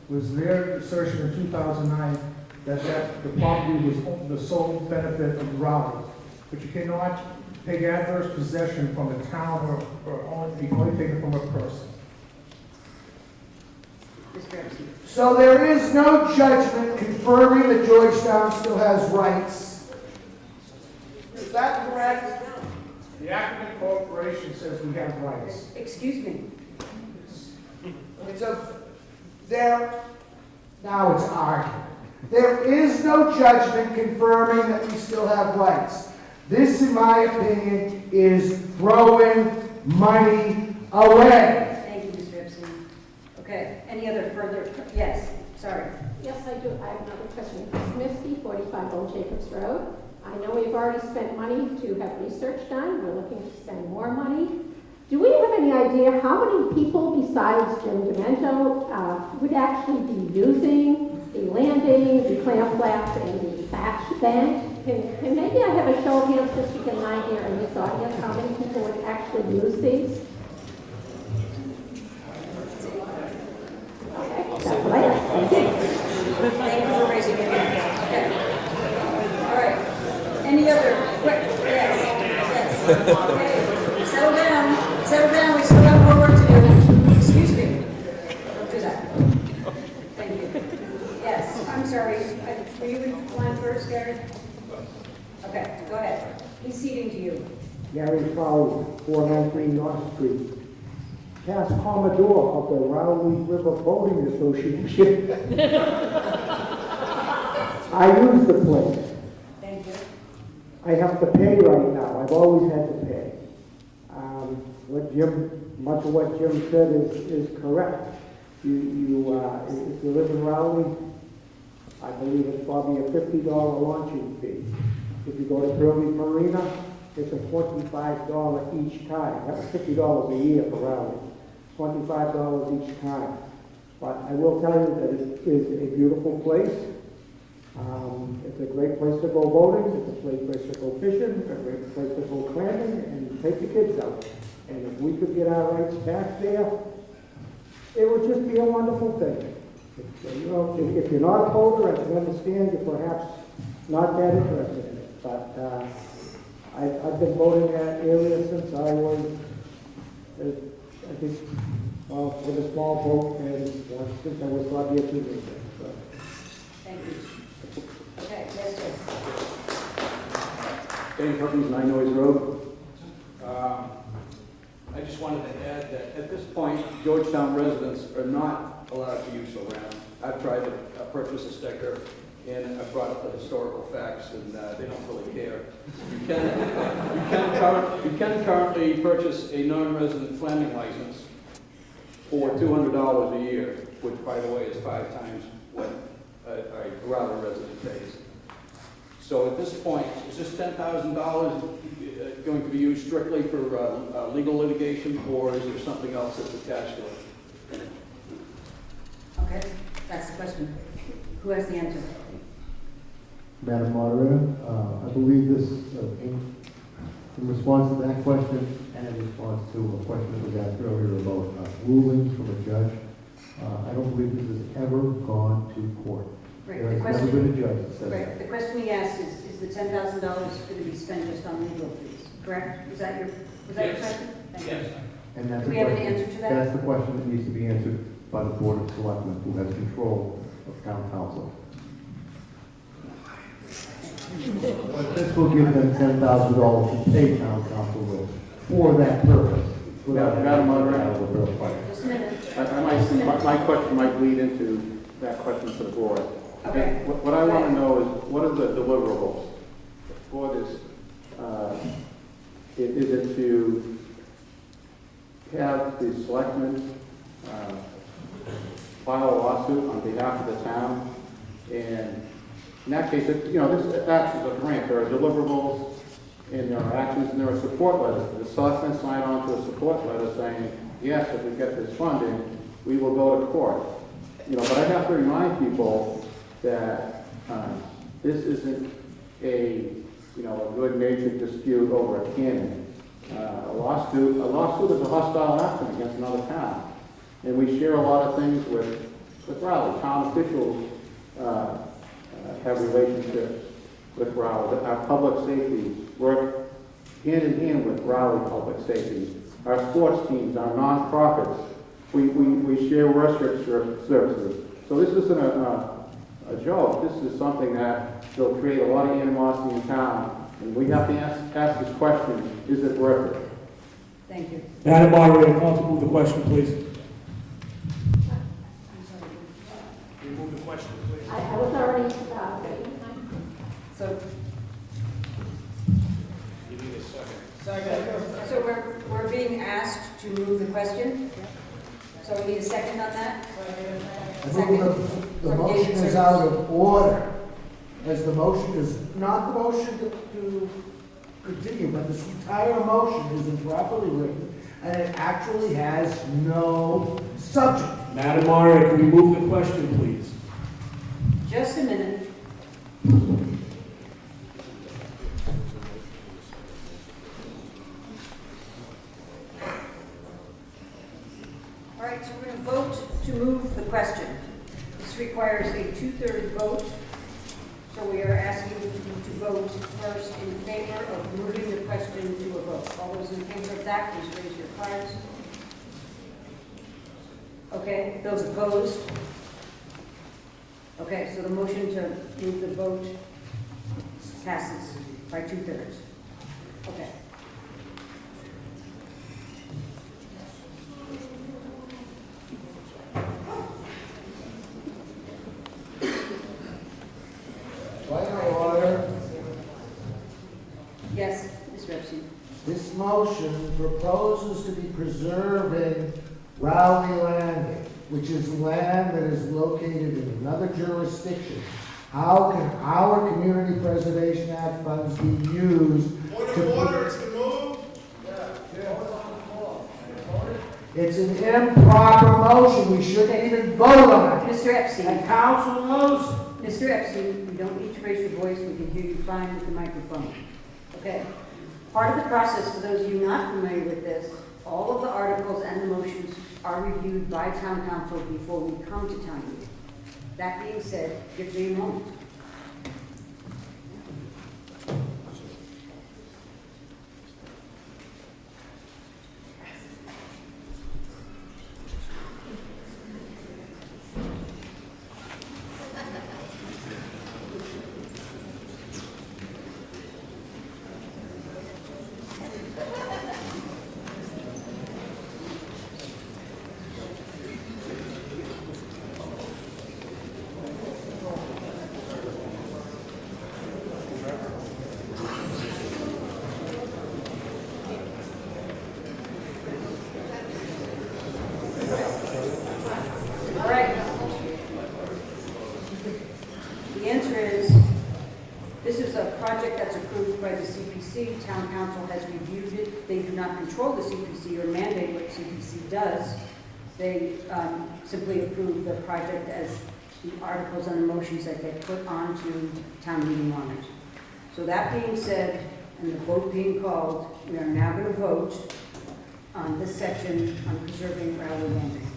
was their assertion in 2009 that the property was the sole benefit of Raleigh. But you cannot take adverse possession from a town you can only take it from a person. Mr. Epstein. So there is no judgment confirming that Georgetown still has rights. Is that correct? The act of incorporation says we have rights. Excuse me. Now it's argument. There is no judgment confirming that we still have rights. This, in my opinion, is throwing money away. Thank you, Mr. Epstein. Okay, any other further, yes, sorry. Yes, I do. I have another question. Smisky, 45 Old Jacobs Road. I know we've already spent money to have research done. We're looking to spend more money. Do we have any idea how many people besides Jim Demento would actually be using the landing, the clam flats, and the batch bank? Can maybe I have a show of hands since we can lie here in this audience, how many people would actually use these? Okay, that's what I asked. Thank you for raising your hand. Okay. All right. Any other quick? Yes. Okay. Settle down. Settle down. We still have more work to do. Excuse me. Don't do that. Thank you. Yes. I'm sorry. Were you in line first, Gary? Okay. Go ahead. He's ceding to you. Gary Fowler, 493 North Street. Past Commodore of the Rowley River Boating Association. I use the place. Thank you. I have to pay right now. I've always had to pay. Much of what Jim said is correct. If you live in Rowley, I believe it's probably a $50 launching fee. If you go to Burley Marina, it's a $25 each time. That's $50 a year for Rowley. $25 each time. But I will tell you that it is a beautiful place. It's a great place to go boating. It's a great place to go fishing. It's a great place to go clamming and take the kids out. And if we could get our rights back there, it would just be a wonderful thing. If you're not a boater, I can understand you're perhaps not that interested in it. But I've been boating that area since I was, I think, with a small boat, and since I was probably a teenager. So. Thank you. Okay, yes, sir. Dan Perkins, 9 Noise Road. I just wanted to add that at this point, Georgetown residents are not allowed to use the ramp. I've tried to purchase a sticker, and I've brought up the historical facts, and they don't really care. You can currently purchase a non-resident flamming license for $200 a year, which, by the way, is 5 times what a Raleigh resident pays. So at this point, is this $10,000 going to be used strictly for legal litigation, or is there something else that's attached to it? Okay, that's the question. Who has the answer? Madam Moderator, I believe this, in response to that question and in response to a question that was asked earlier about rulings from a judge, I don't believe this has ever gone to court. Right, There the has never question, been a judge that says right, that. the question he asked is the $10,000 going to be spent just on legal fees? correct? Was that your question? Thank you. Yes. And that's Do we the have an question- answer to that? That's the question that needs to be answered by the Board of Selectmen, who has control of town council. But this will give them $10,000 to pay town council with for that purpose. Madam Moderator, Just a minute. my question might lead into that question for the board. Okay. What I want to know is, what are the deliverables for this? Is it to have the selectmen file a lawsuit on behalf of the town? And in that case, this acts as a grant. There are deliverables, and there are actions, and there are support letters. The selectmen sign on to a support letter saying, yes, if we get this funding, we will go to court. But I have to remind people that this isn't a good-natured dispute over a cannon. A lawsuit is a hostile action against another town. And we share a lot of things with Raleigh. Town officials have relationships with Raleigh. Our public safety work hand in hand with Raleigh Public Safety. Our sports teams, our nonprofits, we share worship services. So this isn't a joke. This is something that will create a lot of animosity in town. And we have to ask this question, is it worth it? Thank you. Madam Moderator, call to move the question, please. Remove the question, please. I was already, So, You need a second. so we're being asked to move the question? So we need a second on that? I think the motion is out of order, as the motion is not the motion to continue, but this entire motion is improperly written, and it actually has no subject. Madam Moderator, can we move the question, please? Just a minute. All right, so we're going to vote to move the question. This requires a two-thirds vote. So we are asking you to vote first in favor of moving the question to a vote. All those in favor of that, please raise your cards. Okay, those opposed? Okay, so the motion to move the vote passes by two-thirds. Okay. Point of order. Yes, Mr. Epstein. This motion proposes to be preserving Rowley Landing, which is land that is located in another jurisdiction. How can our Community Preservation Act funds be used to... It's been moved. It's an improper motion. We shouldn't even vote on it. Mr. Epstein. And council knows it. Mr. Epstein, you don't need to raise your voice. We can hear you fine with the microphone. Okay. Part of the process, for those of you not familiar with this, all of the articles and the motions are reviewed by town council before we come to town meeting. That being said, give me a moment. All right. The answer is, this is a project that's approved by the CPC. Town council has reviewed it. They do not control the CPC or mandate what CPC does. They simply approve the project as the articles and the motions that get put onto town meeting warrant. So that being said, and the vote being called, we are now going to vote on this section on preserving Rowley Landing.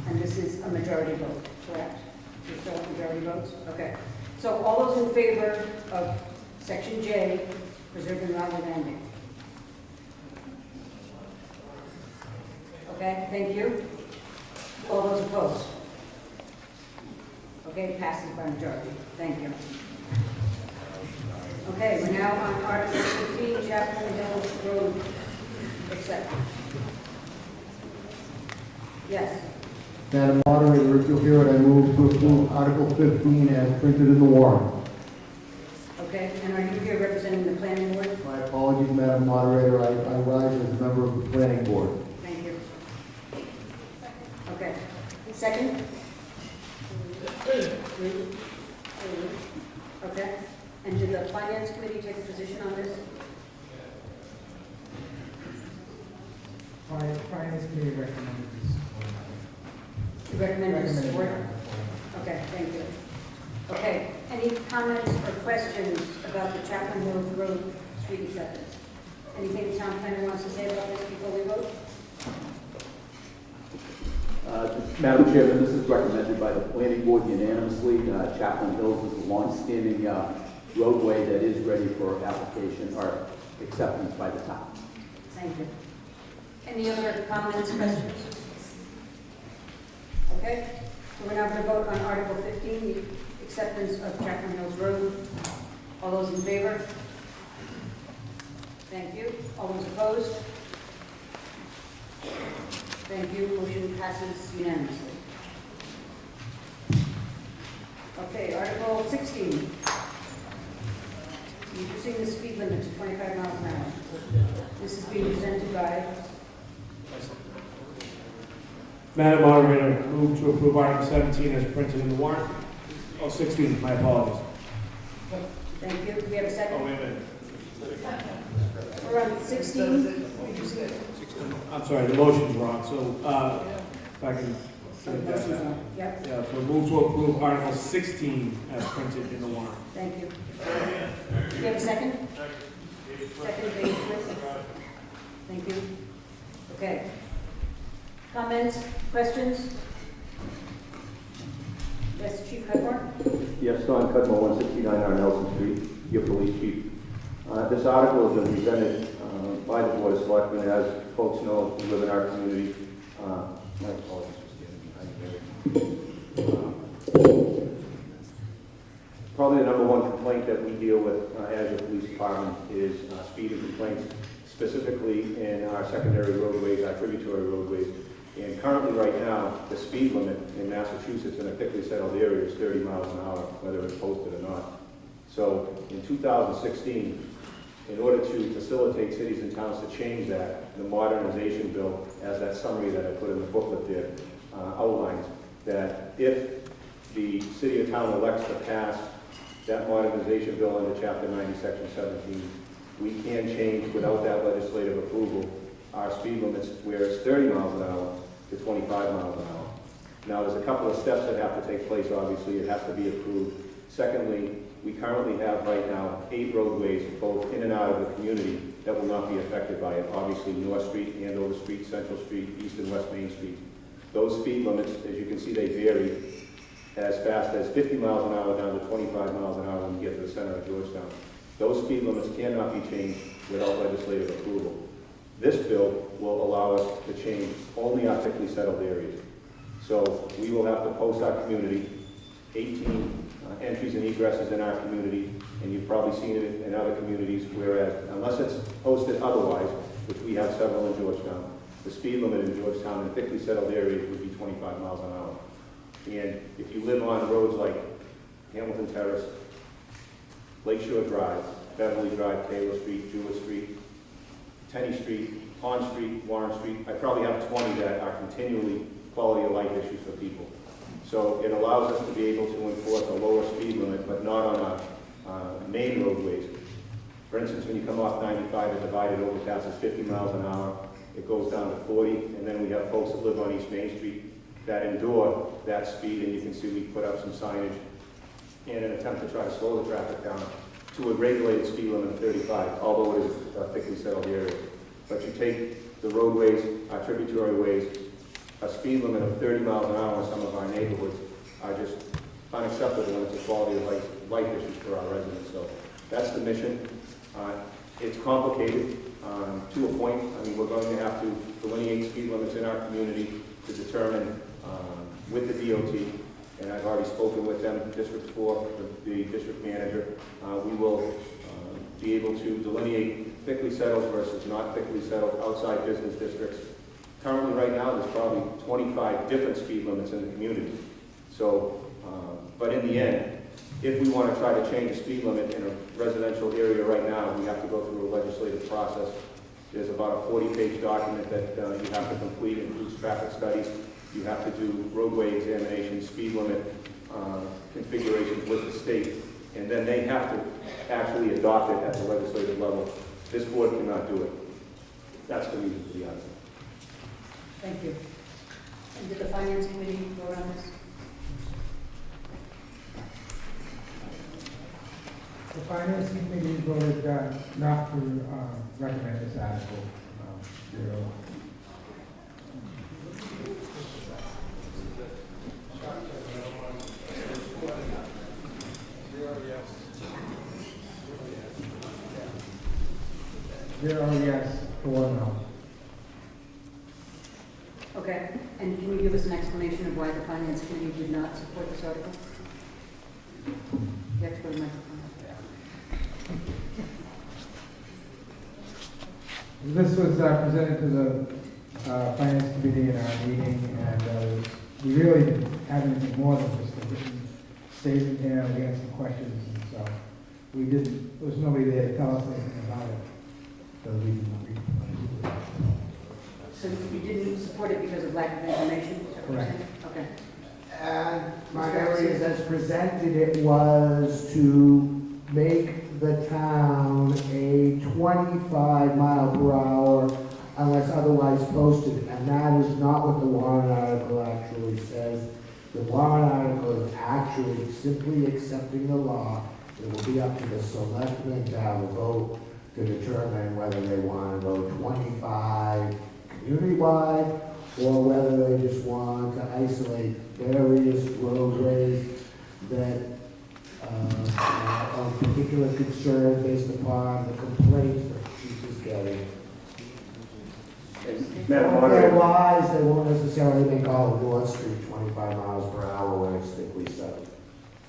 And this is a majority vote, correct? You're still majority votes? Okay. So all those in favor of section J, preserving rather than ending. Okay, thank you. All those opposed? Okay, passes by majority. Thank you. Okay, we're now on Article 15, Chapel Hill Road acceptance. Yes. Madam Moderator, if you'll hear it, I move to approve Article 15 as printed in the warrant. Okay, and are you here representing the planning board? My apologies, Madam Moderator, I rise as a member of the planning board. Thank you. Okay. Second? Okay. And did the finance committee take a position on this? Finance committee recommended this. You recommend this support? Recommended. Okay, thank you. Okay, any comments or questions about the Chapel Hill Road street acceptance? Anything the town planner wants to say about this before we vote? Madam Chairman, this is recommended by the planning board unanimously. Chaplain Hills is a long-standing roadway that is ready for application or acceptance by the town. Thank you. Any other comments, questions? Okay, so we're now going to vote on Article 15, the acceptance of Chaplain Hills Road. All those in favor? Thank you. All those opposed? Thank you. Motion passes unanimously. Okay, Article 16. Reducing the speed limit to 25 miles an hour. This is being presented by... Madam Moderator, move to approve Article 17 as printed in the warrant. Oh, 16, my apologies. Thank you. Do we have a second? Oh, wait a minute. We're on 16. I'm sorry, the motion's wrong, so if I can say that. Yep. Yeah, so move to approve Article 16 as printed in the warrant. Thank you. Do we have a second? Second, Dave, please. Thank you. Okay. Comments, questions? Yes, Chief Cudmore? Yes, Don Cudmore, 169 on Nelson Street, your police chief. This article has been presented by the Board of Selectmen, as folks know, who live in our community. My apologies for standing behind you. Probably the number one complaint that we deal with as a police department is speeding complaints, specifically in our secondary roadways, our tributary roadways. And currently, right now, the speed limit in Massachusetts in a thickly settled area is 30 miles an hour, whether it's posted or not. So in 2016, in order to facilitate cities and towns to change that, the modernization bill, as that summary that I put in the booklet there, outlines that if the city or town elects to pass that modernization bill under Chapter 90, Section 17, we can change, without that legislative approval, our speed limits where it's 30 miles an hour to 25 miles an hour. Now, there's a couple of steps that have to take place, obviously. It has to be approved. Secondly, we currently have right now 8 roadways, both in and out of the community, that will not be affected by it. Obviously, North Street, Andover Street, Central Street, East and West Main Street. Those speed limits, as you can see, they vary as fast as 50 miles an hour down to 25 miles an hour when you get to the center of Georgetown. Those speed limits cannot be changed without legislative approval. This bill will allow us to change only our thickly settled areas. So we will have to post our community, 18 entries and egresses in our community, and you've probably seen it in other communities, whereas unless it's posted otherwise, which we have several in Georgetown, the speed limit in Georgetown in thickly settled areas would be 25 miles an hour. And if you live on roads like Hamilton Terrace, Lakeshore Drive, Beverly Drive, Taylor Street, Jewett Street, Tenney Street, Pond Street, Warren Street, I probably have 20 that are continually quality of life issues for people. So it allows us to be able to enforce a lower speed limit, but not on our main roadways. For instance, when you come off 95, the divided overpass is 50 miles an hour. It goes down to 40, and then we have folks that live on East Main Street that endure that speed, and you can see we put up some signage in an attempt to try to slow the traffic down to a regulated speed limit of 35, although it is a thickly settled area. But you take the roadways, our tributary ways, a speed limit of 30 miles an hour in some of our neighborhoods are just unacceptable, and it's a quality of life issue for our residents. So that's the mission. It's complicated to a point. I mean, we're going to have to delineate speed limits in our community to determine with the DOT, and I've already spoken with them, District 4, the district manager. We will be able to delineate thickly settled versus not thickly settled outside business districts. Currently, right now, there's probably 25 different speed limits in the community. So, but in the end, if we want to try to change the speed limit in a residential area right now, we have to go through a legislative process. There's about a 40-page document that you have to complete, includes traffic studies. You have to do roadway examinations, speed limit configurations with the state, and then they have to actually adopt it at the legislative level. This board cannot do it. That's the reason for the answer. Thank you. And did the Finance Committee vote on this? The Finance Committee voted not to recommend this article. Zero. Zero yes, 4 no. Okay, and can you give us an explanation of why the Finance Committee did not support this article? You have to go to the microphone. This was presented to the Finance Committee in our meeting, and we really didn't have anything more than just a written statement here. We had some questions, and so we didn't, there was nobody there to tell us anything about it. So we didn't read it. So you didn't support it because of lack of information? Is that what you're saying? Okay. And my memory is as presented, it was to make the town a 25 mile per hour unless otherwise posted. And that is not what the warrant article actually says. The warrant article is actually simply accepting the law. It will be up to the selectmen to have a vote to determine whether they want to go 25 community-wide or whether they just want to isolate various roadways that are of particular concern based upon the complaints that the chief is getting. Madam Moderator. Otherwise, they won't necessarily make all of North Street 25 miles per hour when it's thickly settled.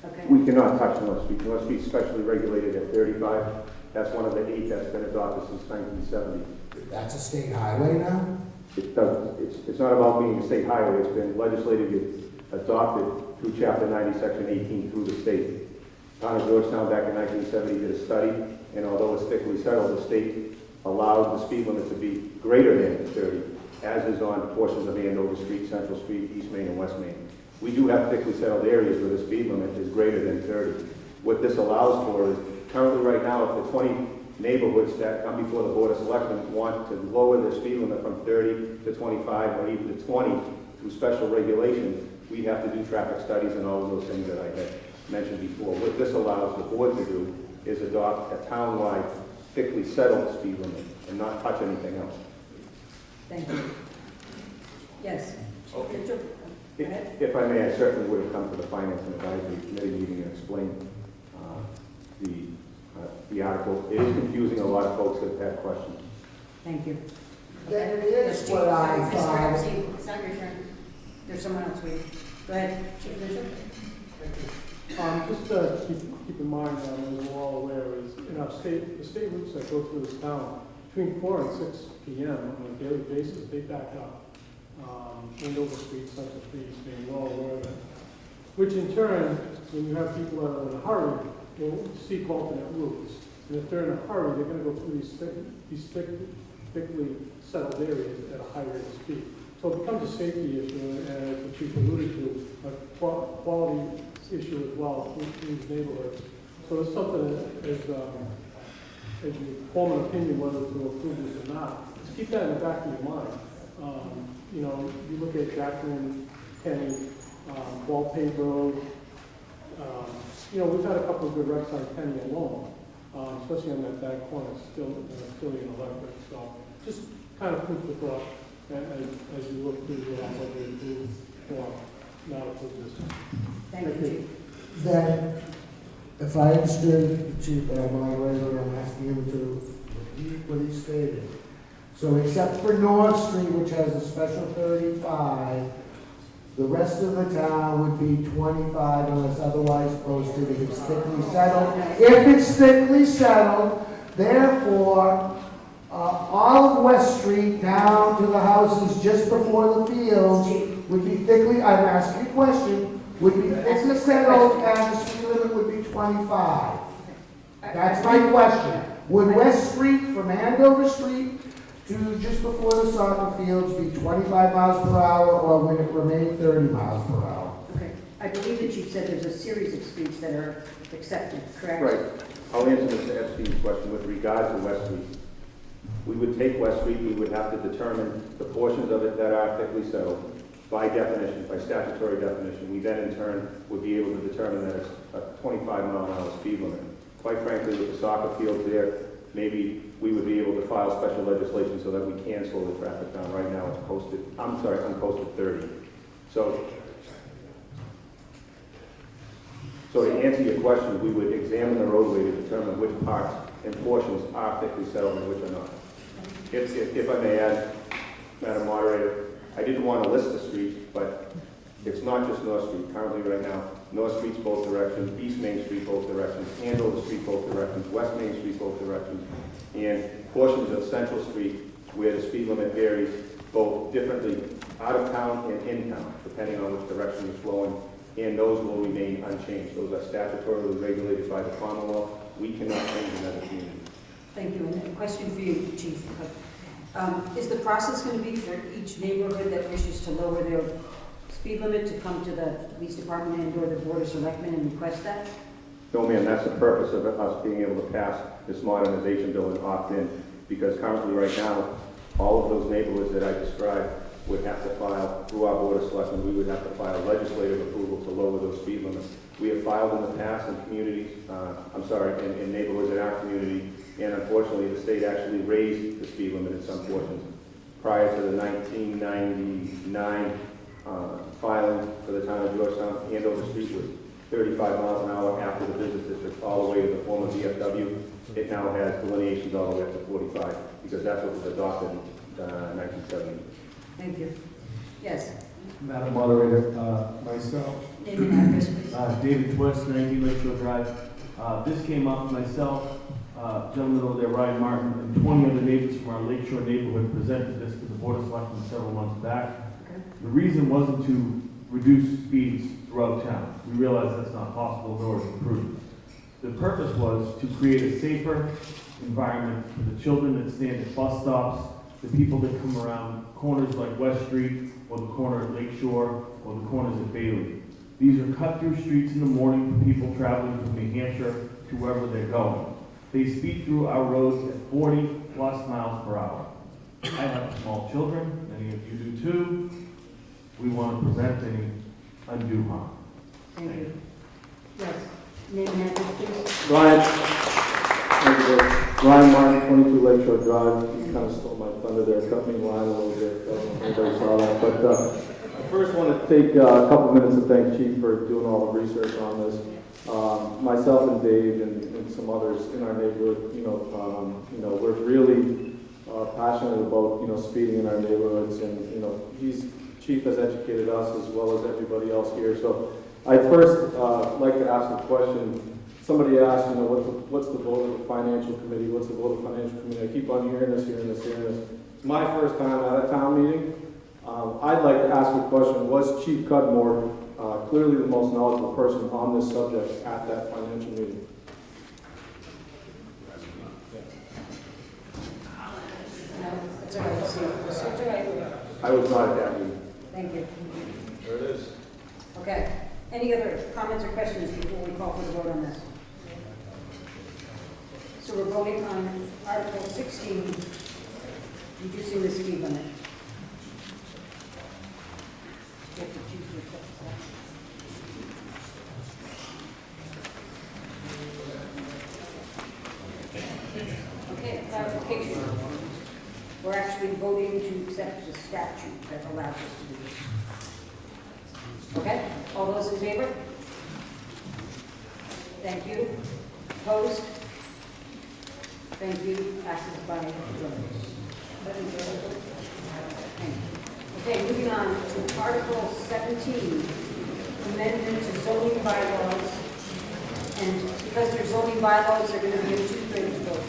Okay. We cannot touch North Street. North Street is specially regulated at 35. That's one of the 8 that's been adopted since 1970. That's a state highway now? It doesn't. It's not about being a state highway. It's been legislatively adopted through Chapter 90, Section 18 through the state. Town of Georgetown back in 1970 did a study, and although it's thickly settled, the state allowed the speed limit to be greater than 30, as is on portions of Andover Street, Central Street, East Main, and West Main. We do have thickly settled areas where the speed limit is greater than 30. What this allows for is, currently right now, if the 20 neighborhoods that come before the Board of Selectmen want to lower their speed limit from 30 to 25 or even to 20 through special regulation, we have to do traffic studies and all of those things that I had mentioned before. What this allows the board to do is adopt a town-wide thickly settled speed limit and not touch anything else. Thank you. Yes. If I may, I certainly would have come to the Finance and Advisory Committee meeting and explained the article. It is confusing a lot of folks that have questions. Thank you. Then it is what I thought. It's not your turn. There's someone else waiting. Go ahead, Chief Bishop. Just keep in mind, as we're all aware, is in our state, the state routes that go through this town, between 4 and 6 p.m. on a daily basis, they back up. Andover Street, Central Street, being well aware of it. Which in turn, when you have people that are in a hurry, they'll seek alternate routes. And if they're in a hurry, they're going to go through these thickly settled areas at a high rate of speed. So it becomes a safety issue, and as the chief alluded to, a quality issue as well in these neighborhoods. So it's something that as you form an opinion whether to approve this or not, just keep that in the back of your mind. You know, you look at Jackson, Kenny, Ballpate Road. You know, we've had a couple of good wrecks on Kenny alone, especially on that back corner, still and electric. So just kind of food for thought as you look through what they do for not approve this. Thank you, Chief. Then, if I understood the Chief Moderator, I'm asking him to equally stated. So except for North Street, which has a special 35, the rest of the town would be 25 unless otherwise posted if it's thickly settled. If it's thickly settled, therefore, all of West Street down to the houses just before the fields would be thickly, I'm asking a question, would be thickly settled and the speed limit would be 25. That's my question. Would West Street from Andover Street to just before the soccer fields be 25 miles per hour, or would it remain 30 miles per hour? Okay, I believe that you said there's a series of streets that are accepted, correct? Right. I'll answer Mr. Epstein's question with regard to West Street. We would take West Street, we would have to determine the portions of it that are thickly settled by definition, by statutory definition. We then in turn would be able to determine that it's a 25-mile-an-hour speed limit. Quite frankly, with the soccer fields there, maybe we would be able to file special legislation so that we can slow the traffic down. Right now it's posted, unposted 30. So to answer your question, we would examine the roadway to determine which parts and portions are thickly settled and which are not. If I may add, Madam Moderator, I didn't want to list the streets, but it's not just North Street. Currently right now, North Street's both directions, East Main Street both directions, Andover Street both directions, West Main Street both directions, and portions of Central Street where the speed limit varies both differently out of town and in town, depending on which direction you're flowing, and those will remain unchanged. Those are statutorily regulated by the Commonwealth. We cannot change them as a community. Thank you. And a question for you, Chief. Is the process going to be for each neighborhood that wishes to lower their speed limit to come to the police department and or the board of selectmen and request that? No, ma'am, that's the purpose of us being able to pass this modernization bill and opt in, because currently right now, all of those neighborhoods that I described would have to file, through our board of selectmen, we would have to file legislative approval to lower those speed limits. We have filed in the past in communities, in neighborhoods in our community, and unfortunately the state actually raised the speed limit in some portions. Prior to the 1999 filing for the town of Georgetown, Andover Street was 35 miles an hour after the business district, all the way to the former VFW. It now has delineations all the way up to 45, because that's what was adopted in 1970. Thank you. Yes. Madam Moderator, myself, Name and address, please. David Twist, 19 Lakeshore Drive. This came up, myself, gentleman over there, Ryan Martin, and 20 other neighbors from our Lakeshore neighborhood presented this to the Board of Selectmen several months back. Okay. The reason wasn't to reduce speeds throughout town. We realize that's not possible, nor is it prudent. The purpose was to create a safer environment for the children that stand at bus stops, the people that come around corners like West Street, or the corner at Lakeshore, or the corners at Bailey. These are cut-through streets in the morning for people traveling from New Hampshire to wherever they're going. They speed through our roads at 40+ miles per hour. I have small children, many of you do too. We want to prevent any undue harm. Thank you. Yes. Name and address, please. Ryan Martin, 22 Lakeshore Drive. You kind of stole my thunder there, cut me line over there. I don't know if anybody saw that. But I first want to take a couple minutes to thank Chief for doing all the research on this. Myself and Dave and some others in our neighborhood, we're really passionate about, speeding in our neighborhoods, and, Chief has educated us as well as everybody else here. So I'd first like to ask a question. Somebody asked, what's the vote of the financial committee? What's the vote of the financial committee? I keep on hearing this. It's my first time at a town meeting. I'd like to ask a question. Was Chief Cudmore clearly the most knowledgeable person on this subject at that financial meeting? No, it's all right. It's all right. I was not at that meeting. Thank you. There it is. Okay. Any other comments or questions before we call for the vote on this? So we're voting on Article 16, reducing the speed limit. You have to choose your section. Okay, clarification. We're actually voting to accept the statute that allows us to do this. Okay, all those in favor? Thank you. Opposed? Thank you. Passes by vote. Okay, moving on to Article 17, amendment to zoning bylaws. And because they're zoning bylaws, they're going to be a 2/3 vote.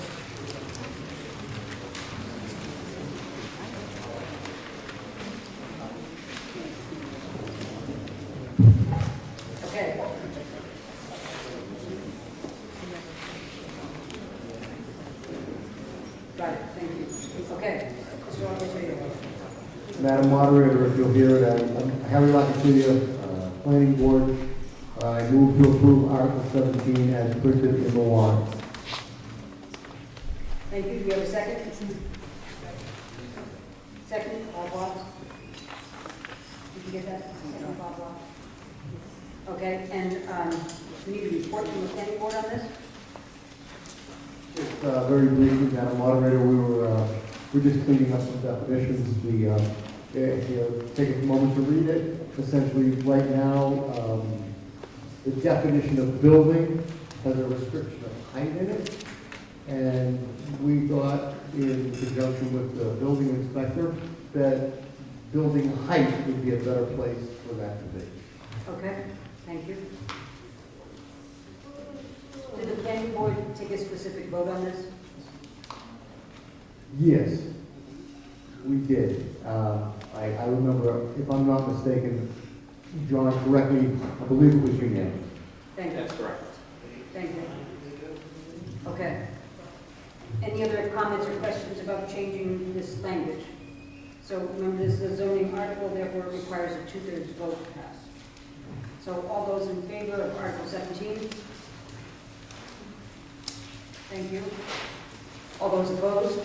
Okay. Got it, thank you. Okay, Mr. Armitage. Madam Moderator, if you'll hear it, I'm Harry Locatilia, Planning Board. I move to approve Article 17 as printed in the warrant. Thank you. Do you have a second? Second, Bob. Did you get that? Second, Bob. Okay, and we need a report from the planning board on this? Just very briefly, Madam Moderator, we're just cleaning up some definitions. If you take a moment to read it, essentially right now, the definition of building has a restriction of height in it. And we thought, in conjunction with the building inspector, that building height would be a better place for that to be. Okay, thank you. Did the planning board take a specific vote on this? Yes, we did. I remember, if I'm not mistaken, John, correctly, I believe it was unanimous. Thank you. That's correct. Thank you. Okay. Any other comments or questions about changing this language? So remember, this is a zoning article, therefore it requires a 2/3 vote to pass. So all those in favor of Article 17? Thank you. All those opposed?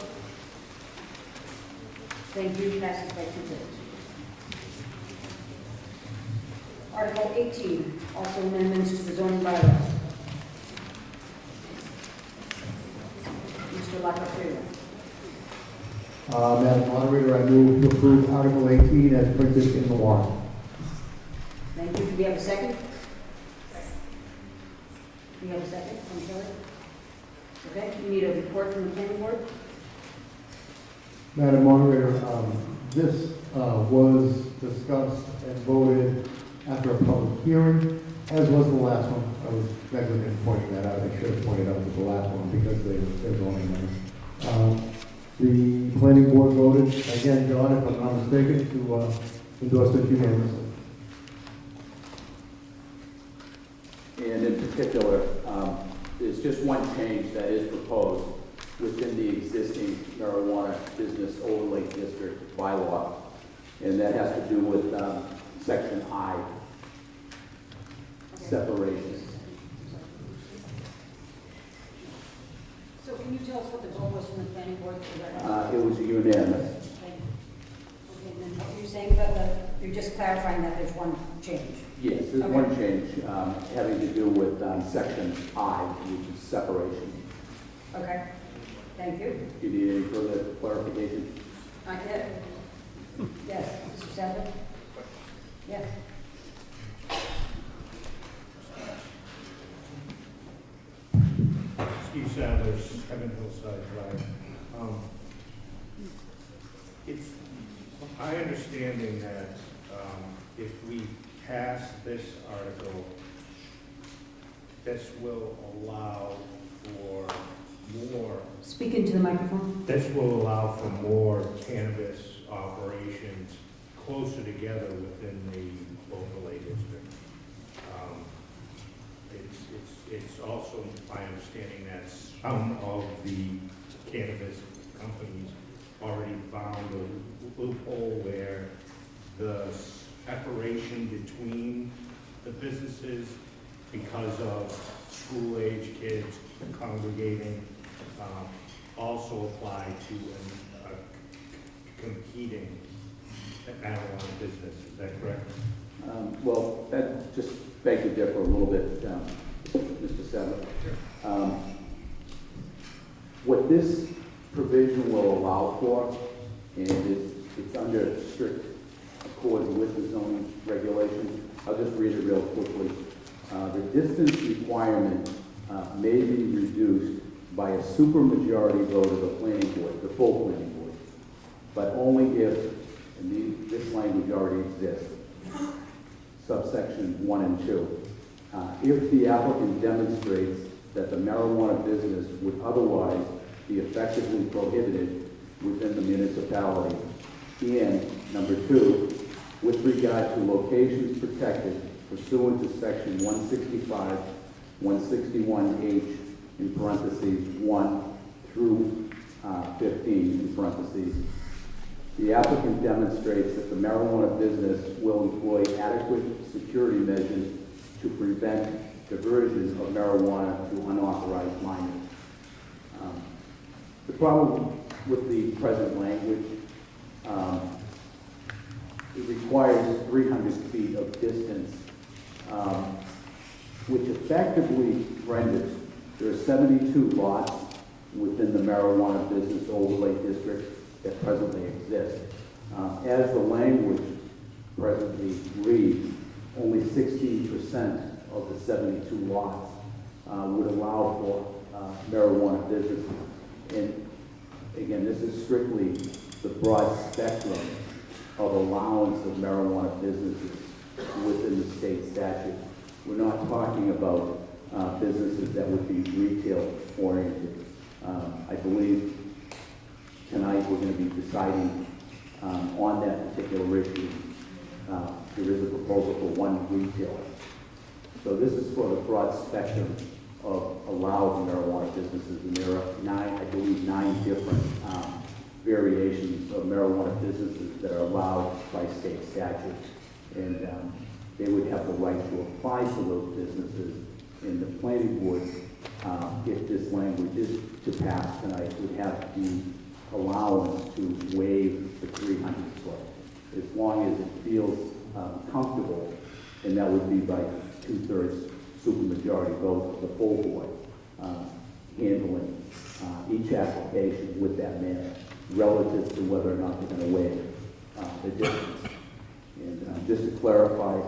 Thank you. Passes by 2/3. Article 18, also amendments to the zoning bylaws. Mr. Lacapella. Madam Moderator, I move to approve Article 18 as printed in the warrant. Thank you. Do we have a second? Do we have a second? I'm sorry. Okay, we need a report from the planning board. Madam Moderator, this was discussed and voted after a public hearing, as was the last one. I was negligent in pointing that out. I should have pointed out the last one because they're zoning members. The planning board voted, again, John, if I'm not mistaken, to endorse it unanimously. And in particular, there's just one change that is proposed within the existing marijuana business overlay district bylaw, and that has to do with section I, separation. So can you tell us what the vote was from the planning board? It was unanimous. Okay, then what you're saying about you're just clarifying that there's one change. Yes, there's one change having to do with section I, which is separation. Okay, thank you. Do you need any further clarification? I did. Yes, Mr. Sadler? Yes. Steve Sanders, Heaven Hillside Drive. It's my understanding that if we pass this article, this will allow for more. Speak into the microphone. This will allow for more cannabis operations closer together within the overlay district. It's also my understanding that some of the cannabis companies already found a loophole where the separation between the businesses, because of school-age kids congregating, also apply to a competing marijuana business. Is that correct? Well, that just begs to differ a little bit, Mr. Sadler. What this provision will allow for, and it's under strict accord with the zoning regulations. I'll just read it real quickly. The distance requirement may be reduced by a supermajority vote of the planning board, the full planning board, but only if, and this language already exists, subsection 1 and 2. If the applicant demonstrates that the marijuana business would otherwise be effectively prohibited within the municipality, and number 2, with regard to locations protected pursuant to section 165, 161H, in parentheses, 1 through 15, in parentheses, the applicant demonstrates that the marijuana business will employ adequate security measures to prevent diversion of marijuana to unauthorized minors. The problem with the present language, it requires 300 feet of distance, which effectively renders there are 72 lots within the marijuana business overlay district that presently exist. As the language presently reads, only 16% of the 72 lots would allow for marijuana businesses. And again, this is strictly the broad spectrum of allowance of marijuana businesses within the state statute. We're not talking about businesses that would be retail oriented. I believe tonight we're going to be deciding on that particular issue. There is a proposal for one retailer. So this is for the broad spectrum of allowed marijuana businesses, and there are I believe nine different variations of marijuana businesses that are allowed by state statute. And they would have the right to apply to those businesses. And the planning board, if this language is to pass tonight, would have the allowance to waive the 300 foot, as long as it feels comfortable, and that would be by 2/3 supermajority vote of the full board, handling each application with that manner, relative to whether or not they're going to waive the difference. And just to clarify,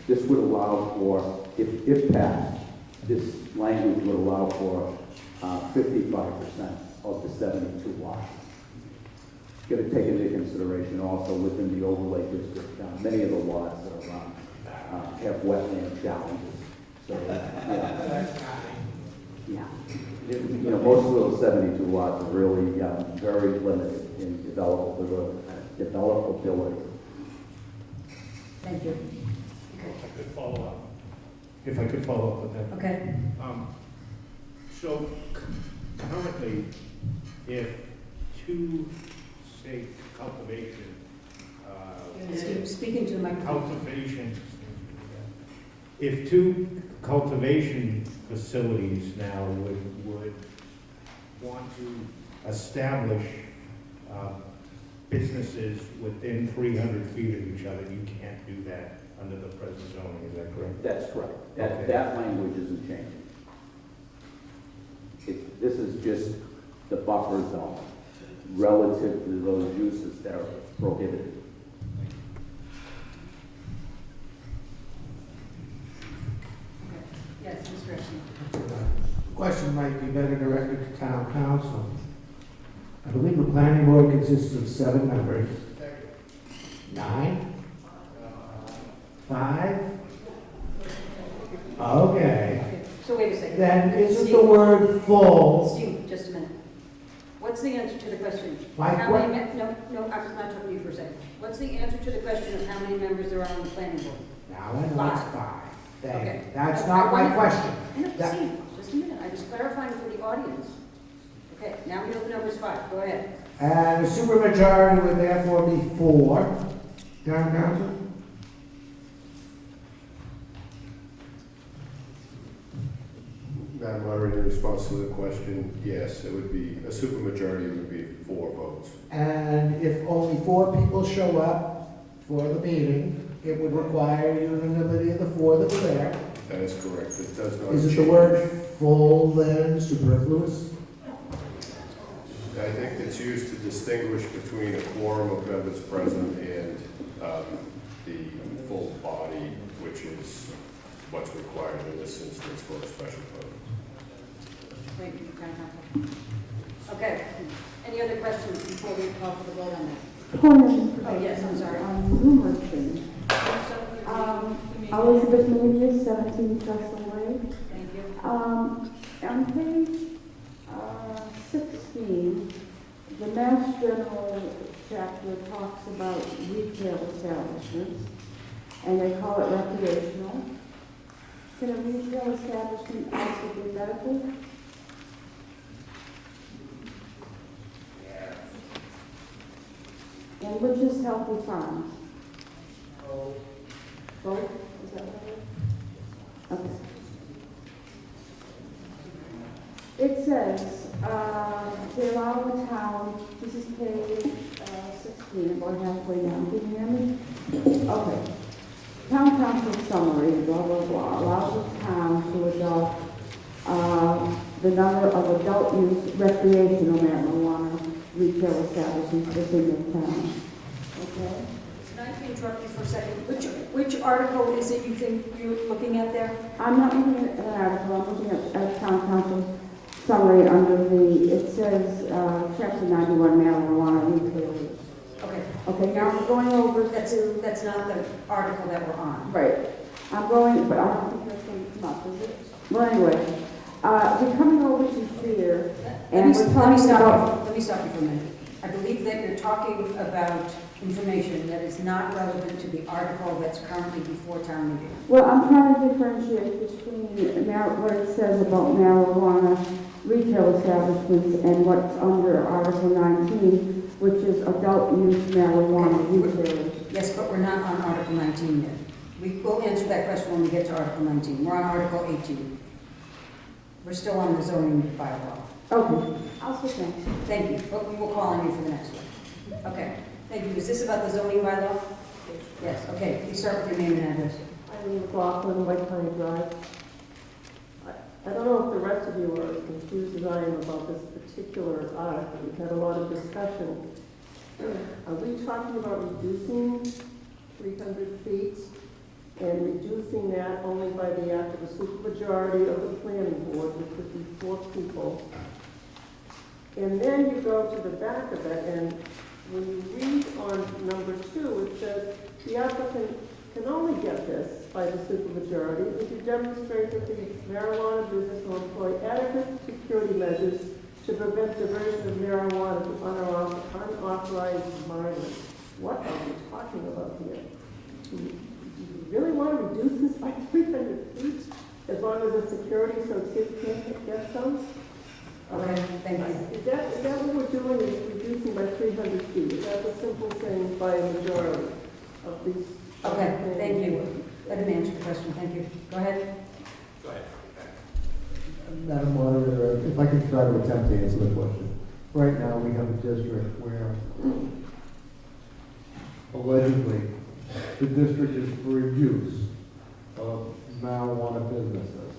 this would allow for, if passed, this language would allow for 55% of the 72 lots. Got to take into consideration also within the overlay district, many of the lots are, have wetland challenges. So, you know, most of those 72 lots are really very limited in developability. Thank you. If I could follow up. If I could follow up with that. Okay. So currently, if two, say, cultivation, Speaking to the microphone. cultivation, if two cultivation facilities now would want to establish businesses within 300 feet of each other, you can't do that under the present zoning, is that correct? That's correct. Okay. That language isn't changing. This is just the buffer zone relative to those uses that are prohibited. Yes, Mr. Rushing. Question might be better directed to town council. I believe the planning board consists of 7 members. 9? 5? Okay. So wait a second. Then isn't the word full? Steve, just a minute. What's the answer to the question? My How many no, I was not talking to you for a second. What's the answer to the question of how many members there are on the planning board? Now I know it's 5. Thank you. Okay. That's not my question. No, That- Steve, just a minute. I was clarifying for the audience. Okay, now we know the number's 5. Go ahead. And the supermajority would therefore be 4. Town council? Madam Moderator, in response to the question, yes, it would be, a supermajority would be 4 votes. And if only 4 people show up for the meeting, it would require unanimity of the 4 that were there. That is correct. It does not Is it the change. word full then superfluous? I think it's used to distinguish between a quorum of members present and the full body, which is what's required in this instance for a special permit. Thank you, Town Council. Okay, any other questions before we call for the vote on that? Point of information. Oh, yes, I'm sorry. On numerous things. Elizabeth Media, 17 Trestle Way. Thank you. On page 16, the Mass General chapter talks about retail establishments, and they call it recreational. Can a retail establishment also be medical? And which is Healthy Farms? Both? Is that right? Okay. It says, to allow the town, this is page 16, about halfway down. Can you hear me? Okay. Town council summary, blah, blah, blah, allows the town to adopt the number of adult use recreational marijuana retail establishments within the town. Okay? Can I interrupt you for a second? Which article is it you think you're looking at there? I'm not looking at an article, I'm looking at town council summary under the, it says, chapter 91 marijuana retailers. Okay. Okay, now I'm going over That's not the article that we're on. right. I'm going, but I don't think that's going to come up, is it? Well, anyway, we're coming over to here, and we're talking about... Let me stop you for a minute. I believe that you're talking about information that is not relevant to the article that's currently before town meeting. Well, I'm trying to differentiate between what it says about marijuana retail establishments and what's under Article 19, which is adult use marijuana retailers. Yes, but we're not on Article 19 yet. We will answer that question when we get to Article 19. We're on Article 18. We're still on the zoning bylaw. Okay. I'll say thanks. Thank you, but we will call on you for the next one. Okay, thank you. Is this about the zoning bylaw? Yes, okay. Please start with your name and address. Eileen McLaughlin, White Pine Drive. I don't know if the rest of you are as confused as I am about this particular article. We've had a lot of discussion. Are we talking about reducing 300 feet and reducing that only by the act of a supermajority of the planning board, which would be 4 people? And then you go to the back of it, and when you read on number 2, it says the applicant can only get this by the supermajority if you demonstrate that the marijuana business will employ adequate security measures to prevent diversion of marijuana to unauthorized environments. What are we talking about here? Do you really want to reduce this by 300 feet as long as it's security so kids can't get some? Okay, thank you. Is that what we're doing, is reducing by 300 feet? Is that the simple thing by a majority of these? Okay, thank you. Let him answer the question. Thank you. Go ahead. Go ahead. Madam Moderator, if I could try to attempt to answer the question. Right now, we have a district where allegedly the district is for use of marijuana businesses.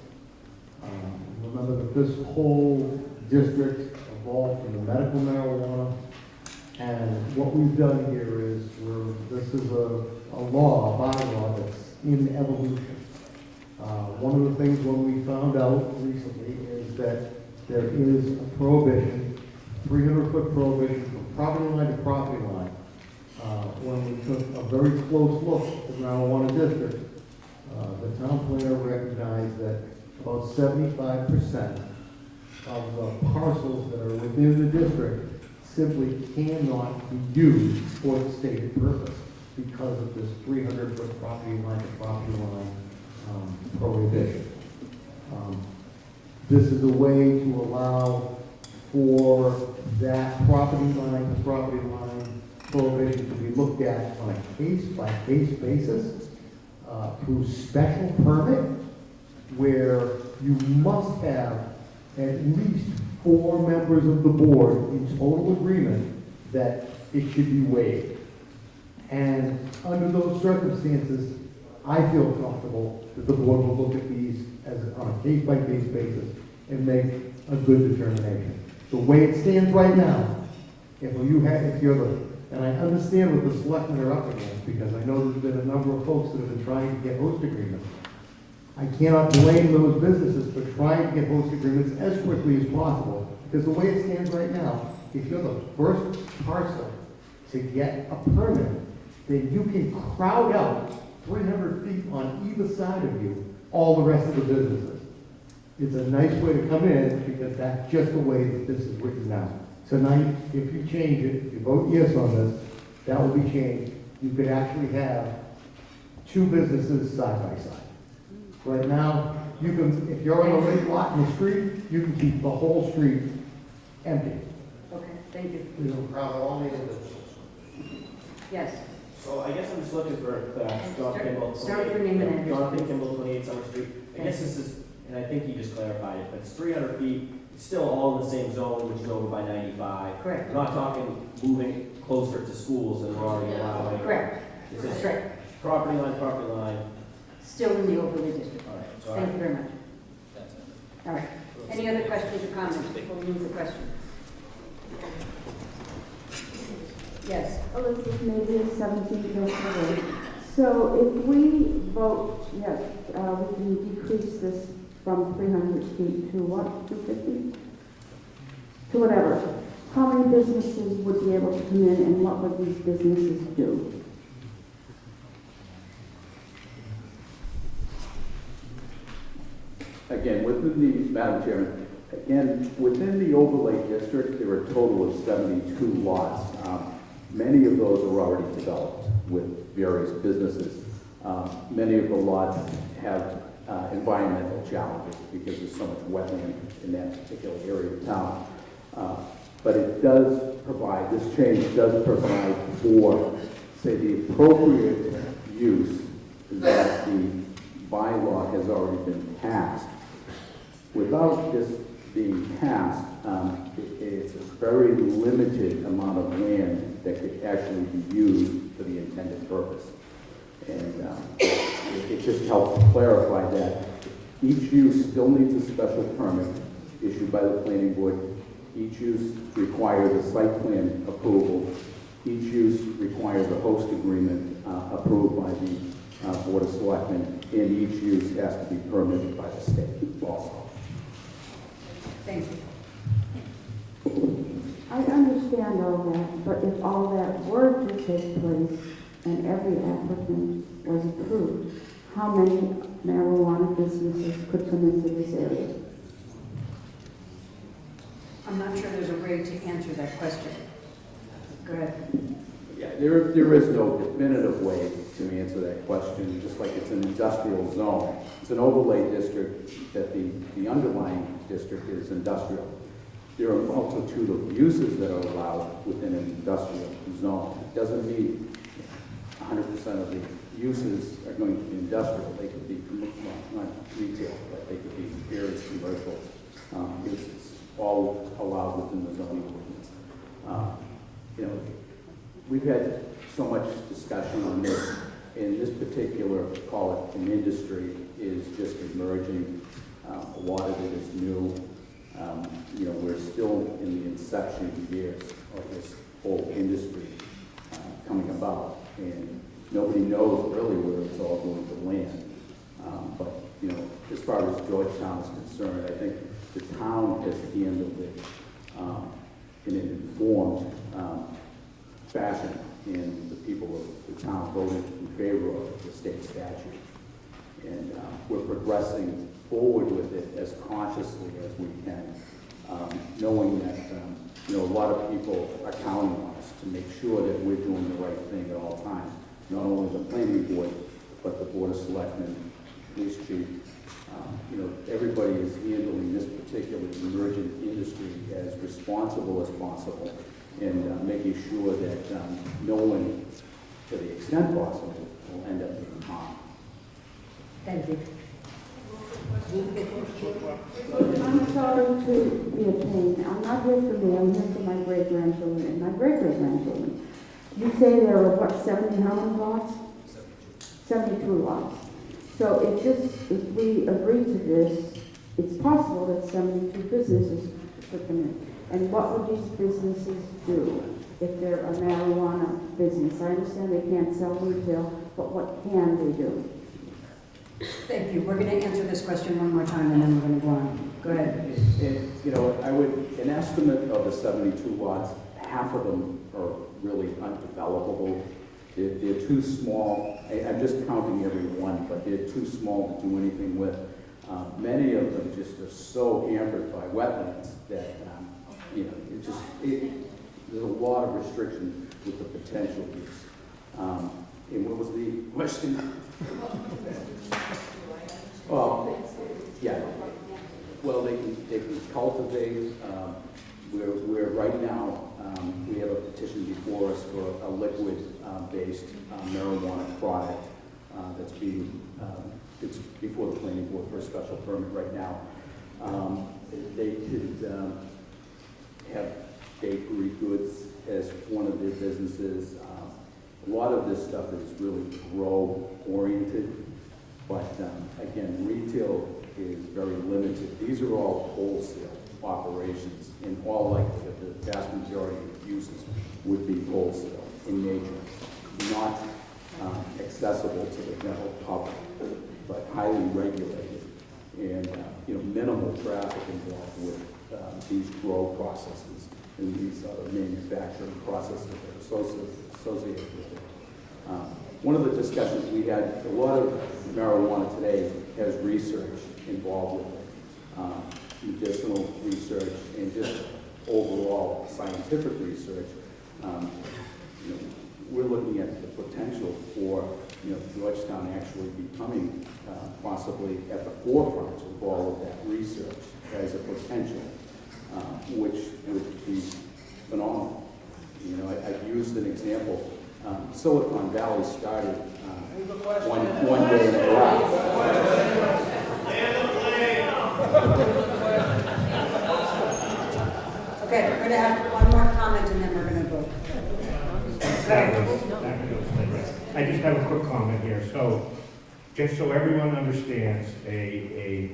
Remember that this whole district evolved from the medical marijuana, and what we've done here is this is a law, a bylaw that's in evolution. One of the things when we found out recently is that there is a prohibition, 300-foot prohibition from property line to property line. When we took a very close look at the marijuana district, the town planner recognized that about 75% of the parcels that are within the district simply cannot be used for the stated purpose because of this 300-foot property line to property line prohibition. This is a way to allow for that property line to property line prohibition to be looked at on a case-by-case basis through special permit, where you must have at least 4 members of the board in total agreement that it should be waived. And under those circumstances, I feel comfortable that the board will look at these as on a case-by-case basis and make a good determination. The way it stands right now, if you're the, and I understand what the selectmen are up against, because I know there's been a number of folks that have been trying to get host agreements. I cannot blame those businesses for trying to get host agreements as quickly as possible, because the way it stands right now, if you're the first parcel to get a permit, then you can crowd out 300 feet on either side of you, all the rest of the businesses. It's a nice way to come in, because that's just the way that this is written now. Tonight, if you change it, if you vote yes on this, that will be changed. You could actually have two businesses side by side. Right now, you can, if you're on a lake lot in the street, you can keep the whole street empty. Okay, thank you. You don't crowd all the businesses. Yes. So I guess I'm just looking for, John Kimball. Start with your name and address. Jonathan Kimball, 28 Summer Street. I guess this is, and I think you just clarified it, but it's 300 feet, it's still all in the same zone, which is over by 95. Correct. We're not talking moving closer to schools than we're already allowing. Correct. It's That's just right. property line. Still in the overlay district. All right, so Thank you very much. That's it. All right. Any other questions or comments before we move the question? Yes. Elizabeth Maybe, 17 Gilford Road. So if we vote, yes, we can decrease this from 300 feet to what, 250? To whatever. How many businesses would be able to come in, and what would these businesses do? Again, within the, Madam Chairman, again, within the overlay district, there are a total of 72 lots. Many of those are already developed with various businesses. Many of the lots have environmental challenges because there's so much wetland in that particular area of town. But it does provide, this change does provide for, say, the appropriate use that the bylaw has already been passed. Without this being passed, it's a very limited amount of land that could actually be used for the intended purpose. And it just helps to clarify that each use still needs a special permit issued by the planning board. Each use requires a site plan approval. Each use requires a host agreement approved by the Board of Selectmen, and each use has to be permitted by the state also. Thank you. I understand all that, but if all that were to take place and every applicant was approved, how many marijuana businesses could come into this area? I'm not sure there's a way to answer that question. Go ahead. Yeah, there is no definitive way to answer that question, just like it's an industrial zone. It's an overlay district that the underlying district is industrial. There are a multitude of uses that are allowed within an industrial zone. It doesn't mean 100% of the uses are going to be industrial. They could be, well, not retail, but they could be various commercial uses, all allowed within the zoning ordinance. You know, we've had so much discussion on this, and this particular, call it an industry, is just emerging. A lot of it is new. You know, we're still in the inception years of this whole industry coming about, and nobody knows really where it's all going to land. But, you know, as far as Georgetown is concerned, I think the town has handled it in an informed fashion, and the people of the town voted in favor of the state statute. And we're progressing forward with it as consciously as we can, knowing that you know, a lot of people are counting on us to make sure that we're doing the right thing at all times. Not only the planning board, but the Board of Selectmen, police chief. You know, everybody is handling this particular emergent industry as responsible as possible, and making sure that no one, to the extent possible, will end up being harmed. Thank you. I'm sorry to be a pain. I'm not here for me, I'm here for my great-grandchildren and my great-great-grandchildren. You say there are, what, 70 how many lots? 72 lots. So if we agree to this, it's possible that 72 businesses could come in. And what would these businesses do if they're a marijuana business? I understand they can't sell retail, but what can they do? Thank you. We're going to answer this question one more time, and then we're going to go on. Go ahead. And, you know, I would, an estimate of the 72 lots, half of them are really undevelopable. They're too small. I'm just counting every one, but they're too small to do anything with. Many of them just are so hampered by wetlands that, you know, there's a lot of restriction with the potential use. And what was the question? Well, yeah. Well, they can cultivate. We're right now, we have a petition before us for a liquid-based marijuana product that's being, it's before the planning board for a special permit right now. They could have bakery goods as one of their businesses. A lot of this stuff is really grow-oriented, but again, retail is very limited. These are all wholesale operations, and all likelihood, the vast majority of uses would be wholesale in nature, not accessible to the general public, but highly regulated, and you know, minimal traffic involved with these grow processes and these other manufacturing processes that are associated with it. One of the discussions we had, a lot of marijuana today has research involved with it, medicinal research and just overall scientific research. You know, we're looking at the potential for, you know, Georgetown actually becoming possibly at the forefront of all of that research as a potential, which would be phenomenal. You know, I've used an example. Silicon Valley started one day in a garage. Okay, we're going to have one more comment and then we're going to vote. I just have a quick comment here. So, just so everyone understands, a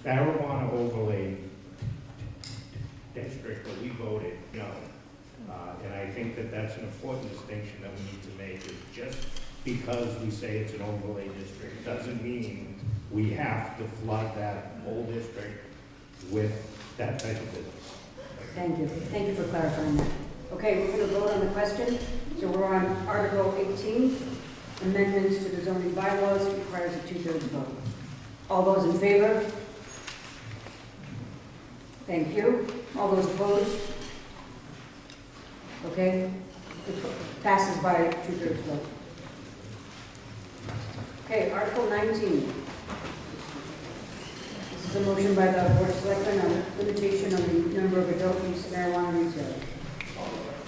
marijuana overlay district that we voted no. And I think that that's an important distinction that we need to make. Is just because we say it's an overlay district doesn't mean we have to flood that whole district with that type of business. Thank you. Thank you for clarifying that. Okay, we're going to vote on the question. So we're on Article 18, amendments to the zoning bylaws, requires a 2/3 vote. All those in favor? Thank you. All those opposed? Okay, it passes by 2/3 vote. Okay, Article 19. This is a motion by the Board of Selectmen on limitation on the number of adult use marijuana retailers.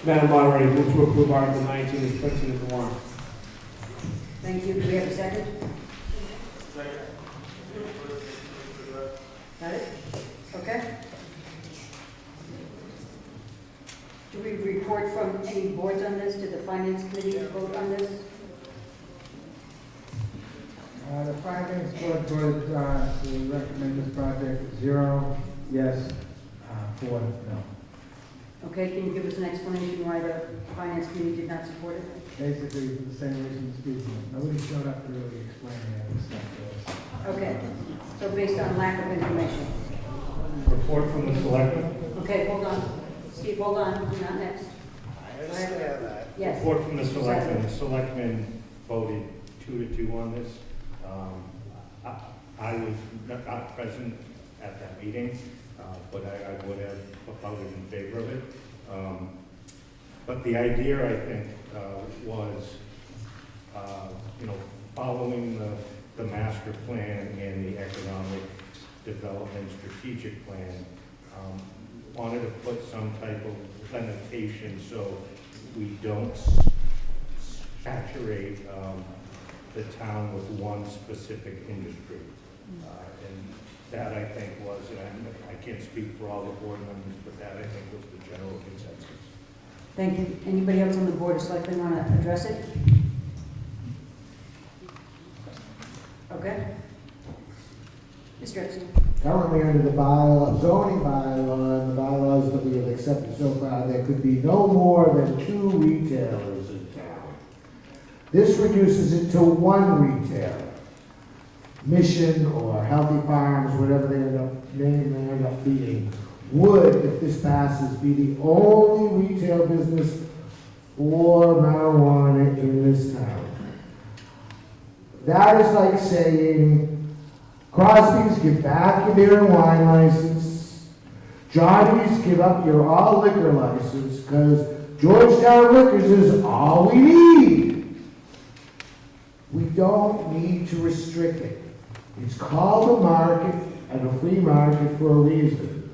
Madam Moderator, move to approve Article 19 as printed in the warrant. Thank you. Do we have a second? Second. Got it? Okay. Do we report from any boards on this? Did the Finance Committee vote on this? The Finance Board voted to recommend this project 0 yes, 4 no. Okay, can you give us an explanation why the Finance Committee did not support it? Basically, for the same reason as speaking. Nobody showed up to really explain any of this stuff to us. Okay, so based on lack of information. Report from the selectmen. Okay, hold on. Steve, hold on, you're not next. I understand that. Yes. Report from the selectmen. The selectmen voted 2-2 on this. I was not present at that meeting, but I would have voted in favor of it. But the idea, I think, was, you know, following the master plan and the economic development strategic plan, wanted to put some type of limitation so we don't saturate the town with one specific industry. And that, I think, was, and I can't speak for all the board members, but that, I think, was the general consensus. Thank you. Anybody else on the Board of Selectmen want to address it? Okay. Mr. Epstein. Currently, under the zoning bylaw and the bylaws that we have accepted so far, there could be no more than 2 retailers in town. This reduces it to one retailer. Mission or Healthy Farms, whatever they end up being, would, if this passes, be the only retail business for marijuana in this town. That is like saying, Crosby's, give back your beer and wine license. Johnny's, give up your all liquor license, because Georgetown Liquors is all we need. We don't need to restrict it. It's called a market and a free market for a reason.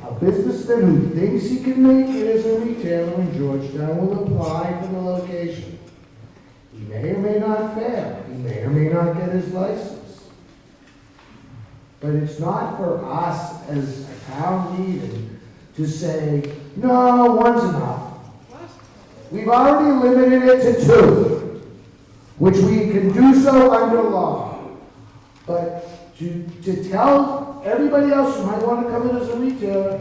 A businessman who thinks he can make it as a retailer in Georgetown will apply for the location. He may or may not fail. He may or may not get his license. But it's not for us as a town meeting to say, no, one's enough. We've already limited it to 2, which we can do so under law. But to tell everybody else who might want to come in as a retailer,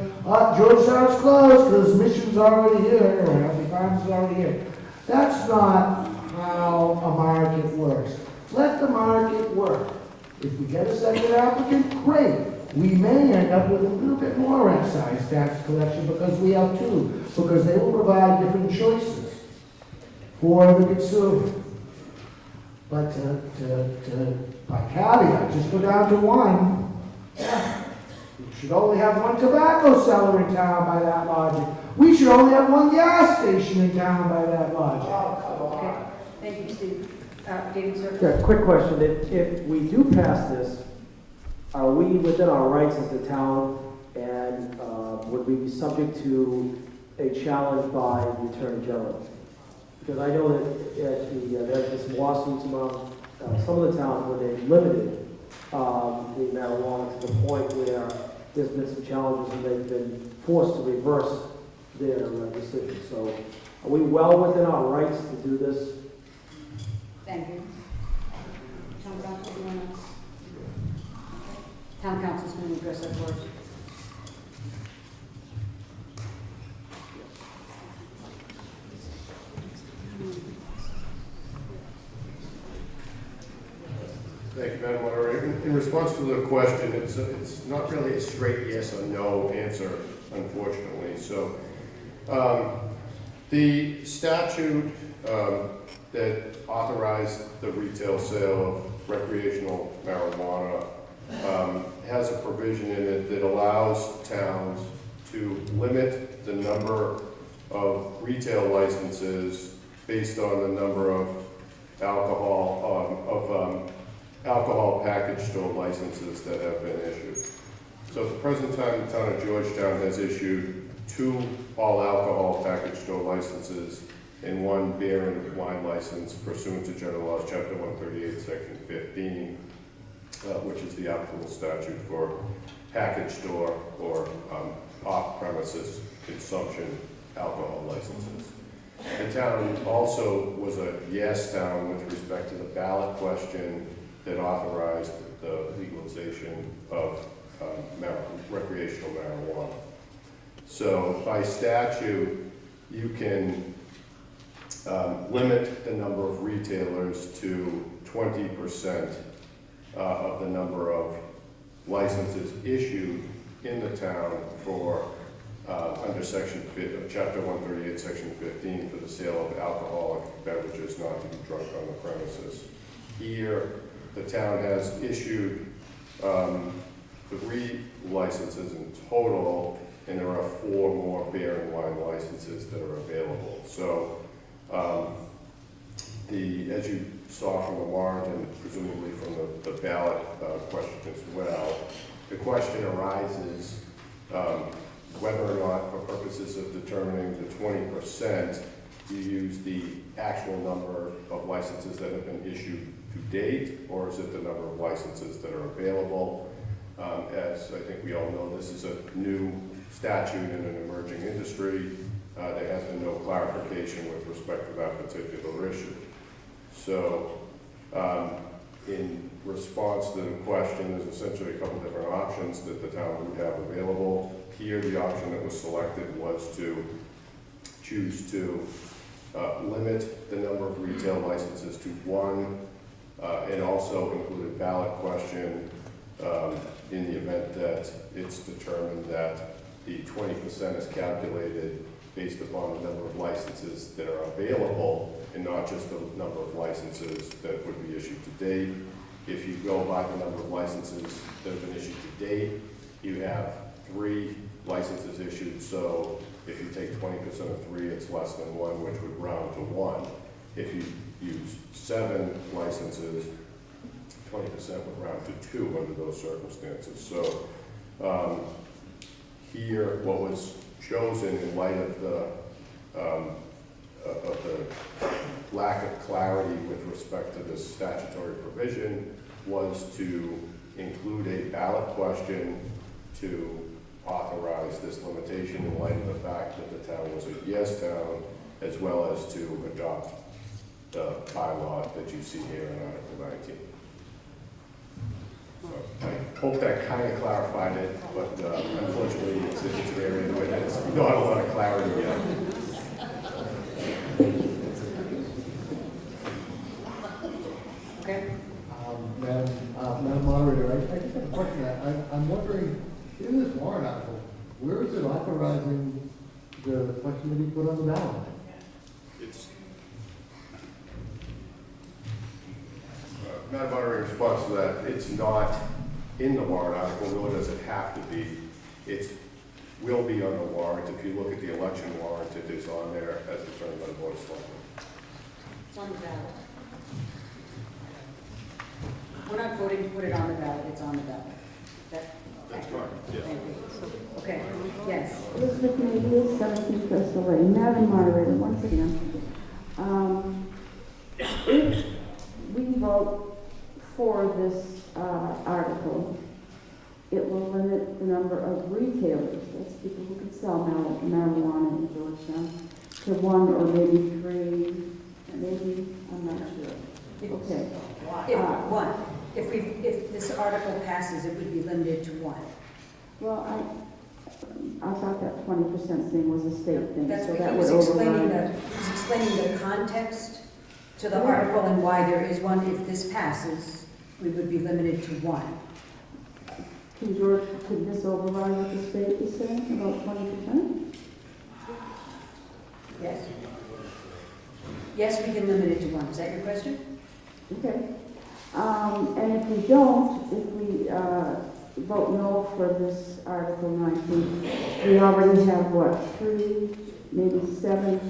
Georgetown's closed because Mission's already here, or Healthy Farms is already here. That's not how a market works. Let the market work. If we get a second applicant, great. We may end up with a little bit more excise tax collection because we have 2, because they will provide different choices for the consumer. But by caveat, just go down to 1. Yeah. We should only have 1 tobacco seller in town by that logic. We should only have 1 gas station in town by that logic. Okay, thank you, Steve. David, sir? Yeah, quick question. If we do pass this, are we within our rights as the town, and would we be subject to a challenge by the Attorney General? Because I know that there's been some lawsuits among some of the towns where they've limited the marijuana to the point where there's been some challenges and they've been forced to reverse their decision. So are we well within our rights to do this? Thank you. Town council, do you want to? Town council's going to address that first. Thank you, Madam Moderator. In response to the question, it's not really a straight yes or no answer, unfortunately. So the statute that authorized the retail sale of recreational marijuana has a provision in it that allows towns to limit the number of retail licenses based on the number of alcohol package store licenses that have been issued. So at the present time, the town of Georgetown has issued 2 all alcohol package store licenses and 1 beer and wine license pursuant to General Laws, Chapter 138, Section 15, which is the applicable statute for package store or off-premises consumption alcohol licenses. The town also was a yes town with respect to the ballot question that authorized the legalization of recreational marijuana. So by statute, you can limit the number of retailers to 20% of the number of licenses issued in the town for under Chapter 138, Section 15, for the sale of alcoholic beverages not to be drunk on the premises. Here, the town has issued 3 licenses in total, and there are 4 more beer and wine licenses that are available. So, as you saw from the warrant and presumably from the ballot question as well, the question arises whether or not, for purposes of determining the 20%, you use the actual number of licenses that have been issued to date, or is it the number of licenses that are available? As I think we all know, this is a new statute in an emerging industry. There has been no clarification with respect to that particular issue. So, in response to the question, there's essentially a couple different options that the town would have available. Here, the option that was selected was to choose to limit the number of retail licenses to one, and also include a ballot question in the event that it's determined that the 20% is calculated based upon the number of licenses that are available and not just the number of licenses that would be issued to date. If you go by the number of licenses that have been issued to date, you have 3 licenses issued, so if you take 20% of 3, it's less than 1, which would round to 1. If you use 7 licenses, 20% would round to 2 under those circumstances. So here, what was chosen in light of the lack of clarity with respect to this statutory provision was to include a ballot question to authorize this limitation in light of the fact that the town was a yes town, as well as to adopt the bylaw that you see here in Article 19. So I hope that kind of clarified it, but unfortunately it's an area where there's not a lot of clarity yet. Okay. Madam Moderator, I just have a question. I'm wondering, in this warrant article, where is it authorizing the question to be put on the ballot? It's Madam Moderator, in response to that, it's not in the warrant article, nor does it have to be. It will be on the warrant. If you look at the election warrant, it is on there as determined by the Board of Selectmen. It's on the ballot. We're not voting to put it on the ballot, it's on the ballot. That's correct, yes. Okay, yes. Elizabeth Mayhew, 17 Crystal Lane. Madam Moderator, once again, if we vote for this article, it will limit the number of retailers, that's people who can sell marijuana in Georgetown, to 1 or maybe 3, maybe, I'm not sure. Okay. If this article passes, it would be limited to 1. Well, I thought that 20% thing was a state thing, That's so what that he would was explaining. override. He was explaining the context to the article and why there is 1. If this passes, we would be limited to 1. Could this override what the state is saying about 20%? Yes. Yes, we can limit it to 1. Is that your question? Okay. And if we don't, if we vote no for this Article 19, we already have, what, 3, maybe 7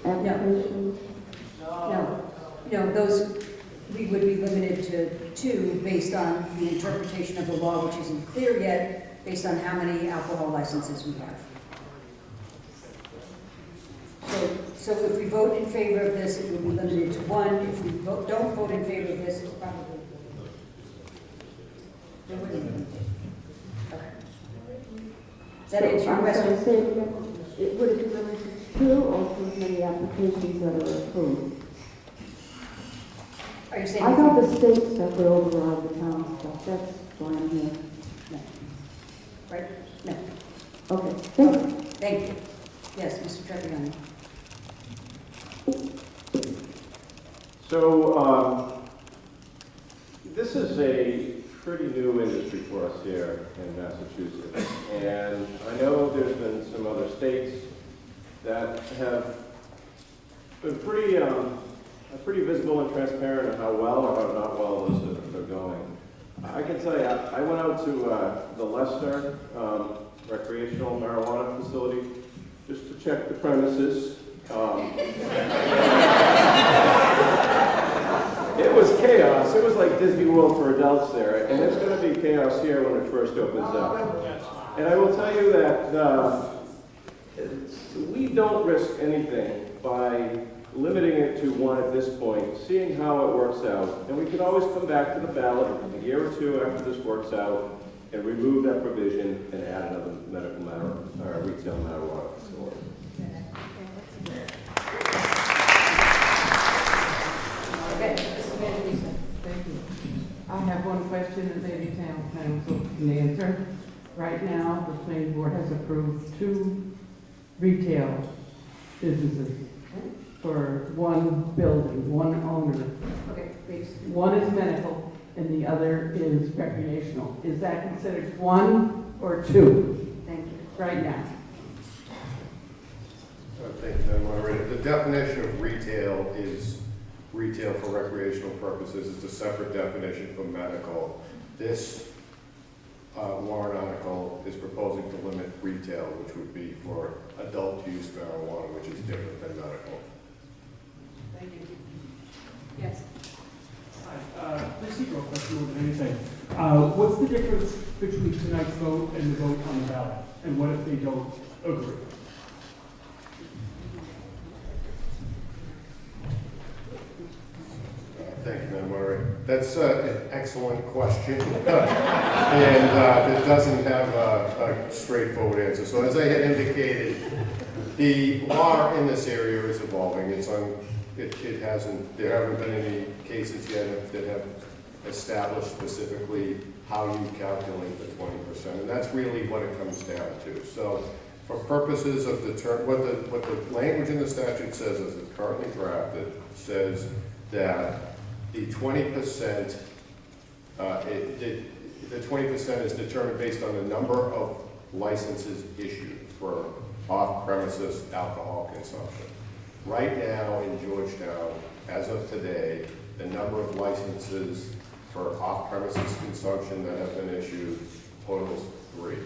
applications? No, those, we would be limited to 2 based on the interpretation of the law, which isn't clear yet, based on how many alcohol licenses we have. So if we vote in favor of this, it would be limited to 1. If we don't vote in favor of this, it's probably... Okay. Does that answer your question? Say it again. Would it be limited to 2 or to as many applications that are approved? Are you saying... I thought the state stuff would override the town stuff. That's why I'm here. No. Right? No. Okay. Thank you. Thank you. Yes, Mr. Treviani. So, this is a pretty new industry for us here in Massachusetts. And I know there's been some other states that have been pretty visible and transparent of how well or how not well those are going. I can tell you, I went out to the Leicester recreational marijuana facility just to check the premises. It was chaos. It was like Disney World for adults there, and it's going to be chaos here when it first opens up. And I will tell you that we don't risk anything by limiting it to 1 at this point, seeing how it works out. And we can always come back to the ballot a year or 2 after this works out and remove that provision and add another medical retail marijuana facility. Thank you. I have one question that maybe town council can answer. Right now, the planning board has approved 2 retail businesses for for one building, one owner. Okay, please. One is medical and the other is recreational. Is that considered one or two Thank you. right now? Thank you, Madam Moderator. The definition of retail is retail for recreational purposes. It's a separate definition from medical. This warrant article is proposing to limit retail, which would be for adult use marijuana, which is different than medical. Thank you. Yes. Hi, procedural question more than anything. What's the difference between tonight's vote and the vote on the ballot? And what if they don't agree? Thank you, Madam Moderator. That's an excellent question, and it doesn't have a straightforward answer. So as I had indicated, the law in this area is evolving. There haven't been any cases yet that have established specifically how you calculate the 20%, and that's really what it comes down to. So for purposes of what the language in the statute says, as it's currently drafted, says that the 20%, the 20% is determined based on the number of licenses issued for off-premises alcohol consumption. Right now in Georgetown, as of today, the number of licenses for off-premises consumption that have been issued totals 3.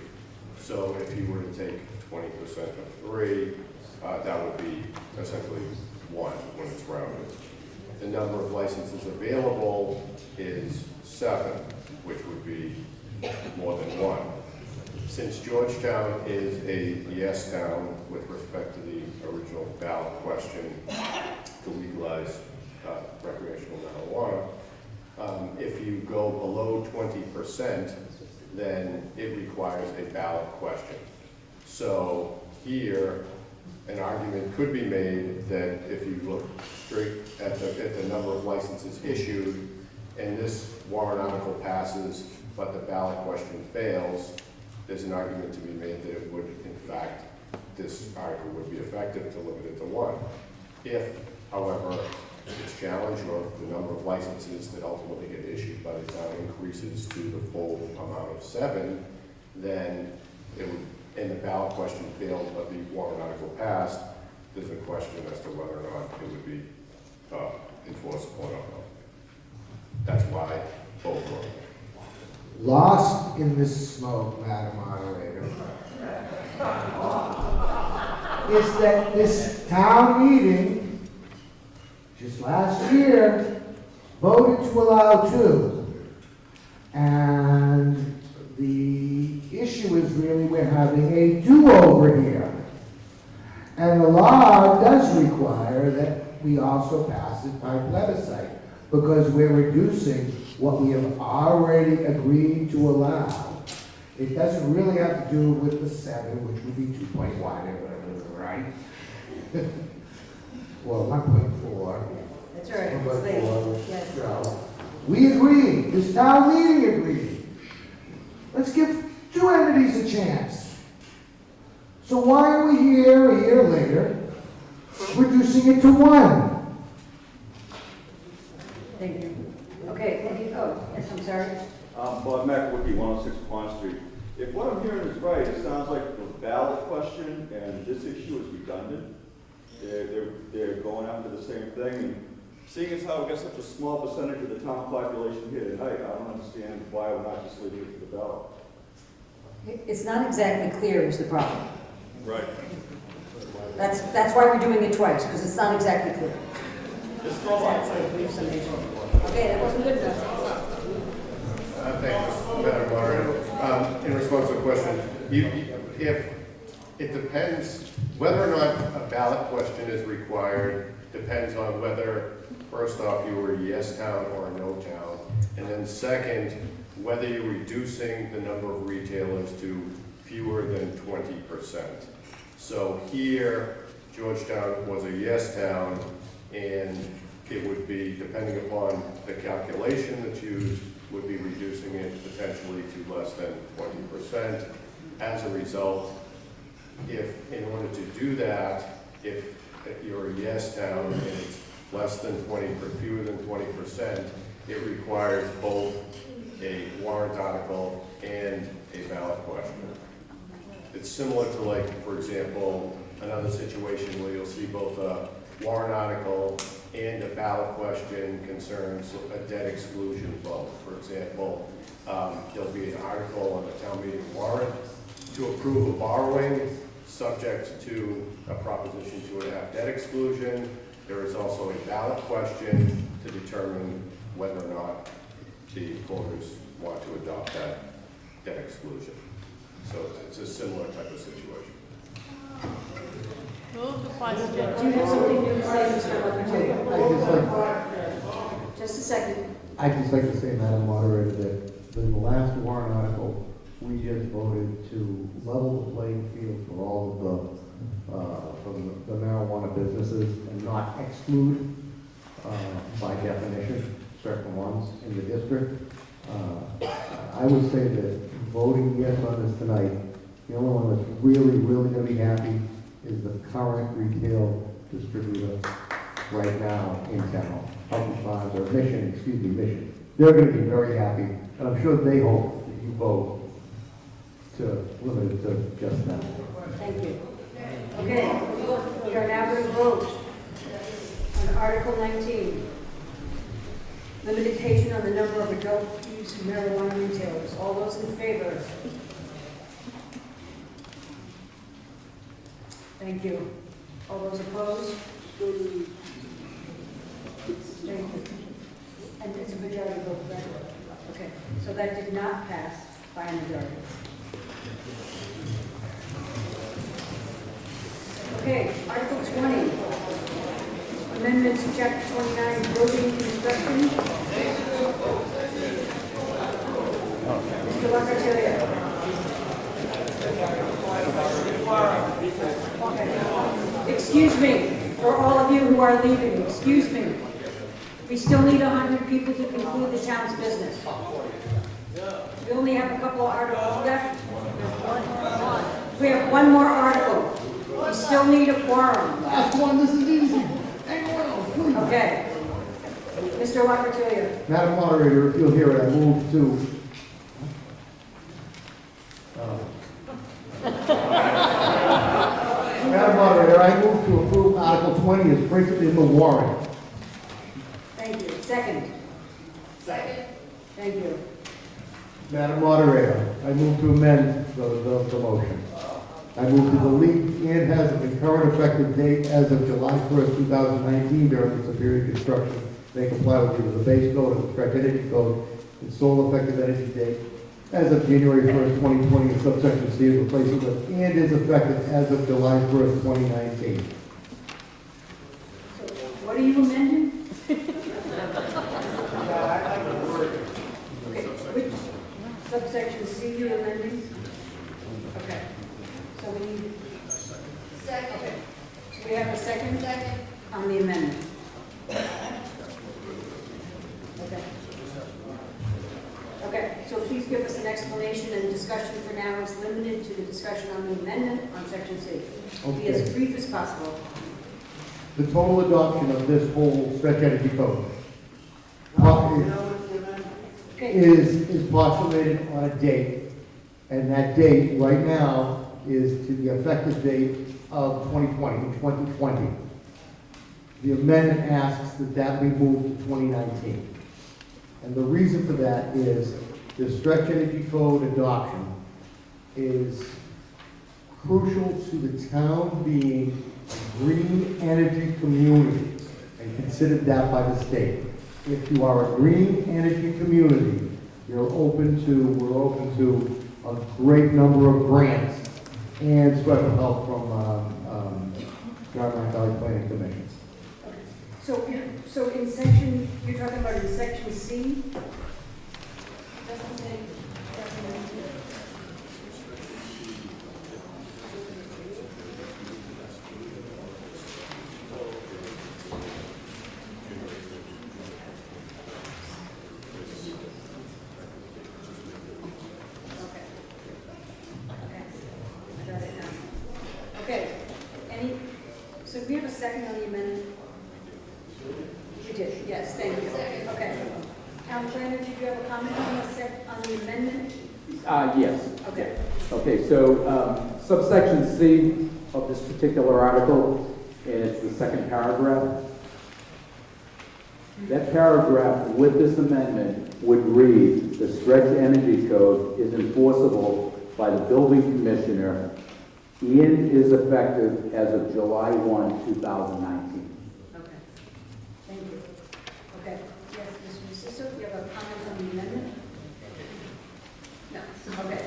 So if you were to take 20% of 3, that would be essentially 1 when it's rounded. The number of licenses available is 7, which would be more than 1. Since Georgetown is a yes town with respect to the original ballot question to legalize recreational marijuana, if you go below 20%, then it requires a ballot question. So here, an argument could be made that if you look straight at the number of licenses issued, and this warrant article passes, but the ballot question fails, there's an argument to be made that it would, in fact, this article would be effective to limit it to 1. If, however, it's challenged or if the number of licenses that ultimately get issued by the town increases to the full amount of 7, then it would, and the ballot question failed, but the warrant article passed, there's a question as to whether or not it would be enforceable or not. That's why both were. Lost in this smoke, Madam Moderator, is that this town meeting, just last year, voted to allow 2. And the issue is really we're having a do-over here. And the law does require that we also pass it by plebiscite, because we're reducing what we have already agreed to allow. It doesn't really have to do with the 7, which would be 2.1 or whatever, right? Well, 1.4. That's right. It's late. Yes. So, we agreed. This town meeting agreed. Let's give 2 entities a chance. So why are we here a year later, reducing it to 1? Thank you. Okay, thank you. Oh, yes, I'm sorry. Bob McWicky, 106 Pond Street. If what I'm hearing is right, it sounds like the ballot question and this issue is redundant. They're going after the same thing. And seeing as how we got such a small percentage of the town population here tonight, I don't understand why we're not just leaving it to the ballot. It's not exactly clear is the problem. Right. That's why we're doing it twice, because it's not exactly clear. Okay, that wasn't good enough. Thanks, Madam Moderator. In response to the question, if it depends, whether or not a ballot question is required depends on whether, first off, you were a yes town or a no town, and then second, whether you're reducing the number of retailers to fewer than 20%. So here, Georgetown was a yes town, and it would be, depending upon the calculation that's used, would be reducing it potentially to less than 20%. As a result, if in order to do that, if if you're a yes town and it's less than 20, fewer than 20%, it requires both a warrant article and a ballot question. It's similar to, like, for example, another situation where you'll see both a warrant article and a ballot question concerns a debt exclusion vote. For example, there'll be an article on the town meeting warrant to approve a borrowing subject to a proposition 2.5 debt exclusion. There is also a ballot question to determine whether or not the voters want to adopt that debt exclusion. So it's a similar type of situation. Move the question. Do you have something new to say, Mr. Levinson? Just a second. I'd just like to say, Madam Moderator, that in the last warrant article, we just voted to level the playing field for all of from the marijuana businesses and not exclude, by definition, certain ones in the district. I would say that voting yes on this tonight, the only one that's really going to be happy is the current retail distributor right now in town, Healthy Farms, or Mission. They're going to be very happy, and I'm sure they hope that you vote to limit it to just that. Thank you. Okay, we are now going to vote on Article 19. Limitation on the number of adult use marijuana retailers. All those in favor? Thank you. All those opposed? Thank you. And it's a majority vote, right? Okay, so that did not pass by a majority. Okay, Article 20. Amendment to Chapter 29, Building Construction. Mr. Locatilia. Excuse me, for all of you who are leaving, excuse me. We still need 100 people to conclude the town's business. We only have a couple of articles left. We have one more article. We still need a quorum. Last one, this is easy. Okay. Mr. Locatilia. Madam Moderator, if you'll hear it, I move to Madam Moderator, I move to approve Article 20 as printed in the warrant. Thank you. Second. Second. Thank you. Madam Moderator, I move to amend the motion. I move to delete and has a current effective date as of July 1st, 2019 during the superior construction. May comply with either the base code or the correct energy code and sole effective energy date as of January 1st, 2020 in subsection C is replaced with and is effective as of July 1st, 2019. What are you amending? Okay, which subsection C you're amending? Okay. So we need... Second. Okay. So we have a second? Second. On the amendment. Okay. Okay, so please give us an explanation, and discussion for now is limited to the discussion on the amendment on section C. Be as brief as possible. The total adoption of this whole stretch energy code is postulated on a date, and that date right now is to the effective date of 2020. The amendment asks that that be moved to 2019. And the reason for that is the stretch energy code adoption is crucial to the town being a green energy community and considered that by the state. If you are a green energy community, we're open to a great number of grants and special help from Garland Valley Planning Commission. So in section, you're talking about in section C? Doesn't say, Okay, so did we have a second on the amendment? You did, yes, thank you. Okay. Town planner, did you have a comment on the amendment? Yes. Okay. Okay, so subsection C of this particular article, and it's the second paragraph. That paragraph with this amendment would read, the stretch energy code is enforceable by the building commissioner and is effective as of July 1, 2019. Okay. Thank you. Okay. Yes, Mr. Masisto, do you have a comment on the amendment? No. Okay.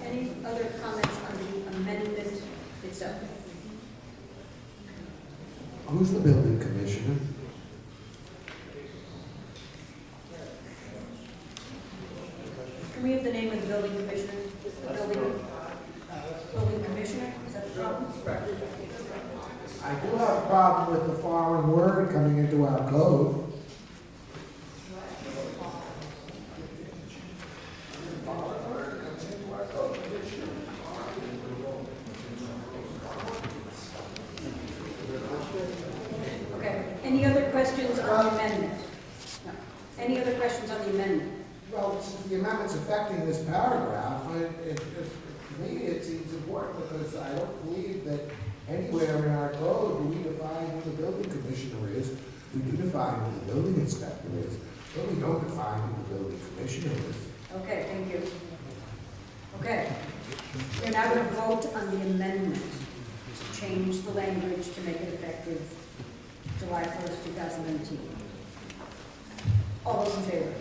Any other comments on the amendment itself? Who's the building commissioner? Can we have the name of the building commissioner? The building commissioner? Is that the problem? I do have a problem with the foreign word coming into our code. Okay. Any other questions on the amendment? No. Any other questions on the amendment? Well, since the amendment's affecting this paragraph, to me, it seems important because I don't believe that anywhere in our code do we define who the building commissioner is. We do define who the building inspector is, but we don't define who the building commissioner is. Okay, thank you. Okay. We're now going to vote on the amendment to change the language to make it effective July 1st, 2019. All those in favor?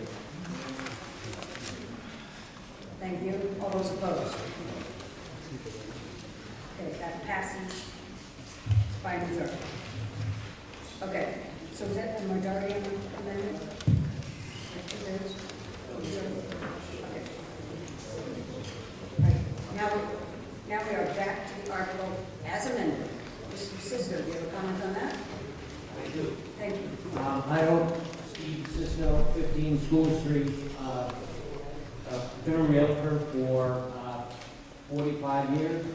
Thank you. All those opposed? Okay, that passes by majority. Okay, so is that the majority amendment? Yes, it is. Okay. Right. Now we are back to the article as amended. Mr. Sisto, do you have a comment on that? I do. Thank you. I own Steve Cisco, 15 School Street. Been a realtor for 45 years.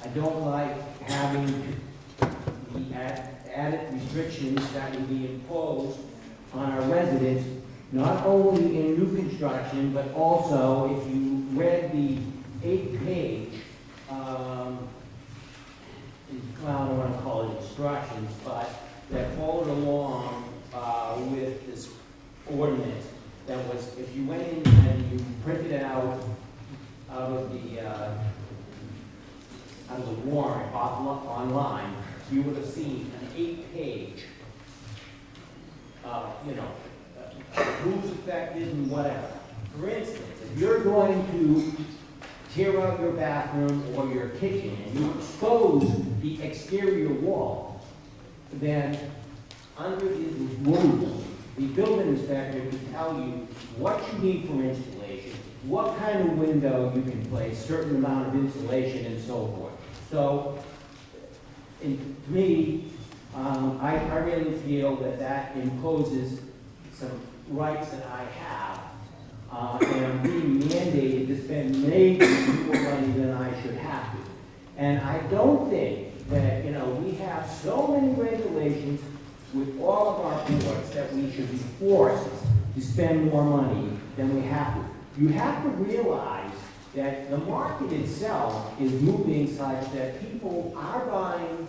I don't like having the added restrictions that would be imposed on our residents, not only in new construction, but also if you read the 8-page, I don't want to call it instructions, but that followed along with this ordinance. That was, if you went in and you printed it out of the warrant online, you would have seen an 8-page, who's affected and whatever. For instance, if you're going to tear out your bathroom or your kitchen and you expose the exterior wall, then under these rules, the building inspector can tell you what you need for installation, what kind of window you can place, certain amount of insulation, and so forth. So, to me, I really feel that imposes some rights that I have, and I'm being mandated to spend maybe more money than I should have to. And I don't think that, we have so many regulations with all of our boards that we should be forced to spend more money than we have to. You have to realize that the market itself is moving such that people are buying,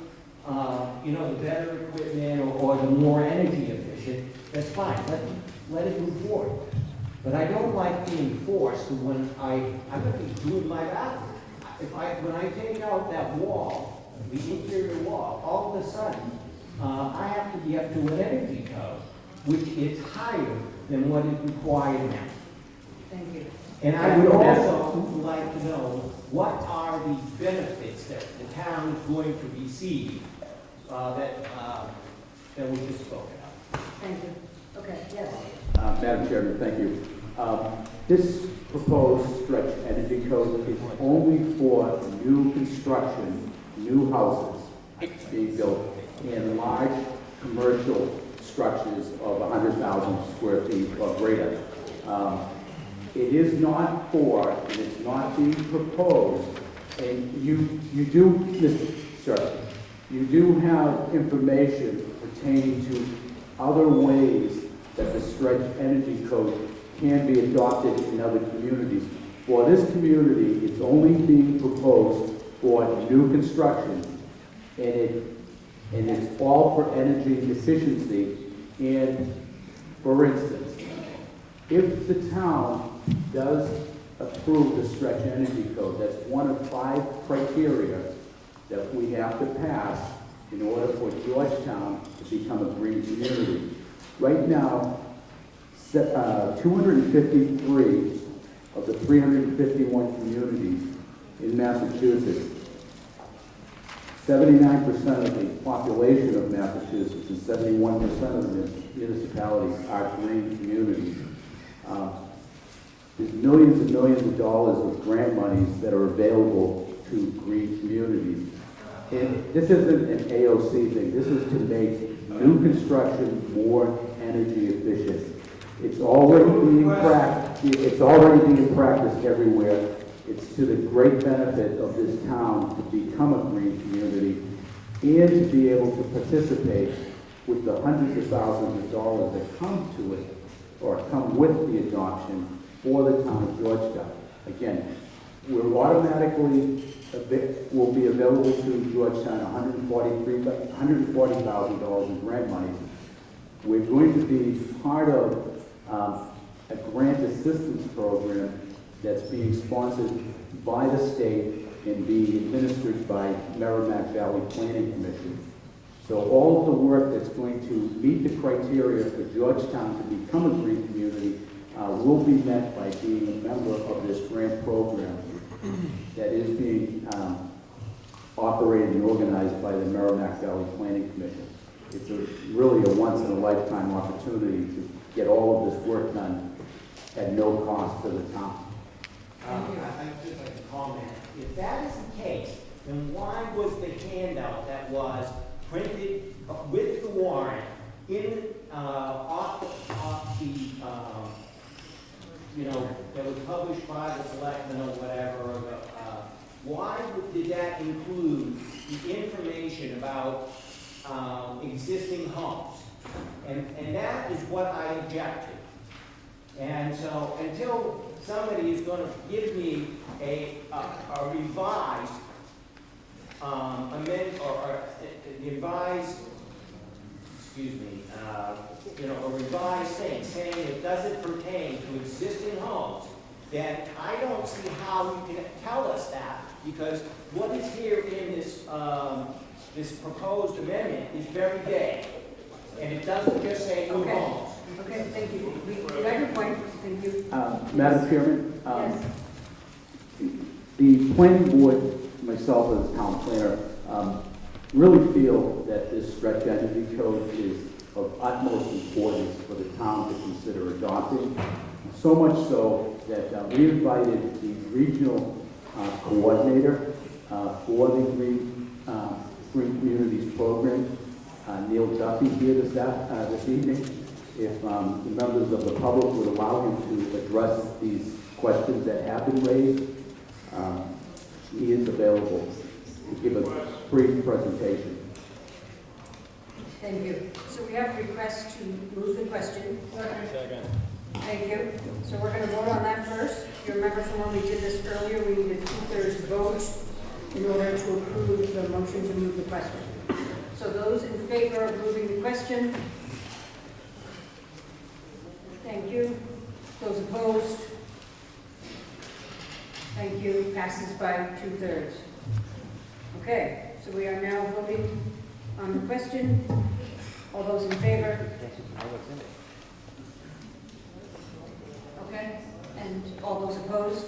the better equipment or the more energy efficient. That's fine. Let it move forward. But I don't like being forced to when I'm going to be doing my bathroom. When I take out that wall, the interior wall, all of a sudden, I have to be up to an energy code, which is higher than what is required now. Thank you. And I would also like to know what are the benefits that the town is going to receive that we just spoke about. Thank you. Okay, yes. Madam Chairman, thank you. This proposed stretch energy code is only for new construction, new houses being built in large commercial structures of 100,000 square feet or greater. It is not for, and it's not being proposed And you do, sir, you do have information pertaining to other ways that the stretch energy code can be adopted in other communities. For this community, it's only being proposed for new construction, and it's all for energy efficiency. And for instance, if the town does approve the stretch energy code, that's one of 5 criteria that we have to pass in order for Georgetown to become a green community. Right now, 253 of the 351 communities in Massachusetts, 79% of the population of Massachusetts and 71% of the municipalities are green communities. There's millions and millions of dollars of grant monies that are available to green communities. And this isn't an AOC thing. This is to make new construction more energy efficient. It's already being practiced everywhere. It's to the great benefit of this town to become a green community and to be able to participate with the hundreds of thousands of dollars that come to it or come with the adoption for the town of Georgetown. Again, we're automatically will be available to Georgetown $140,000 in grant money. We're going to be part of a grant assistance program that's being sponsored by the state and being administered by Merrimack Valley Planning Commission. So all of the work that's going to meet the criteria for Georgetown to become a green community will be met by being a member of this grant program that is being operated and organized by the Merrimack Valley Planning Commission. It's really a once-in-a-lifetime opportunity to get all of this work done at no cost to the town. I'd just like to comment. If that is the case, then why was the handout that was printed with the warrant in off the that was published by the selectmen or whatever? Why did that include the information about existing homes? And that is what I object to. And so until somebody is going to give me a revised a revised thing saying it doesn't pertain to existing homes, then I don't see how you can tell us that, because what is here in this this proposed amendment is very vague, and it doesn't just say new homes. Okay, thank you. We got your point. Thank you. Madam Chairman, Yes. the planning board, myself as town planner, really feel that this stretch energy code is of utmost importance for the town to consider adopting. So much so that we invited the regional coordinator for the Green Communities program, Neil Duffy, here this evening. If the members of the public would allow him to address these questions that have been raised, he is available to give a brief presentation. Thank you. So we have a request to move the question. Second. Thank you. So we're going to vote on that first. If you remember from when we did this earlier, we needed 2/3 vote in order to approve the motion to move the question. So those in favor of moving the question? Thank you. Those opposed? Thank you. Passes by 2/3. Okay, so we are now voting on the question. All those in favor? Okay, and all those opposed?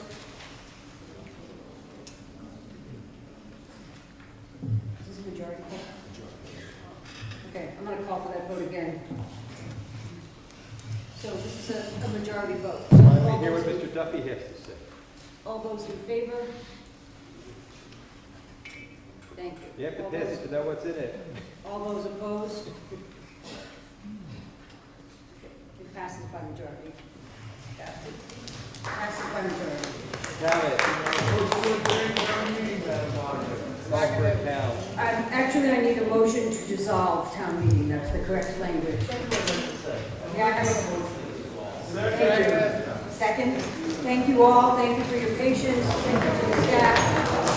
Is this a majority vote? Okay, I'm going to call for that vote again. So this is a majority vote. So Let all me hear what those Mr. Duffy has to say. All those in favor? Thank you. You have to All test those- it to know what's in it. All those opposed? It passes by majority. Passes by majority. Got it. Actually, I need a motion to dissolve town meeting, that's the correct language. Yeah, I have a Thank you. Second, thank you all, thank you for your patience, thank you to the staff.